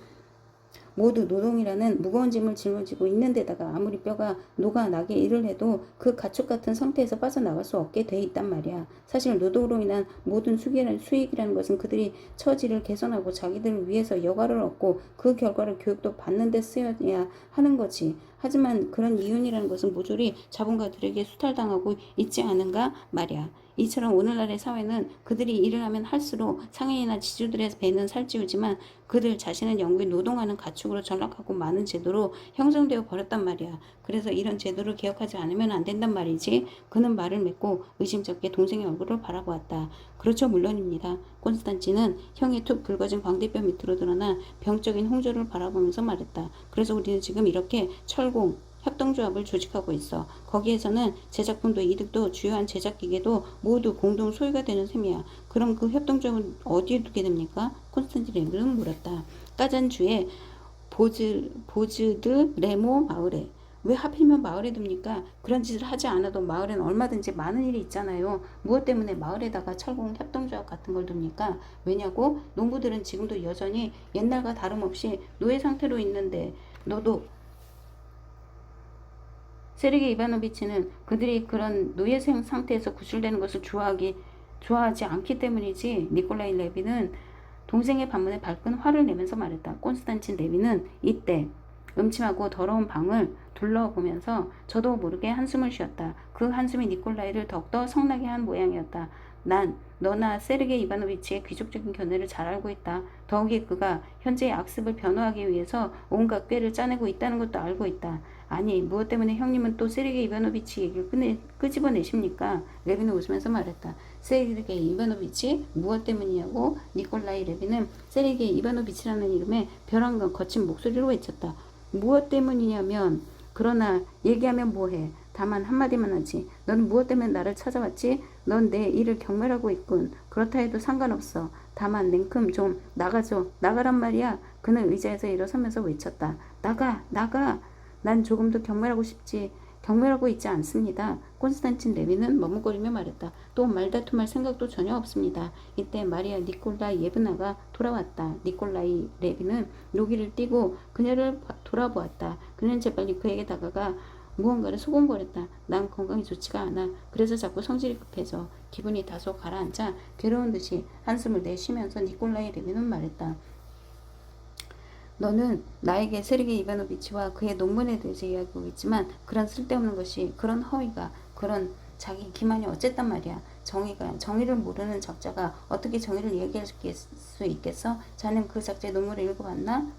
모두 노동이라는 무거운 짐을 짊어지고 있는 데다가 아무리 뼈가 녹아나게 일을 해도 그 가축 같은 상태에서 빠져나갈 수 없게 돼 있단 말이야. 사실 노동으로 인한 모든 수익이라는 것은 그들이 처지를 개선하고 자기들을 위해서 여가를 얻고 그 결과를 교육도 받는 데 쓰여야 하는 거지. 하지만 그런 이윤이라는 것은 모조리 자본가들에게 수탈당하고 있지 않은가 말이야. 이처럼 오늘날의 사회는 그들이 일을 하면 할수록 상인이나 지주들의 배는 살찌우지만 그들 자신은 영구히 노동하는 가축으로 전락하고 많은 제도로 형성되어 버렸단 말이야. 그래서 이런 제도를 개혁하지 않으면 안 된단 말이지. 그는 말을 맺고 의심쩍게 동생의 얼굴을 바라보았다. 그렇죠, 물론입니다. 콘스탄티는 형의 툭 붉어진 광대뼈 밑으로 드러나 병적인 홍조를 바라보면서 말했다. 그래서 우리는 지금 이렇게 철공, 협동조합을 조직하고 있어. 거기에서는 제작품도 이득도 주요한 제작기계도 모두 공동 소유가 되는 셈이야. 그럼 그 협동조합은 어디에 두게 됩니까? 콘스탄티노는 물었다. 까잔주의 보즈드 레모 마을에. 왜 하필이면 마을에 둡니까? 그런 짓을 하지 않아도 마을엔 얼마든지 많은 일이 있잖아요. 무엇 때문에 마을에다가 철공 협동조합 같은 걸 둡니까? 왜냐고? 농부들은 지금도 여전히 옛날과 다름없이 노예 상태로 있는데 너도 세르게이 이바노비치는 그들이 그런 노예생 상태에서 구출되는 것을 좋아하지 않기 때문이지. 니콜라이 레비는 동생의 반문에 발끈 화를 내면서 말했다. 콘스탄틴 레비는 이때 음침하고 더러운 방을 둘러보면서 저도 모르게 한숨을 쉬었다. 그 한숨이 니콜라이를 더욱더 성나게 한 모양이었다. 난 너나 세르게이 이바노비치의 귀족적인 견해를 잘 알고 있다. 더욱이 그가 현재의 악습을 변호하기 위해서 온갖 꾀를 짜내고 있다는 것도 알고 있다. 아니, 무엇 때문에 형님은 또 세르게이 이바노비치 얘기를 끄집어내십니까? 레비는 웃으면서 말했다. 세르게이 이바노비치? 무엇 때문이냐고? 니콜라이 레비는 세르게이 이바노비치라는 이름에 벼랑간 거친 목소리로 외쳤다. 무엇 때문이냐면, 그러나 얘기하면 뭐해? 다만 한마디만 하지. 넌 무엇 때문에 나를 찾아왔지? 넌 내 일을 경멸하고 있군. 그렇다 해도 상관없어. 다만 냉큼 좀 나가줘. 나가란 말이야. 그는 의자에서 일어서면서 외쳤다. 나가! 나가! 난 조금도 경멸하고 있지 않습니다. 콘스탄틴 레비는 머뭇거리며 말했다. 또 말다툼할 생각도 전혀 없습니다. 이때 마리아 니콜라 예브나가 돌아왔다. 니콜라이 레비는 노기를 띠고 그녀를 돌아보았다. 그는 재빨리 그에게 다가가 무언가를 소곤거렸다. 난 건강이 좋지가 않아. 그래서 자꾸 성질이 급해져. 기분이 다소 가라앉아 괴로운 듯이 한숨을 내쉬면서 니콜라이 레비는 말했다. 너는 나에게 세르게이 이바노비치와 그의 논문에 대해서 이야기하고 있지만 그런 쓸데없는 것이, 그런 허위가, 그런 자기 기만이 어쨌단 말이야. 정의를 모르는 작자가 어떻게 정의를 얘기할 수 있겠어? 자넨 그 작자의 논문을 읽어봤나?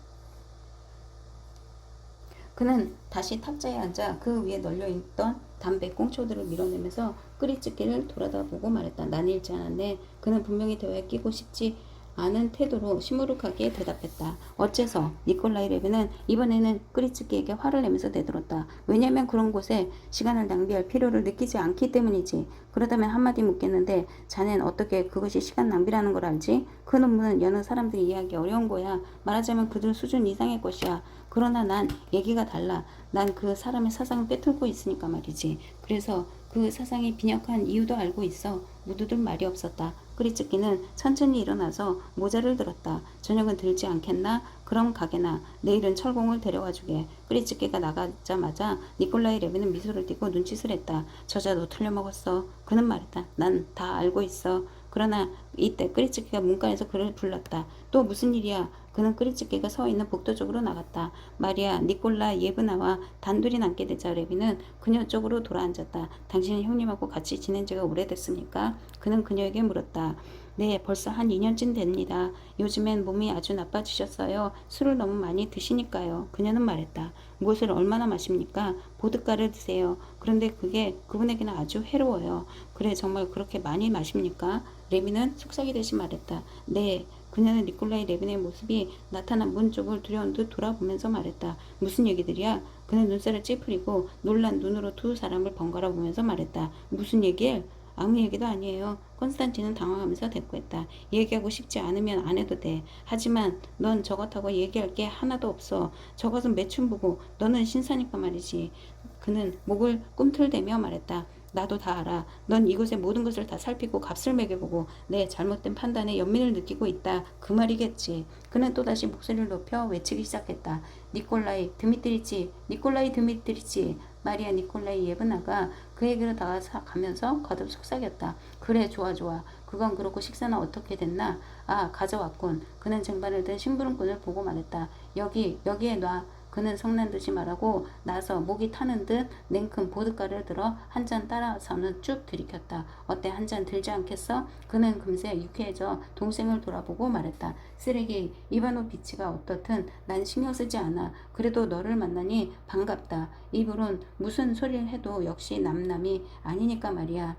그는 다시 탁자에 앉아 그 위에 널려있던 담배 꽁초들을 밀어내면서 끄리ጭ기를 돌아다보고 말했다. 난 읽지 않았네. 그는 분명히 대화에 끼고 싶지 않은 태도로 시무룩하게 대답했다. 어째서? 니콜라이 레비는 이번에는 끄리츠키에게 화를 내면서 대들었다. 왜냐면 그런 곳에 시간을 낭비할 필요를 느끼지 않기 때문이지. 그렇다면 한마디 묻겠는데 자넨 어떻게 그것이 시간 낭비라는 걸 알지? 그 논문은 여느 사람들이 이해하기 어려운 거야. 말하자면 그들 수준 이상의 것이야. 그러나 난 얘기가 달라. 난 그 사람의 사상을 꿰뚫고 있으니까 말이지. 그래서 그 사상이 빈약한 이유도 알고 있어. 모두들 말이 없었다. 끄리츠키는 천천히 일어나서 모자를 들었다. 저녁은 들지 않겠나? 그럼 가게나. 내일은 철공을 데려와 주게. 끄리츠키가 나가자마자 니콜라이 레비는 미소를 띠고 눈짓을 했다. 저자 너 틀려먹었어. 그는 말했다. 난 다 알고 있어. 그러나 이때 끄리츠키가 문간에서 그를 불렀다. 또 무슨 일이야? 그는 끄리츠키가 서 있는 복도 쪽으로 나갔다. 마리아 니콜라 예브나와 단둘이 남게 되자 레비는 그녀 쪽으로 돌아앉았다. 당신은 형님하고 같이 지낸 지가 오래됐습니까? 그는 그녀에게 물었다. 네, 벌써 한 2년쯤 됩니다. 요즘엔 몸이 아주 나빠지셨어요. 술을 너무 많이 드시니까요. 그녀는 말했다. 무엇을 얼마나 마십니까? 보드카를 드세요. 그런데 그게 그분에게는 아주 해로워요. 그래, 정말 그렇게 많이 마십니까? 레비는 속삭이듯이 말했다. 네. 그녀는 니콜라이 레빈의 모습이 나타난 문 쪽을 두려운 듯 돌아보면서 말했다. 무슨 얘기들이야? 그는 눈살을 찌푸리고 놀란 눈으로 두 사람을 번갈아 보면서 말했다. 무슨 얘기를? 아무 얘기도 아니에요. 콘스탄티는 당황하면서 대꾸했다. 얘기하고 싶지 않으면 안 해도 돼. 하지만 넌 저것하고 얘기할 게 하나도 없어. 저것은 매춘 보고 너는 신사니까 말이지. 그는 목을 꿈틀대며 말했다. 나도 다 알아. 넌 이곳의 모든 것을 다 살피고 값을 매겨보고 내 잘못된 판단에 연민을 느끼고 있다. 그 말이겠지. 그는 또다시 목소리를 높여 외치기 시작했다. 니콜라이 드미트리치, 니콜라이 드미트리치. 마리아 니콜라이 예브나가 그에게로 다가가면서 거듭 속삭였다. 그래, 좋아. 그건 그렇고 식사는 어떻게 됐나? 아, 가져왔군. 그는 쟁반을 든 심부름꾼을 보고 말했다. 여기에 놔. 그는 성난 듯이 말하고 나서 목이 타는 듯 냉큼 보드카를 들어 한 잔 따라서는 쭉 들이켰다. 어때, 한 잔 들지 않겠어? 그는 금세 유쾌해져 동생을 돌아보고 말했다. 쓰레기, 이바노비치가 어떻든 난 신경 쓰지 않아. 그래도 너를 만나니 반갑다. 이불은 무슨 소리를 해도 역시 남남이 아니니까 말이야.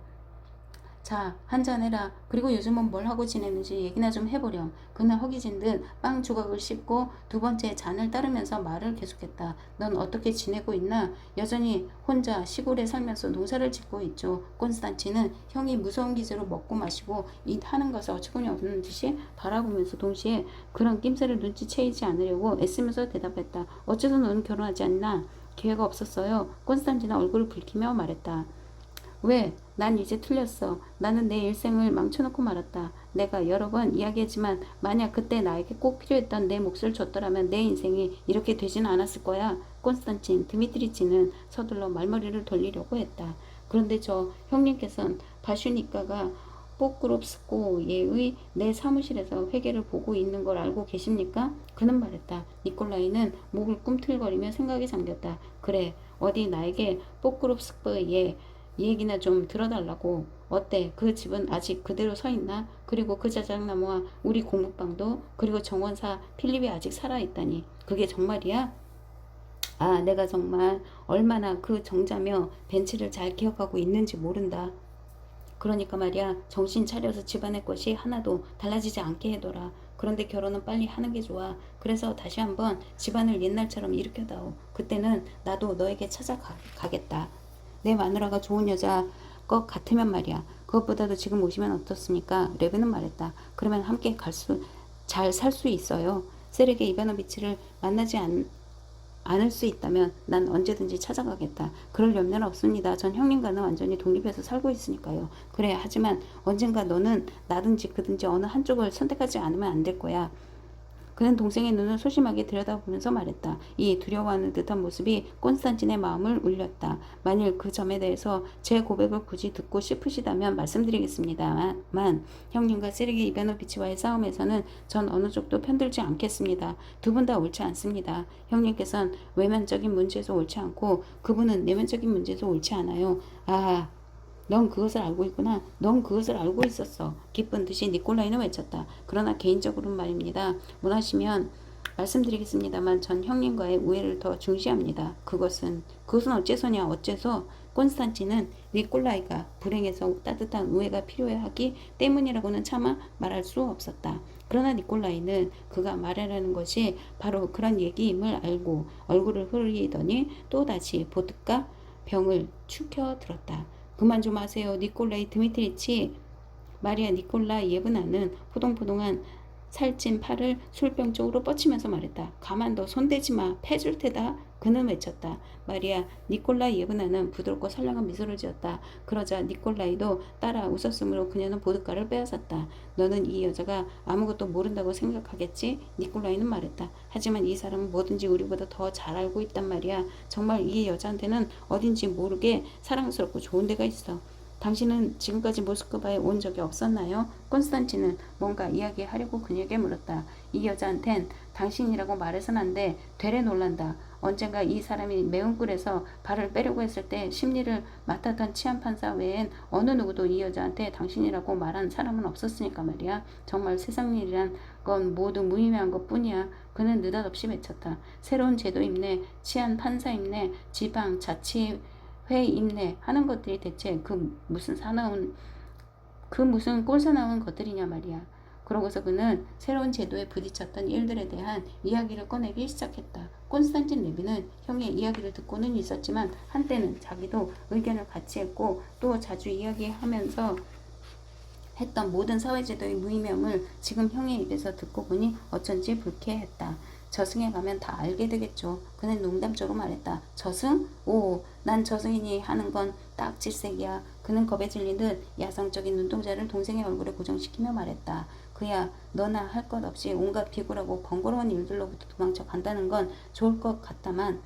자, 한잔해라. 그리고 요즘은 뭘 하고 지내는지 얘기나 좀 해보렴. 그는 허기진 듯 빵 조각을 씹고 두 번째 잔을 따르면서 말을 계속했다. 넌 어떻게 지내고 있나? 여전히 혼자 시골에 살면서 농사를 짓고 있죠. 콘스탄티는 형이 무서운 기세로 먹고 마시고 이 하는 것을 어처구니 없는 듯이 바라보면서 동시에 그런 낌새를 눈치채이지 않으려고 애쓰면서 대답했다. 어째서 너는 결혼하지 않나? 기회가 없었어요. 콘스탄티는 얼굴을 붉히며 말했다. 왜? 난 이제 틀렸어. 나는 내 일생을 망쳐놓고 말았다. 내가 여러 번 이야기했지만 만약 그때 나에게 꼭 필요했던 내 몫을 줬더라면 내 인생이 이렇게 되지는 않았을 거야. 콘스탄틴 드미트리치는 서둘러 말머리를 돌리려고 했다. 그런데 저 형님께서는 바슈니카가 포크롭스코예의 내 사무실에서 회계를 보고 있는 걸 알고 계십니까? 그는 말했다. 니콜라이는 목을 꿈틀거리며 생각에 잠겼다. 그래, 어디 나에게 포크롭스코예 얘기나 좀 들어달라고. 어때? 그 집은 아직 그대로 서 있나? 그리고 그 자작나무와 우리 공부방도 그리고 정원사 필립이 아직 살아있다니. 그게 정말이야? 아, 내가 정말 얼마나 그 정자며 벤치를 잘 기억하고 있는지 모른다. 그러니까 말이야, 정신 차려서 집안의 것이 하나도 달라지지 않게 해둬라. 그런데 결혼은 빨리 하는 게 좋아. 그래서 다시 한번 집안을 옛날처럼 일으켜다오. 그때는 나도 너에게 찾아가겠다. 내 마누라가 좋은 여자 것 같으면 말이야. 그것보다도 지금 오시면 어떻습니까? 레베는 말했다. 그러면 함께 잘 살 수 있어요. 세르게 이바노비치를 만나지 않을 수 있다면 난 언제든지 찾아가겠다. 그럴 염려는 없습니다. 전 형님과는 완전히 독립해서 살고 있으니까요. 그래, 하지만 언젠가 너는 나든지 그든지 어느 한쪽을 선택하지 않으면 안 될 거야. 그는 동생의 눈을 소심하게 들여다보면서 말했다. 이 두려워하는 듯한 모습이 콘스탄틴의 마음을 울렸다. 만일 그 점에 대해서 제 고백을 굳이 듣고 싶으시다면 말씀드리겠습니다만 형님과 세르게이 이바노비치와의 싸움에서는 전 어느 쪽도 편들지 않겠습니다. 두 분 다 옳지 않습니다. 형님께서는 외면적인 문제에서 옳지 않고 그분은 내면적인 문제에서 옳지 않아요. 아, 넌 그것을 알고 있구나. 넌 그것을 알고 있었어. 기쁜 듯이 니콜라이는 외쳤다. 그러나 개인적으로는 말입니다. 원하시면 말씀드리겠습니다만 전 형님과의 우애를 더 중시합니다. 그것은 어째서냐? 어째서? 콘스탄티는 니콜라이가 불행해서 따뜻한 우애가 필요하기 때문이라고는 차마 말할 수 없었다. 그러나 니콜라이는 그가 말하려는 것이 바로 그런 얘기임을 알고 얼굴을 흐리더니 또다시 보드카 병을 축혀 들었다. 그만 좀 하세요. 니콜라이 드미트리치. 마리아 니콜라 예브나는 포동포동한 살찐 팔을 술병 쪽으로 뻗치면서 말했다. 가만둬. 손대지 마. 패줄 테다. 그는 외쳤다. 마리아 니콜라 예브나는 부드럽고 선량한 미소를 지었다. 그러자 니콜라이도 따라 웃었으므로 그녀는 보드카를 빼앗았다. 너는 이 여자가 아무것도 모른다고 생각하겠지? 니콜라이는 말했다. 하지만 이 사람은 뭐든지 우리보다 더 잘 알고 있단 말이야. 정말 이 여자한테는 어딘지 모르게 사랑스럽고 좋은 데가 있어. 당신은 지금까지 모스크바에 온 적이 없었나요? 콘스탄틴은 뭔가 이야기하려고 그녀에게 물었다. 이 여자한텐 당신이라고 말해선 안 돼. 되레 놀란다. 언젠가 이 사람이 매운 꿀에서 발을 빼려고 했을 때 심리를 맡았던 치안판사 외엔 어느 누구도 이 여자한테 당신이라고 말한 사람은 없었으니까 말이야. 정말 세상 일이란 건 모두 무의미한 것뿐이야. 그는 느닷없이 외쳤다. 새로운 제도 임내, 치안판사 임내, 지방, 자치 회 임내 하는 것들이 대체 그 무슨 꼴사나운 것들이냐 말이야. 그러고서 그는 새로운 제도에 부딪혔던 일들에 대한 이야기를 꺼내기 시작했다. 콘스탄틴 레비는 형의 이야기를 듣고는 있었지만 한때는 자기도 의견을 같이 했고 또 자주 이야기하면서 했던 모든 사회제도의 무의미함을 지금 형의 입에서 듣고 보니 어쩐지 불쾌했다. 저승에 가면 다 알게 되겠죠. 그는 농담적으로 말했다. 저승? 오, 난 저승이니 하는 건 딱 질색이야. 그는 겁에 질린 듯 야성적인 눈동자를 동생의 얼굴에 고정시키며 말했다. 그야 너나 할 것 없이 온갖 비굴하고 번거로운 일들로부터 도망쳐 간다는 건 좋을 것 같다만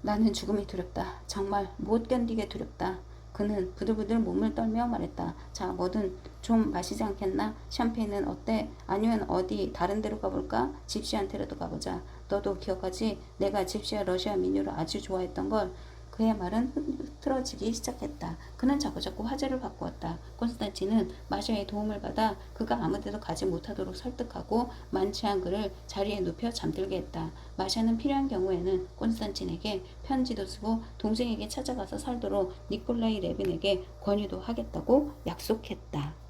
나는 죽음이 두렵다. 정말 못 견디게 두렵다. 그는 부들부들 몸을 떨며 말했다. 자, 뭐든 좀 마시지 않겠나? 샴페인은 어때? 아니면 어디 다른 데로 가볼까? 집시한테라도 가보자. 너도 기억하지? 내가 집시와 러시아 민요를 아주 좋아했던 걸. 그의 말은 흐트러지기 시작했다. 그는 자꾸자꾸 화제를 바꾸었다. 콘스탄틴은 마샤의 도움을 받아 그가 아무데도 가지 못하도록 설득하고 만취한 그를 자리에 눕혀 잠들게 했다. 마샤는 필요한 경우에는 콘스탄틴에게 편지도 쓰고 동생에게 찾아가서 살도록 니콜라이 레빈에게 권유도 하겠다고 약속했다.